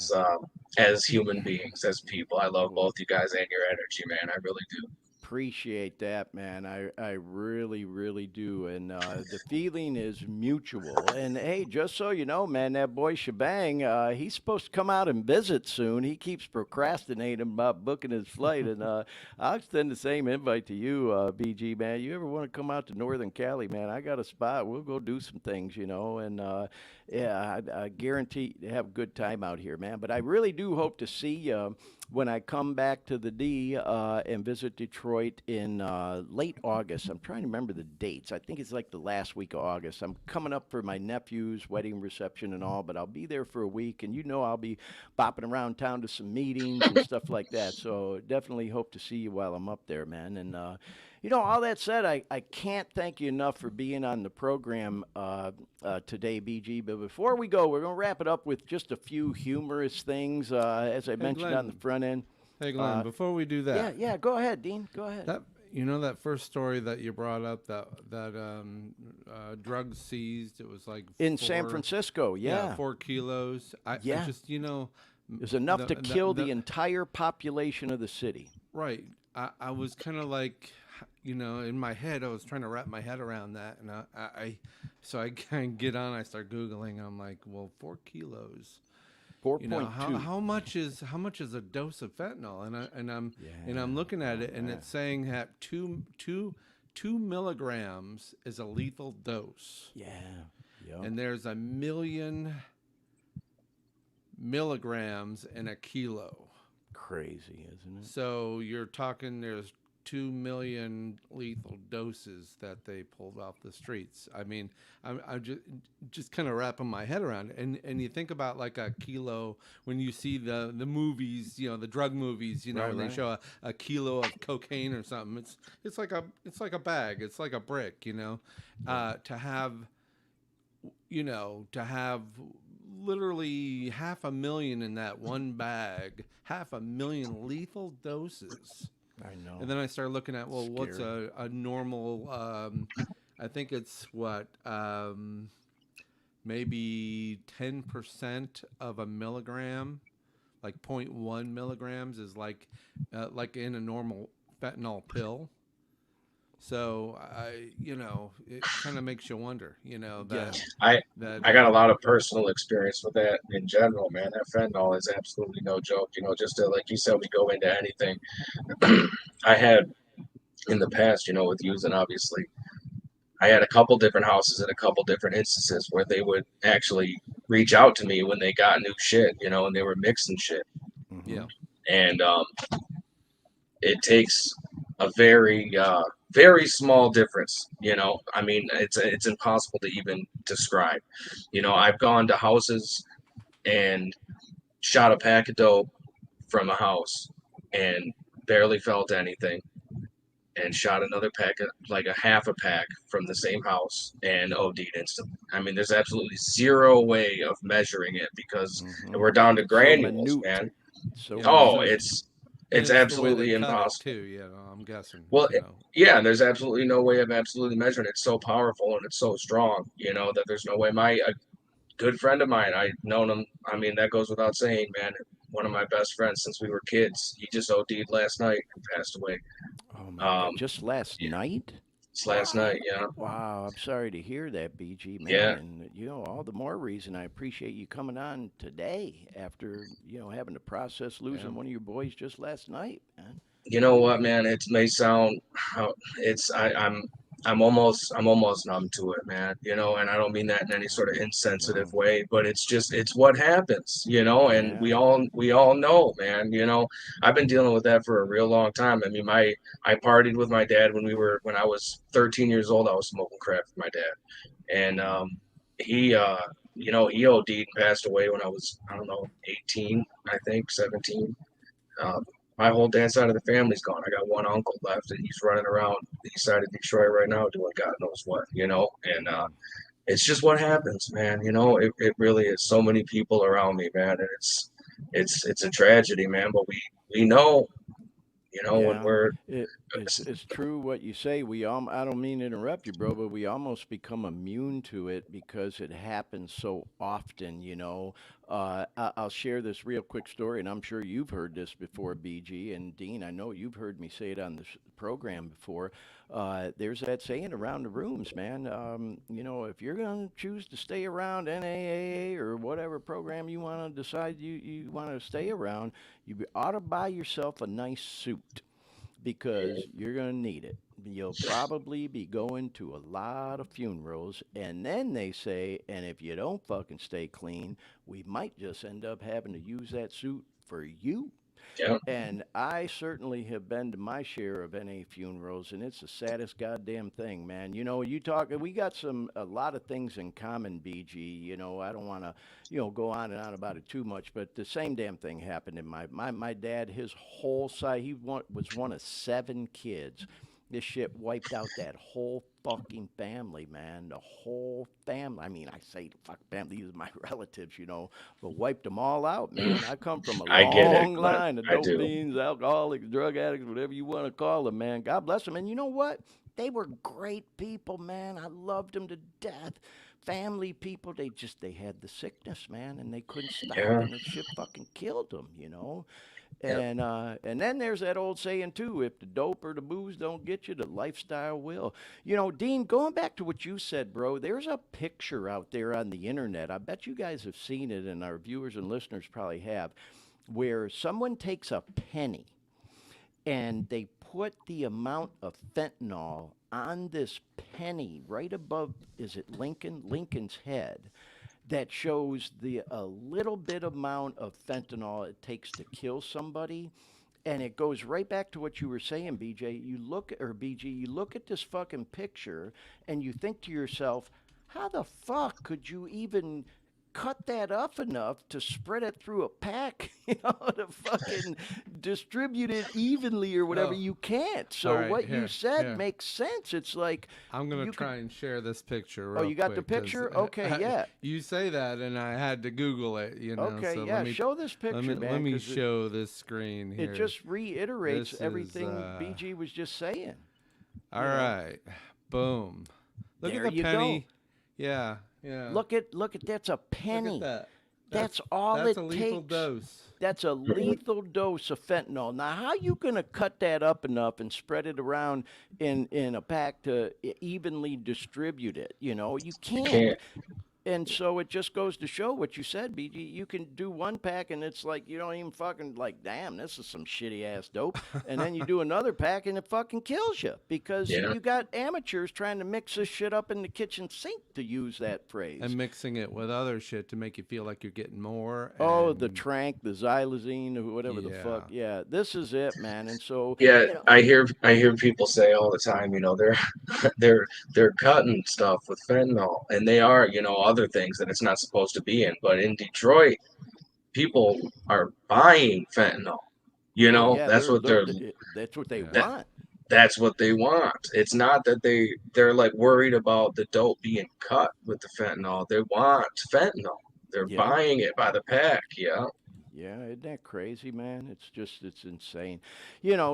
As human beings, as people, I love Well, both you guys and your energy, man. I really do. appreciate that, man. I really, really do. And the feeling is mutual. And hey, just so you know, man, that boy Shebang, he's supposed to come out and visit soon. He keeps procrastinating about booking his flight. And I'll extend the same invite to you, BG, man. You ever want to come out to Northern Cali, man? I got a spot. We'll go do some things, And yeah, I guarantee to have a good time out here, man. But I really do hope to see you when I come back to the D and visit Detroit in late August. I'm trying to remember the dates. I think it's like the last week of August. I'm coming up for my nephew's wedding reception and all, but I'll be there for a week. And I'll be bopping around town to some meetings and stuff like that. So definitely hope to see you while I'm up there, man. And, all that said, I can't thank you enough for being on the program today, BG. But before we go, we're going to wrap it up with just a few humorous things, as I Hey, mentioned on the Glenn. front end. Hey, Glenn. Before we do that, Yeah, go ahead, Dean. Go ahead. that that first story that you brought up, that drugs seized. It was like In San Francisco, yeah. 4 kilos. I Yeah. just It was enough to kill the entire population of the city. right. I was kind of like, in my head, I was trying to wrap my head around that, and so I kind of get on. I start googling. I'm like, well, 4 kilos. 4.2. How much is a dose of fentanyl? And I'm looking at it, and it's saying that two milligrams is a lethal dose. Yeah. Yep. And there's 1,000,000 milligrams in a kilo. Crazy, isn't it? So you're talking there's 2 million lethal doses that they pulled off the streets. I mean, I'm just kind of wrapping my head around it. And you think about like a kilo when you see the movies, the drug movies, when they show a kilo of cocaine or something. It's like a bag. It's like a brick, to have literally 500,000 in that one bag, 500,000 lethal doses. I know. And then I started looking at, Scary. what's a normal, I think it's maybe 10% of a milligram, like 0.1 milligrams is like in a normal fentanyl pill. So it kind of makes you wonder, that I that I got a lot of personal experience with that in general, man. That fentanyl is absolutely no joke. Just like you said, we go into anything. I had in the past, with using, obviously, I had a couple different houses and a couple different instances where they would actually reach out to me when they got new shit, and they were mixing shit. Mm-hmm. Yeah. And it takes a very small difference. I mean, it's impossible to even describe. I've gone to houses and shot a pack of dope from a house and barely felt anything, and shot another pack, like a half a pack from the same house, and OD'd instantly. I mean, there's absolutely zero way of measuring it because we're down to granules, minute. man. So Oh, minute. it's the way absolutely they cut it impossible. too. I'm guessing. Well, yeah, there's absolutely no way of absolutely measuring it. It's so powerful and it's so strong, that there's no way. A good friend of mine, I've known him. I mean, that goes without saying, man. One of my best friends since we were kids. He just OD'd last night and passed away. Oh my God! Just last night? Just last night, yeah. Wow, I'm sorry to hear that, BG, man. Yeah. And all the more reason I appreciate you coming on today after having to process losing one of your boys just last night, man. You know what, man? It may sound, I'm I'm almost numb to it, man, you know, and I don't mean that in any sort of insensitive No. way, but it's what happens, you know, and Yeah. we all know, man, you know. I've been dealing with that for a real long time. I mean, I partied with my dad when I was 13 years old. I was smoking crack with my dad, and he you know, he OD'd and passed away when I was, I don't know, 18, I think, 17. Um, my whole dad's side of the family's gone. I got one uncle left, and he's running around the east side of Detroit right now doing God knows what, you know. And it's just what happens, man. You know, it really is. So many people around me, man, and it's a tragedy, man. But we know, you know, when Yeah, we're it's true what you say. I don't mean to interrupt you, bro, but we almost become immune to it because it happens so often. I'll share this real quick story, and I'm sure you've heard this before, BG and Dean. I know you've heard me say it on this program before. There's that saying around the rooms, man. If you're going to choose to stay around NAAA or whatever program you want to decide you want to stay around, ought to buy yourself a nice suit because you're going to need it. You'll probably be going to a lot of funerals. And then they say, and if you don't fucking stay clean, we might just end up having to use that suit for you. yeah, And I certainly have been to my share of NA funerals, and it's the saddest goddamn thing, man. We got a lot of things in common, BG. I don't want to, go on and on about it too much, but the same damn thing happened in my dad, his whole side. Was one of 7 kids. This shit wiped out that whole fucking family, man. The whole family. I mean, I say the fuck family, these are my relatives, but wiped them all out, man. I come from a I get it, long but line of I dope do. fiends, alcoholics, drug addicts, whatever you want to call them, man. God bless them. And you know what? They were great people, man. I loved them to death. Family people, they had the sickness, man, and they couldn't stop, Yeah, and it shit fucking killed them. yeah, And then there's that old saying too: if the dope or the booze don't get you, the lifestyle will. Dean, going back to what you said, bro, there's a picture out there on the internet. I bet you guys have seen it, and our viewers and listeners probably have, where someone takes a penny and they put the amount of fentanyl on this penny right above, is it Lincoln's head, that shows the a little bit amount of fentanyl it takes to kill somebody. And it goes right back to what you were saying, BG, you look at this fucking picture and you think to yourself, how the fuck could you even cut that up enough to spread it through a pack, to fucking distribute it evenly or whatever? Oh, You can't. all So right. what you Here, said here. makes sense. It's like I'm gonna you could. try and share this picture Oh, real you got the quick because picture? Okay, yeah. you say that, and I had to Google it. Okay, So yeah. Show this let me picture, man, let me 'cause show this screen it here. just reiterates This is everything BG was just saying. all You know, right. Boom. Look at there the you go. penny. Yeah, yeah. Look at that's a Look penny. at that. That's all That's it a lethal takes. dose. That's a lethal dose of fentanyl. Now, how you gonna cut that up enough and spread it around in a pack to evenly distribute it? You you can't. can't. And so it just goes to show what you said, BG. You can do one pack and it's like you don't even fucking like, damn, this is some shitty ass dope. And then you do another pack and it fucking kills you because Yeah, you got amateurs trying to mix this shit up in the kitchen sink, to use that phrase. And mixing it with other shit to make you feel like you're getting more. Oh, the And trank, the xylazine, or whatever the yeah. fuck. Yeah, this is it, man. And so, yeah. you know, I hear people say all the time, you know, they're they're cutting stuff with fentanyl, and they are, you know, other things that it's not supposed to be in. But in Detroit, people are buying fentanyl. You oh know, yeah, they're that's what they Yeah. that, want. that's what they want. It's not that they're like worried about the dope being cut with the fentanyl. They want fentanyl. They're Yeah. buying it by the pack. Yeah. Yeah, isn't that crazy, man? It's insane.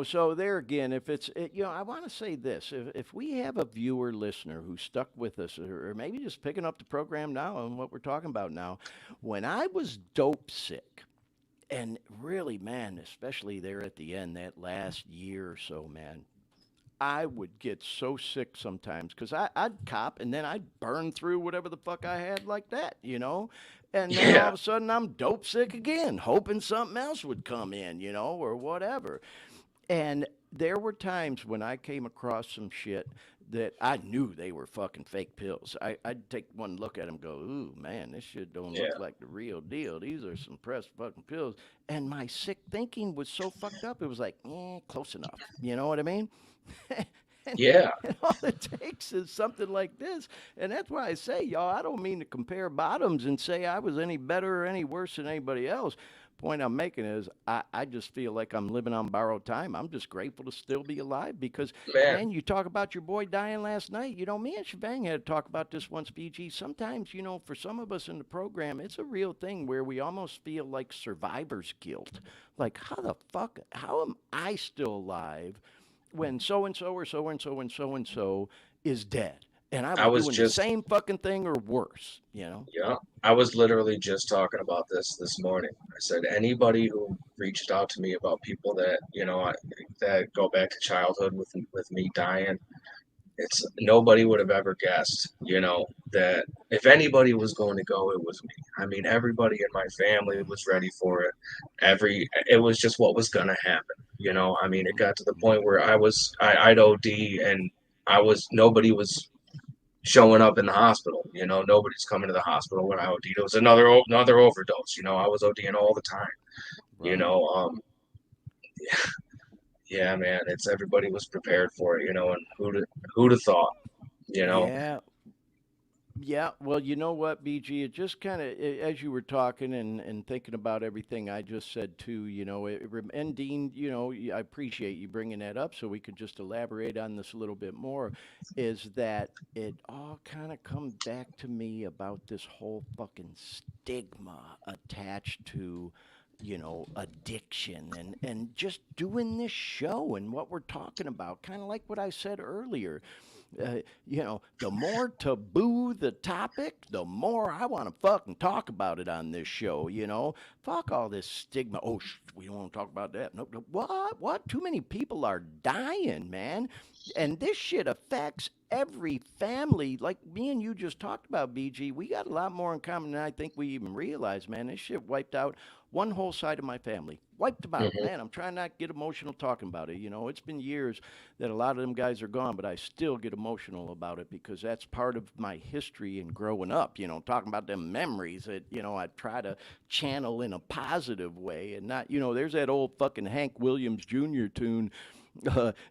So there again, if I want to say this. If we have a viewer listener who stuck with us, or maybe just picking up the program now and what we're talking about now, when I was dope sick, and really, man, especially there at the end, that last year or so, man, I would get so sick sometimes because I'd cop and then I'd burn through whatever the fuck I had like that. And then all Yeah. of a sudden I'm dope sick again, hoping something else would come in, or whatever. And there were times when I came across some shit that I knew they were fucking fake pills. I'd take one look at them, go, ooh, man, this shit don't Yeah. look like the real deal. These are some pressed fucking pills. And my sick thinking was so fucked up. It was like, close enough. You know what I mean? and, Yeah. and all it takes is something like this. And that's why I say, y'all, I don't mean to compare bottoms and say I was any better or any worse than anybody else. Point I'm making is I just feel like I'm living on borrowed time. I'm just grateful to still be alive because, Man. man, you talk about your boy dying last night. You know, me and Shebang had to talk about this once, BG. Sometimes, you know, for some of us in the program, it's a real thing where we almost feel like survivor's guilt. Like, how the fuck, how am I still alive when so-and-so or so-and-so and so-and-so is dead? And I I was was doing the just same fucking thing or worse, you know? Yeah, I was literally just talking about this morning. I said anybody who reached out to me about people that that go back to childhood with me dying, it's nobody would have ever guessed, that if anybody was going to go, it was me. I mean, everybody in my family was ready for it. It was just what was going to happen. I mean, it got to the point where I'd OD and nobody was showing up in the hospital. Nobody's coming to the hospital when I OD'd. It was another overdose. I was ODing all the time. You Right. know, um, yeah, man, it's everybody was prepared for it. And who'd have thought? You know, Yeah. Yeah, well, you know what, BG, it just kind of, as you were talking and thinking about everything I just said too, and Dean, I appreciate you bringing that up so we could just elaborate on this a little bit more, is that it all kind of comes back to me about this whole fucking stigma attached to, addiction and just doing this show and what we're talking about, kind of like what I said earlier. The more taboo the topic, the more I want to fucking talk about it on this show. Fuck all this stigma. Oh, we don't want to talk about that. Nope, nope. What? Too many people are dying, man. And this shit affects every family. Like me and you just talked about, BG. We got a lot more in common than I think we even realize, man. This shit wiped out one whole side of my family. Wiped them out. hmm Man, I'm trying not to get emotional talking about it. It's been years that a lot of them guys are gone, but I still get emotional about it because that's part of my history and growing up, talking about them memories that, I try to channel in a positive way and not, there's that old fucking Hank Williams Jr. tune,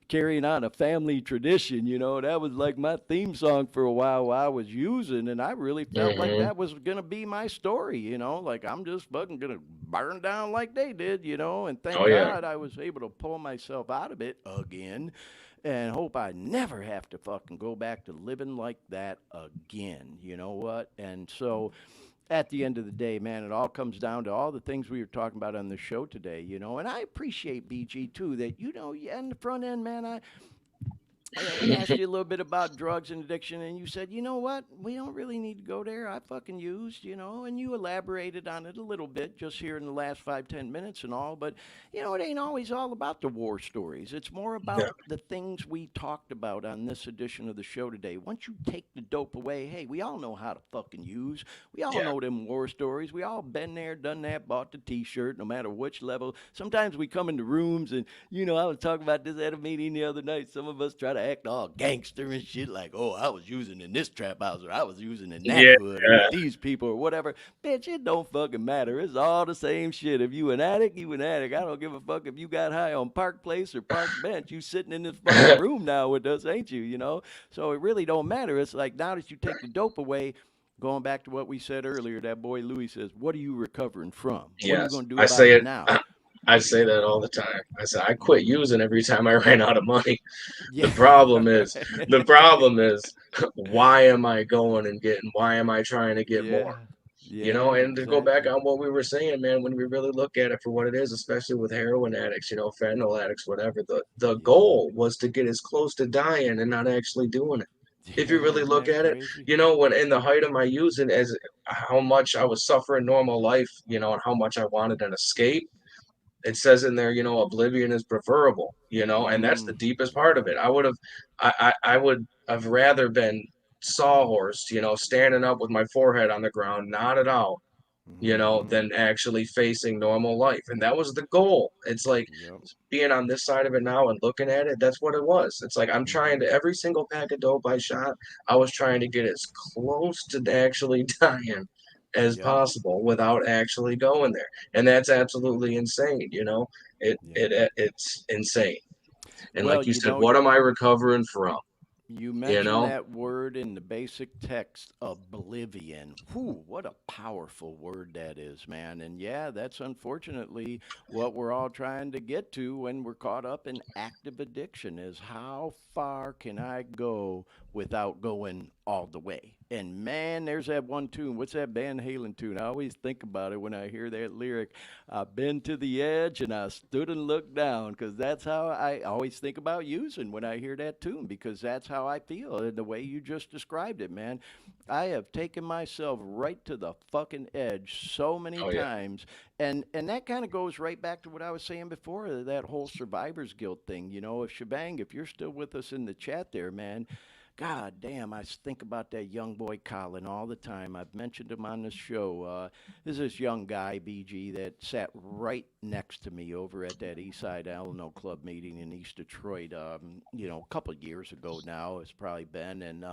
carrying on a family tradition. That was like my theme song for a while I was using, and I really felt like hmm that was gonna be my story. Like I'm just fucking gonna burn down like they did. And thank Oh yeah. God I was able to pull myself out of it again, and hope I never have to fucking go back to living like that again. You know what? And so at the end of the day, man, it all comes down to all the things we were talking about on the show today, and I appreciate BG too that in the front end, man, we asked you a little bit about drugs and addiction, and you said, you know what? We don't really need to go there. I fucking used, and you elaborated on it a little bit just here in the last 5-10 minutes and all. But, it ain't always all about the war stories. It's more Yeah. about the things we talked about on this edition of the show today. Once you take the dope away, hey, we all know how to fucking use. We all Yeah. know them war stories. We all been there, done that, bought the T-shirt, no matter which level. Sometimes we come into rooms and, I was talking about this at a meeting the other night. Some of us try to act all gangster and shit like, oh, I was using in this trap house or I was using in that Yeah. hood or with these people or whatever. Bitch, it don't fucking matter. It's all the same shit. If you an addict, you an addict. I don't give a fuck if you got high on Park Place or Park Bench. You sitting in this fucking room now with us, ain't you? So it really don't matter. It's like now that you take the dope away, going back to what we said earlier, that boy Louis says, what are you recovering from? What are you Yes. going to do I about say it it. now? I say that all the time. I say I quit using every time I ran out of money. Yeah. The problem is, the problem is, why am I going and getting? Why am I trying to get Yeah. more? Yeah, And to go back exactly. on what we were saying, man, when we really look at it for what it is, especially with heroin addicts, fentanyl addicts, whatever, the Yeah. goal was to get as close to dying and not actually doing it. If you Yeah, really isn't look that at it, crazy? when in the height of my using, as how much I was suffering normal life, and how much I wanted an escape, it says in there, oblivion is preferable, and that's the deepest part of Yeah. it. I would have rather been sawhorsed, standing up with my forehead on the ground, nodded out, than actually facing normal life. And that was the goal. It's like Yep. being on this side of it now and looking at it, that's what it was. It's like I'm trying Mhm. to, every single pack of dope I shot, I was trying to get as close to actually dying as Yep. possible without actually going there. And that's absolutely insane, Yeah. it's insane. And Well, like you said, what am I recovering from? you You mentioned know? that word in the basic text, oblivion. Whew, what a powerful word that is, man. And yeah, that's unfortunately what we're all trying to get to when we're caught up in active addiction is how far can I go without going all the way? And man, there's that one tune. What's that Van Halen tune? I always think about it when I hear that lyric. I've been to the edge and I stood and looked down because that's how I always think about using when I hear that tune because that's how I feel the way you just described it, man. I have taken myself right to the fucking edge so many Oh yeah. times, and that kind of goes right back to what I was saying before, that whole survivor's guilt thing. If Shebang, if you're still with us in the chat there, man, God damn, I think about that young boy Colin all the time. I've mentioned him on this show. There's this young guy, BG, that sat right next to me over at that Eastside Alano Club meeting in East Detroit, a couple of years ago now, it's probably been. And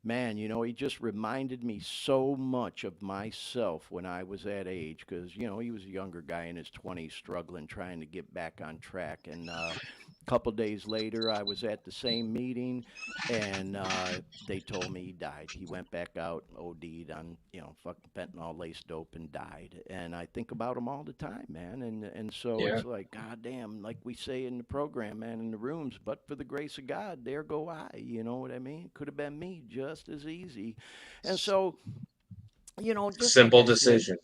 man, he just reminded me so much of myself when I was that age because, he was a younger guy in his 20s struggling, trying to get back on track. And couple days later, I was at the same meeting, and they told me he died. He went back out, OD'd on, fucking fentanyl laced dope and died. And I think about him all the time, man. And so Yeah. it's like, God damn, like we say in the program, man, in the rooms, but for the grace of God, there go I. You know what I mean? Could have been me just as easy. And so, just like Simple I said, decision.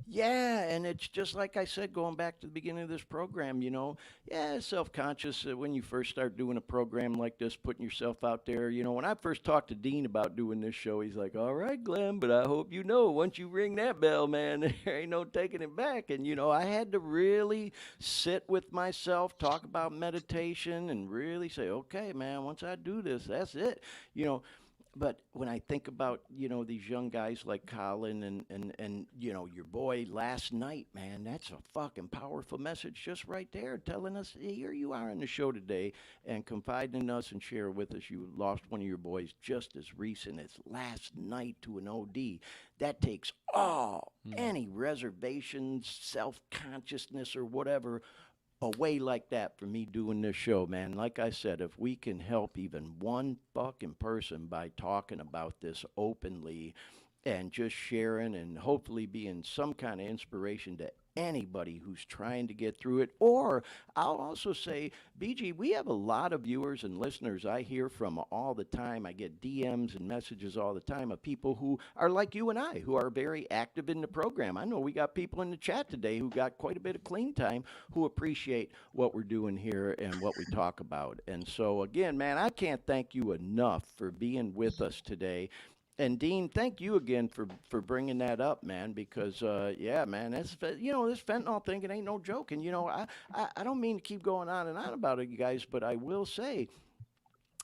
yeah, and it's just like I said, going back to the beginning of this program, yeah, self conscious when you first start doing a program like this, putting yourself out there. When I first talked to Dean about doing this show, he's like, all right, Glenn, but I hope you know once you ring that bell, man, there ain't no taking it back. And, I had to really sit with myself, talk about meditation, and really say, okay, man, once I do this, that's it. You know, but when I think about these young guys like Colin and your boy last night, man, that's a fucking powerful message just right there, telling us here you are on the show today and confiding in us and share with us you lost one of your boys just as recent as last night to an OD. That takes all any reservations, self consciousness, or whatever a way like that for me doing this show, man. Like I said, if we can help even one fucking person by talking about this openly and just sharing and hopefully being some kind of inspiration to anybody who's trying to get through it. Or I'll also say, BG, we have a lot of viewers and listeners I hear from all the time. I get DMs and messages all the time of people who are like you and I, who are very active in the program. I know we got people in the chat today who got quite a bit of clean time who appreciate what we're doing here and what we talk about. And so, again, man, I can't thank you enough for being with us today. And Dean, thank you again for bringing that up, man. Because yeah, man, this fentanyl thing, it ain't no joke. And I don't mean to keep going on and on about it, you guys, but I will say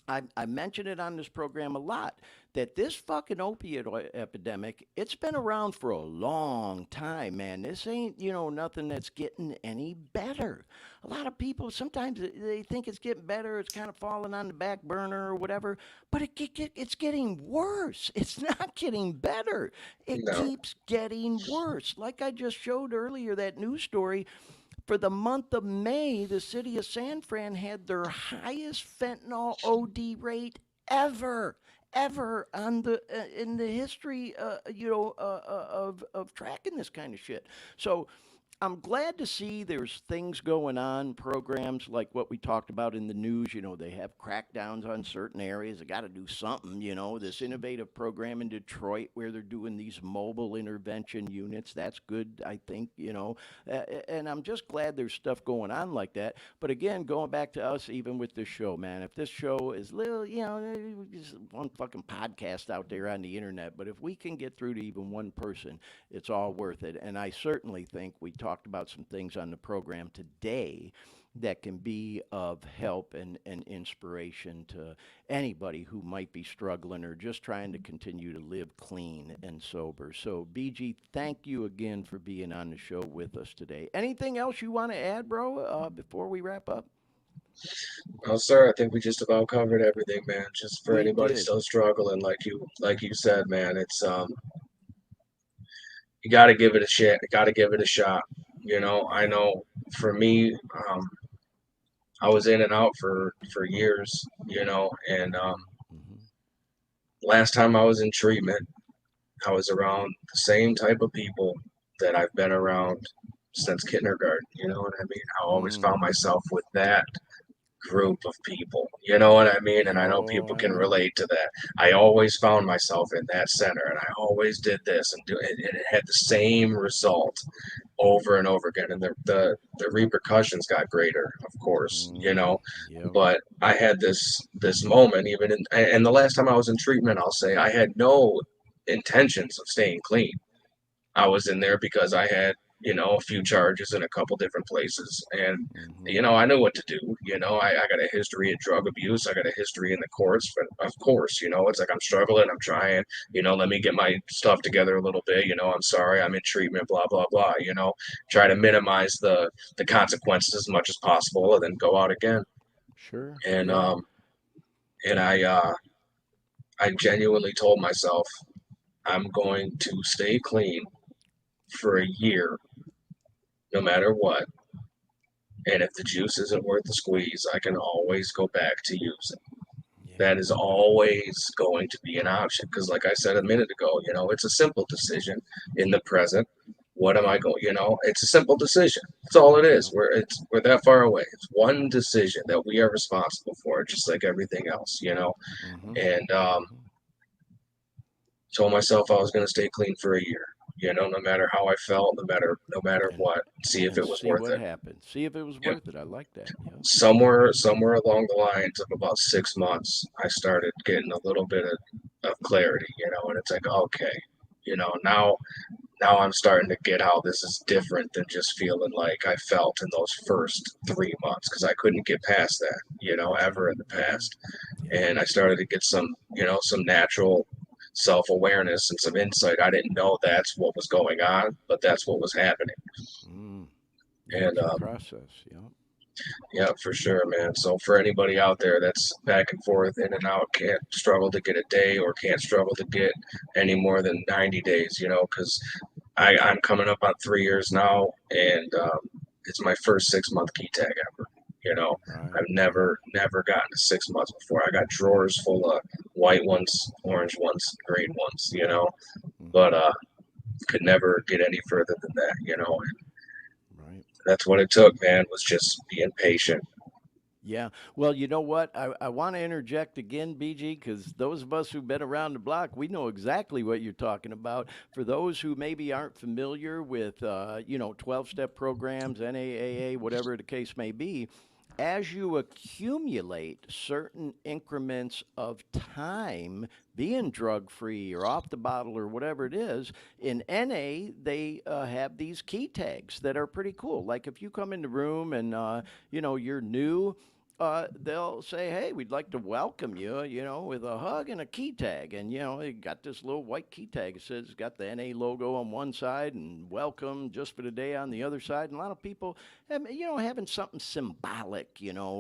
I mention it on this program a lot that this fucking opiate epidemic, it's been around for a long time, man. This ain't, nothing that's getting any better. A lot of people, sometimes they think it's getting better. It's kind of falling on the back burner or whatever, but it's getting worse. It's not getting better. It No. keeps getting worse. Like I just showed earlier, that news story for the month of May, the city of San Fran had their highest fentanyl OD rate ever on the in the history, of tracking this kind of shit. So I'm glad to see there's things going on, programs like what we talked about in the news. They have crackdowns on certain areas. They got to do something. This innovative program in Detroit where they're doing these mobile intervention units. That's good, I think, and I'm just glad there's stuff going on like that. But again, going back to us, even with this show, man, if this show is little, just one fucking podcast out there on the internet, but if we can get through to even one person, it's all worth it. And I certainly think we talked about some things on the program today that can be of help and inspiration to anybody who might be struggling or just trying to continue to live clean and sober. So, BG, thank you again for being on the show with us today. Anything else you want to add, bro, before we wrap up? Well, sir, I think we just about covered everything, man. Just for We anybody did. still struggling, like you said, man, it's you got to give it a shot. Got to give it a shot. You know, I know for me, I was in and out for years. You know, and last time I was in treatment, I was around the same type of people that I've been around since kindergarten. You know what I mean? I always found myself with that group of people. You know what I mean? And I know Oh, people I can know. relate to that. I always found myself in that center, and I always did this and it had the same result over and over again. And the repercussions got greater, of course, you know. Yep. But I had this moment, even in, and the last time I was in treatment, I'll say I had no intentions of staying clean. I was in there because I had, you know, a few charges in a couple different places. And, you know, I knew what to do. You know, I got a history of drug abuse. I got a history in the courts. But of course, you know, it's like I'm struggling. I'm trying, you know, let me get my stuff together a little bit. You know, I'm sorry. I'm in treatment, blah, blah, blah. You know, try to minimize the consequences as much as possible and then go out again. Sure. And, Yeah. and I genuinely told myself, I'm going to stay clean for a year, no matter what. And if the juice isn't worth the squeeze, I can always go back to using. That is always going to be an option. Because, like I said a minute ago, you know, it's a simple decision in the present. What am I going? You know, it's a simple decision. That's all it is. We're that far away. It's one decision that we are responsible for, just like everything else. You know, and told myself I was going to stay clean for a year. You know, no matter how I felt, no matter what, see if And it was see worth what it. happened. See if it was Yep. worth it. I like that. Yeah. Somewhere along the lines of about 6 months, I started getting a little bit of clarity, you know, and it's like, okay, you know, now I'm starting to get how this is different than just feeling like I felt in those first 3 months, because I couldn't get past that, you know, ever in the past. And I started to get some, you know, some natural self-awareness and some insight. I didn't know that's what was going on, but that's what was happening. And process. Yeah. yeah, for sure, man. So for anybody out there that's back and forth, in and out, can't struggle to get a day or can't struggle to get any more than 90 days, you know, because I'm coming up on 3 years now, and it's my first 6 month key tag ever. You know, I've never gotten to 6 months before. I got drawers full of white ones, orange ones, green ones, you know, but could never get any further than that, you know. And that's what it took, man, was just being patient. Yeah. Well, you know what? I want to interject again, BG, because those of us who've been around the block, we know exactly what you're talking about. For those who maybe aren't familiar with, 12-step programs, NAAA, whatever the case may be, as you accumulate certain increments of time being drug free or off the bottle or whatever it is, in NA, they have these key tags that are pretty cool. Like if you come in the room and, you're new, they'll say, "Hey, we'd like to welcome you, with a hug and a key tag." And, they got this little white key tag. It says, it's got the NA logo on one side and welcome just for the day on the other side. And a lot of people, having something symbolic, and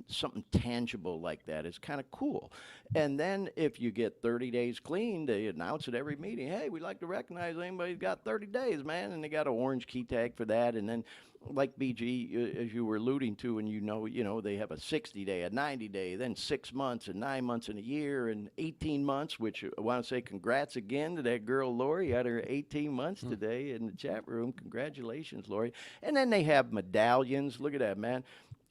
something tangible like that is kind of cool. And then if you get 30 days clean, they announce at every meeting, "Hey, we'd like to recognize anybody who's got 30 days, man." And they got an orange key tag for that. And then, like BG, as you were alluding to, and they have a 60-day, a 90-day, then 6 months and 9 months and a year and 18 months, which I want to say congrats again to that girl, Lori, had her 18 months today in the chat room. Congratulations, Lori. And then they have medallions. Look at that, man.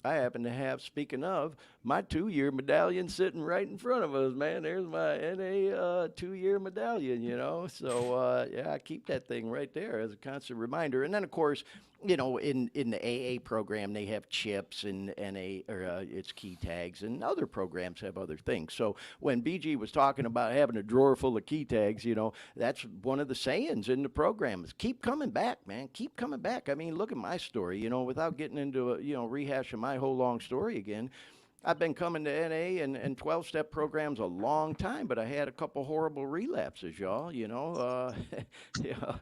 I happen to have, speaking of, my 2-year medallion sitting right in front of us, man. There's my NA 2-year medallion, you know. So yeah, I keep that thing right there as a constant reminder. And then of course, you know, in the AA program, they have chips and NA, or it's key tags, and other programs have other things. So when BG was talking about having a drawer full of key tags, you know, that's one of the sayings in the program is keep coming back, man. Keep coming back. I mean, look at my story, you know, without getting into, you know, rehashing my whole long story again. I've been coming to NA and 12-step programs a long time, but I had a couple horrible relapses, y'all, you know. You know,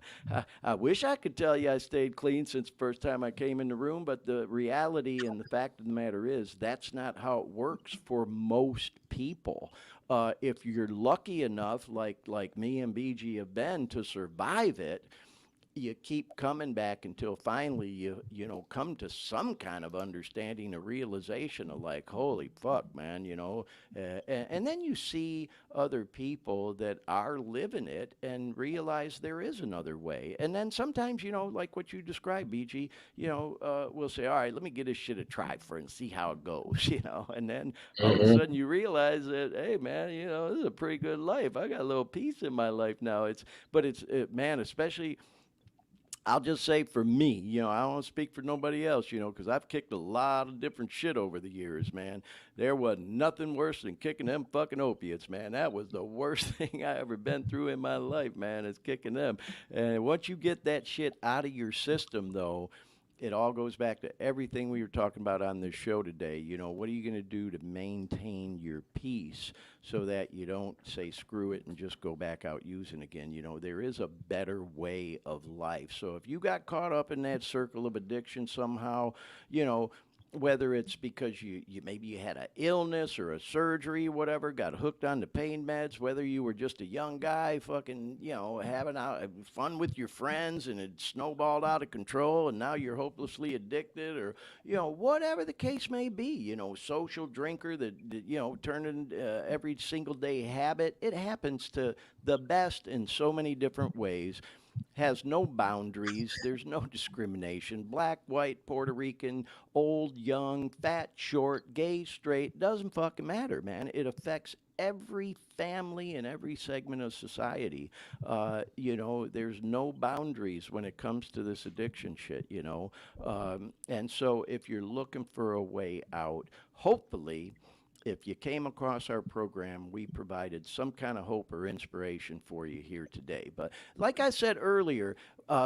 I wish I could tell you I stayed clean since the first time I came in the room, but the reality and the fact of the matter is that's not how it works for most people. If you're lucky enough, like me and BG have been, to survive it, you keep coming back until finally you know come to some kind of understanding, a realization of like, holy fuck, man, you know. And then you see other people that are living it and realize there is another way. And then sometimes, you know, like what you described, BG, you know, we'll say, all right, let me give this shit a try for and see how it goes, you know. And then all of a sudden you realize that, hey, man, you know, this is a pretty good life. I got a little peace in my life now. Man, especially, I'll just say for me, you know, I don't speak for nobody else, you know, because I've kicked a lot of different shit over the years, man. There was nothing worse than kicking them fucking opiates, man. That was the worst thing I ever been through in my life, man, is kicking them. And once you get that shit out of your system, though, it all goes back to everything we were talking about on this show today. You know, what are you going to do to maintain your peace so that you don't say screw it and just go back out using again? You know, there is a better way of life. So if you got caught up in that circle of addiction somehow, you know, whether it's because you maybe you had an illness or a surgery, whatever, got hooked on the pain meds, whether you were just a young guy fucking, you know, having fun with your friends and it snowballed out of control and now you're hopelessly addicted, or, you know, whatever the case may be, you know, social drinker that you know, turning every single day habit. It happens to the best in so many different ways. Has no boundaries. There's no discrimination. Black, white, Puerto Rican, old, young, fat, short, gay, straight, doesn't fucking matter, man. It affects every family and every segment of society. You know, there's no boundaries when it comes to this addiction shit, you know. And so if you're looking for a way out, hopefully, if you came across our program, we provided some kind of hope or inspiration for you here today. But like I said earlier,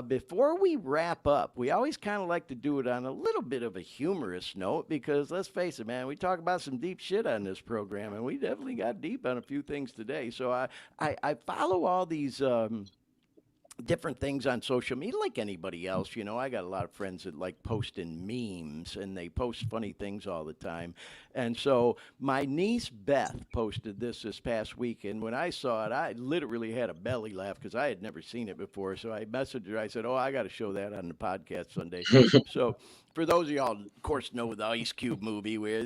before we wrap up, we always kind of like to do it on a little bit of a humorous note because let's face it, man, we talk about some deep shit on this program, and we definitely got deep on a few things today. So I follow all these different things on social media like anybody else. You know, I got a lot of friends that like posting memes and they post funny things all the time. And so my niece Beth posted this past week, and when I saw it, I literally had a belly laugh because I had never seen it before. So I messaged her. I said, oh, I got to show that on the podcast Sunday. So for those of y'all, of course, know the Ice Cube movie where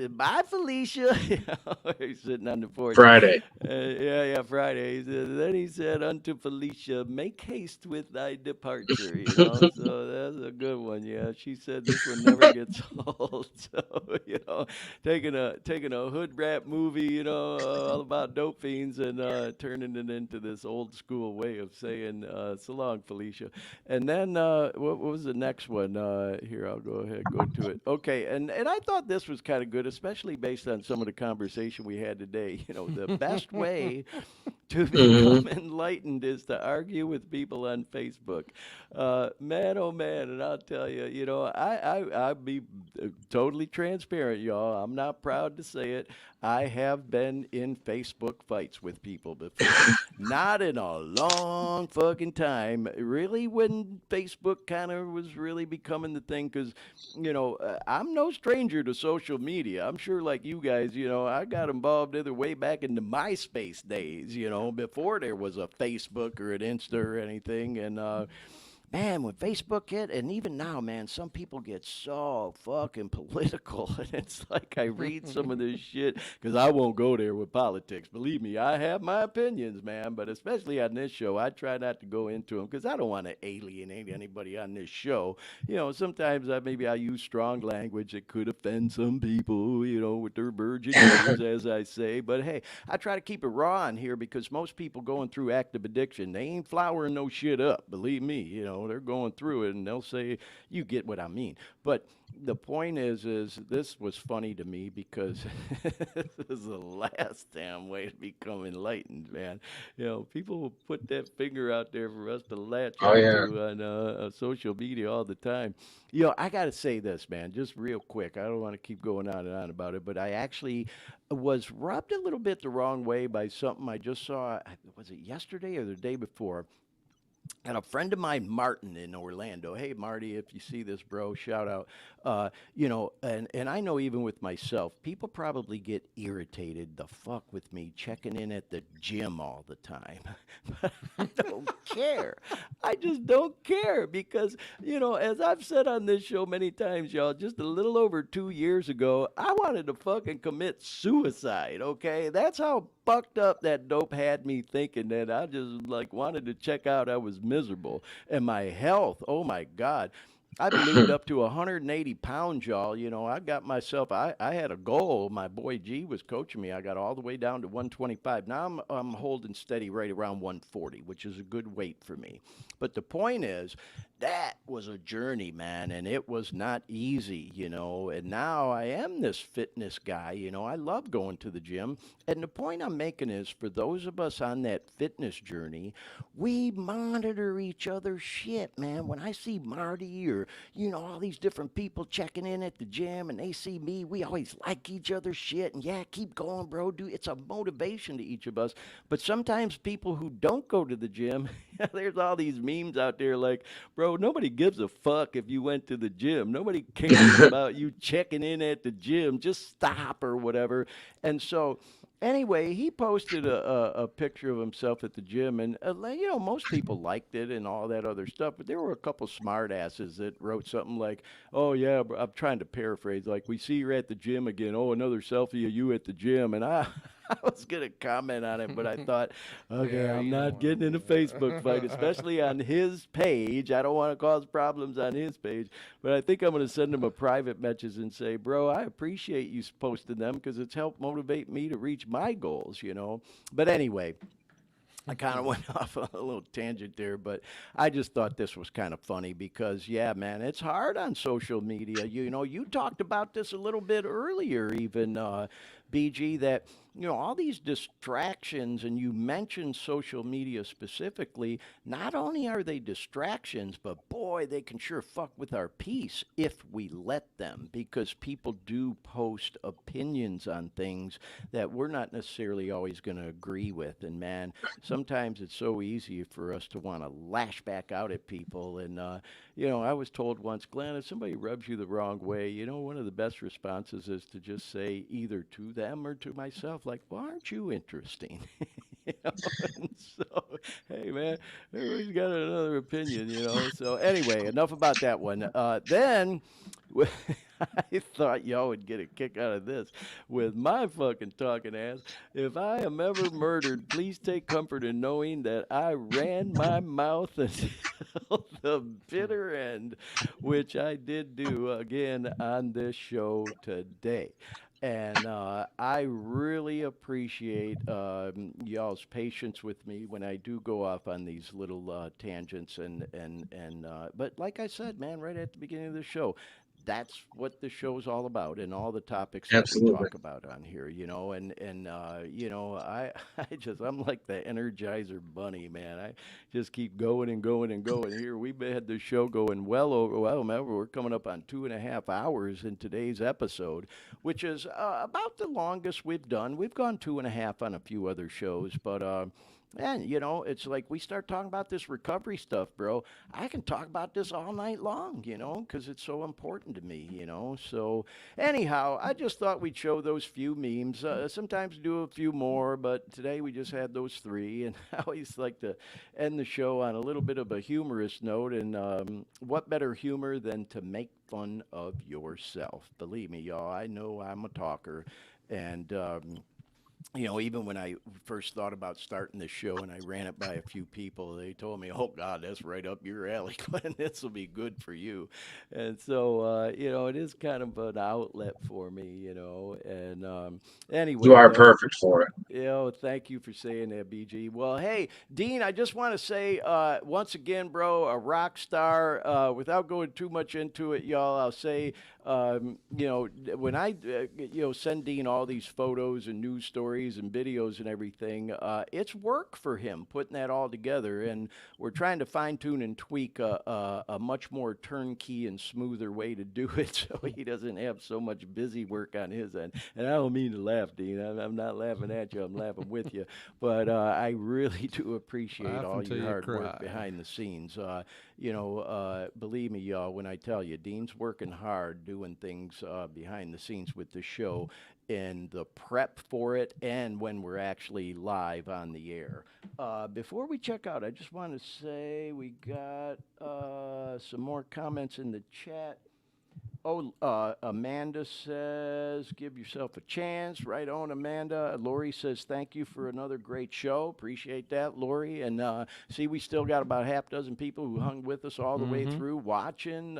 bye Felicia, you know, he's sitting on the porch. Friday. Yeah, Friday. Then he said unto Felicia, make haste with thy departure, you know. So that's a good one. Yeah, she said this one never gets old. So, you know, taking a hood rap movie, you know, all about dope fiends and turning it into this old school way of saying so long, Felicia. And then what was the next one? Here, I'll go ahead, go to it. Okay, and I thought this was kind of good, especially based on some of the conversation we had today. You know, the best way to become enlightened is to argue with people on Facebook. Man, oh man, and I'll tell you, you know, I'll be totally transparent, y'all. I'm not proud to say it. I have been in Facebook fights with people before. Not in a long fucking time. Really, when Facebook kind of was really becoming the thing, because, you know, I'm no stranger to social media. I'm sure, like you guys, you know, I got involved either way back in the MySpace days, you know, before there was a Facebook or an Insta or anything. And man, when Facebook hit, and even now, man, some people get so fucking political. And it's like I read some of this shit because I won't go there with politics. Believe me, I have my opinions, man. But especially on this show, I try not to go into them because I don't want to alienate anybody on this show. Sometimes maybe I use strong language that could offend some people, with their virgin ears, as I say. But hey, I try to keep it raw on here because most people going through active addiction, they ain't flowering no shit up. Believe me, they're going through it, and they'll say, you get what I mean. But the point is this was funny to me because this is the last damn way to become enlightened, man. People will put that finger out there for us to latch Oh yeah. onto on social media all the time. I got to say this, man, just real quick. I don't want to keep going on and on about it, but I actually was rubbed a little bit the wrong way by something I just saw. Was it yesterday or the day before? And a friend of mine, Martin, in Orlando. Hey, Marty, if you see this, bro, shout out. And I know even with myself, people probably get irritated the fuck with me checking in at the gym all the time. But I don't care. I just don't care because, as I've said on this show many times, y'all, just a little over 2 years ago, I wanted to fucking commit suicide, okay? That's how fucked up that dope had me thinking that I just wanted to check out. I was miserable. And my health, oh my God. I ballooned up to 180 pounds, y'all. I got myself, I had a goal. My boy G was coaching me. I got all the way down to 125. Now I'm holding steady right around 140, which is a good weight for me. But the point is, that was a journey, man, and it was not easy, and now I am this fitness guy, I love going to the gym. And the point I'm making is, for those of us on that fitness journey, we monitor each other's shit, man. When I see Marty or, all these different people checking in at the gym and they see me, we always like each other's shit. And yeah, keep going, bro. It's a motivation to each of us. But sometimes people who don't go to the gym, there's all these memes out there like, bro, nobody gives a fuck if you went to the gym. Nobody cares about you checking in at the gym. Just stop or whatever. And so anyway, he posted a picture of himself at the gym, and most people liked it and all that other stuff. But there were a couple smart asses that wrote something like, "Oh yeah," I'm trying to paraphrase, like, "We see you're at the gym again. Oh, another selfie of you at the gym." And I was gonna comment on it, but I thought, okay, Yeah, I'm you don't not wanna getting in a do that. Facebook fight, especially on his page. I don't want to cause problems on his page, but I think I'm gonna send him a private message and say, bro, I appreciate you posting them because it's helped motivate me to reach my goals, But anyway, I kind of went off on a little tangent there, but I just thought this was kind of funny because, yeah, man, it's hard on social media. You talked about this a little bit earlier, even, BG, that, all these distractions, and you mentioned social media specifically, not only are they distractions, but boy, they can sure fuck with our peace if we let them, because people do post opinions on things that we're not necessarily always going to agree with. And man, sometimes it's so easy for us to want to lash back out at people. And, I was told once, Glenn, if somebody rubs you the wrong way, one of the best responses is to just say either to them or to myself, like, well, aren't you interesting? And so, hey, man, everybody's got another opinion. So anyway, enough about that one. Then I thought y'all would get a kick out of this with my fucking talking ass. If I am ever murdered, please take comfort in knowing that I ran my mouth until the bitter end, which I did do again on this show today. And I really appreciate y'all's patience with me when I do go off on these little tangents. But like I said, man, right at the beginning of the show, that's what the show's all about, and all the topics that we Absolutely. talk about on here, I'm like the Energizer Bunny, man. I just keep going and going and going. Here we've had the show going we're coming up on 2.5 hours in today's episode, which is about the longest we've done. We've gone 2.5 on a few other shows, but And, it's like we start talking about this recovery stuff, bro. I can talk about this all night long, because it's so important to me, So, anyhow, I just thought we'd show those few memes. Sometimes do a few more, but today we just had those 3. And I always like to end the show on a little bit of a humorous note. And what better humor than to make fun of yourself? Believe me, y'all, I know I'm a talker. And, even when I first thought about starting this show and I ran it by a few people, they told me, "Oh God, that's right up your alley, Glenn. This will be good for you." And so, it is kind of an outlet for me, And anyway, You are though, perfect for it. Thank you for saying that, BG. Well, hey, Dean, I just want to say once again, bro, a rock star. Without going too much into it, y'all, I'll say, when I, send Dean all these photos and news stories and videos and everything, it's work for him putting that all together. And we're trying to fine tune and tweak a much more turnkey and smoother way to do it so he doesn't have so much busy work on his end. And I don't mean to laugh, Dean. I'm not laughing at you. I'm laughing with you. But I really do appreciate Laugh all until your you hard cry. work behind the scenes. Believe me, y'all, when I tell you, Dean's working hard doing things behind the scenes with the show and the prep for it and when we're actually live on the air. Before we check out, I just want to say we got some more comments in the chat. Amanda says, give yourself a chance. Right on, Amanda. Lori says, thank you for another great show. Appreciate that, Lori. And see, we still got about half dozen people who hung with us all the way through watching.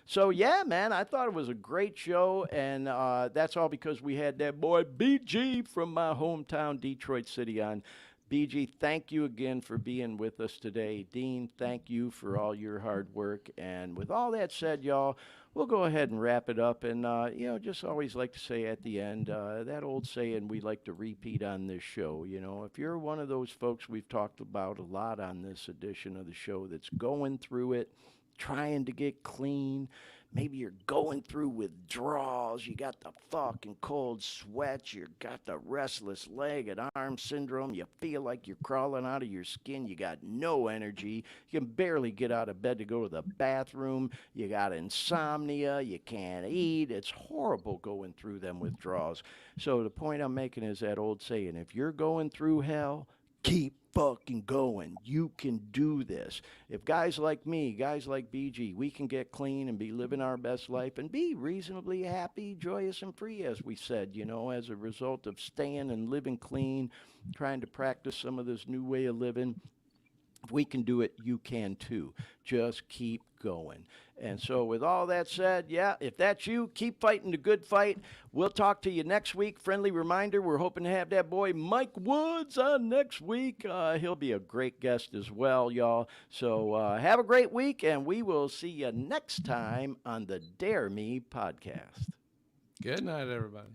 So, yeah, man, I thought it was a great show. And that's all because we had that boy BG from my hometown, Detroit City, on. BG, thank you again for being with us today. Dean, thank you for all your hard work. And with all that said, y'all, we'll go ahead and wrap it up. And, just always like to say at the end, that old saying we like to repeat on this show. If you're one of those folks we've talked about a lot on this edition of the show that's going through it, trying to get clean, maybe you're going through withdrawals, you got the fucking cold sweats, you got the restless leg and arm syndrome, you feel like you're crawling out of your skin, you got no energy, you can barely get out of bed to go to the bathroom, you got insomnia, you can't eat, it's horrible going through them withdrawals. So the point I'm making is that old saying, if you're going through hell, keep fucking going. You can do this. If guys like me, guys like BG, we can get clean and be living our best life and be reasonably happy, joyous, and free, as we said, as a result of staying and living clean, trying to practice some of this new way of living. If we can do it, you can too. Just keep going. And so with all that said, yeah, if that's you, keep fighting the good fight. We'll talk to you next week. Friendly reminder, we're hoping to have that boy Mike Woods on next week. He'll be a great guest as well, y'all. So have a great week, and we will see you next time on the Dare Me podcast. Good night, everybody.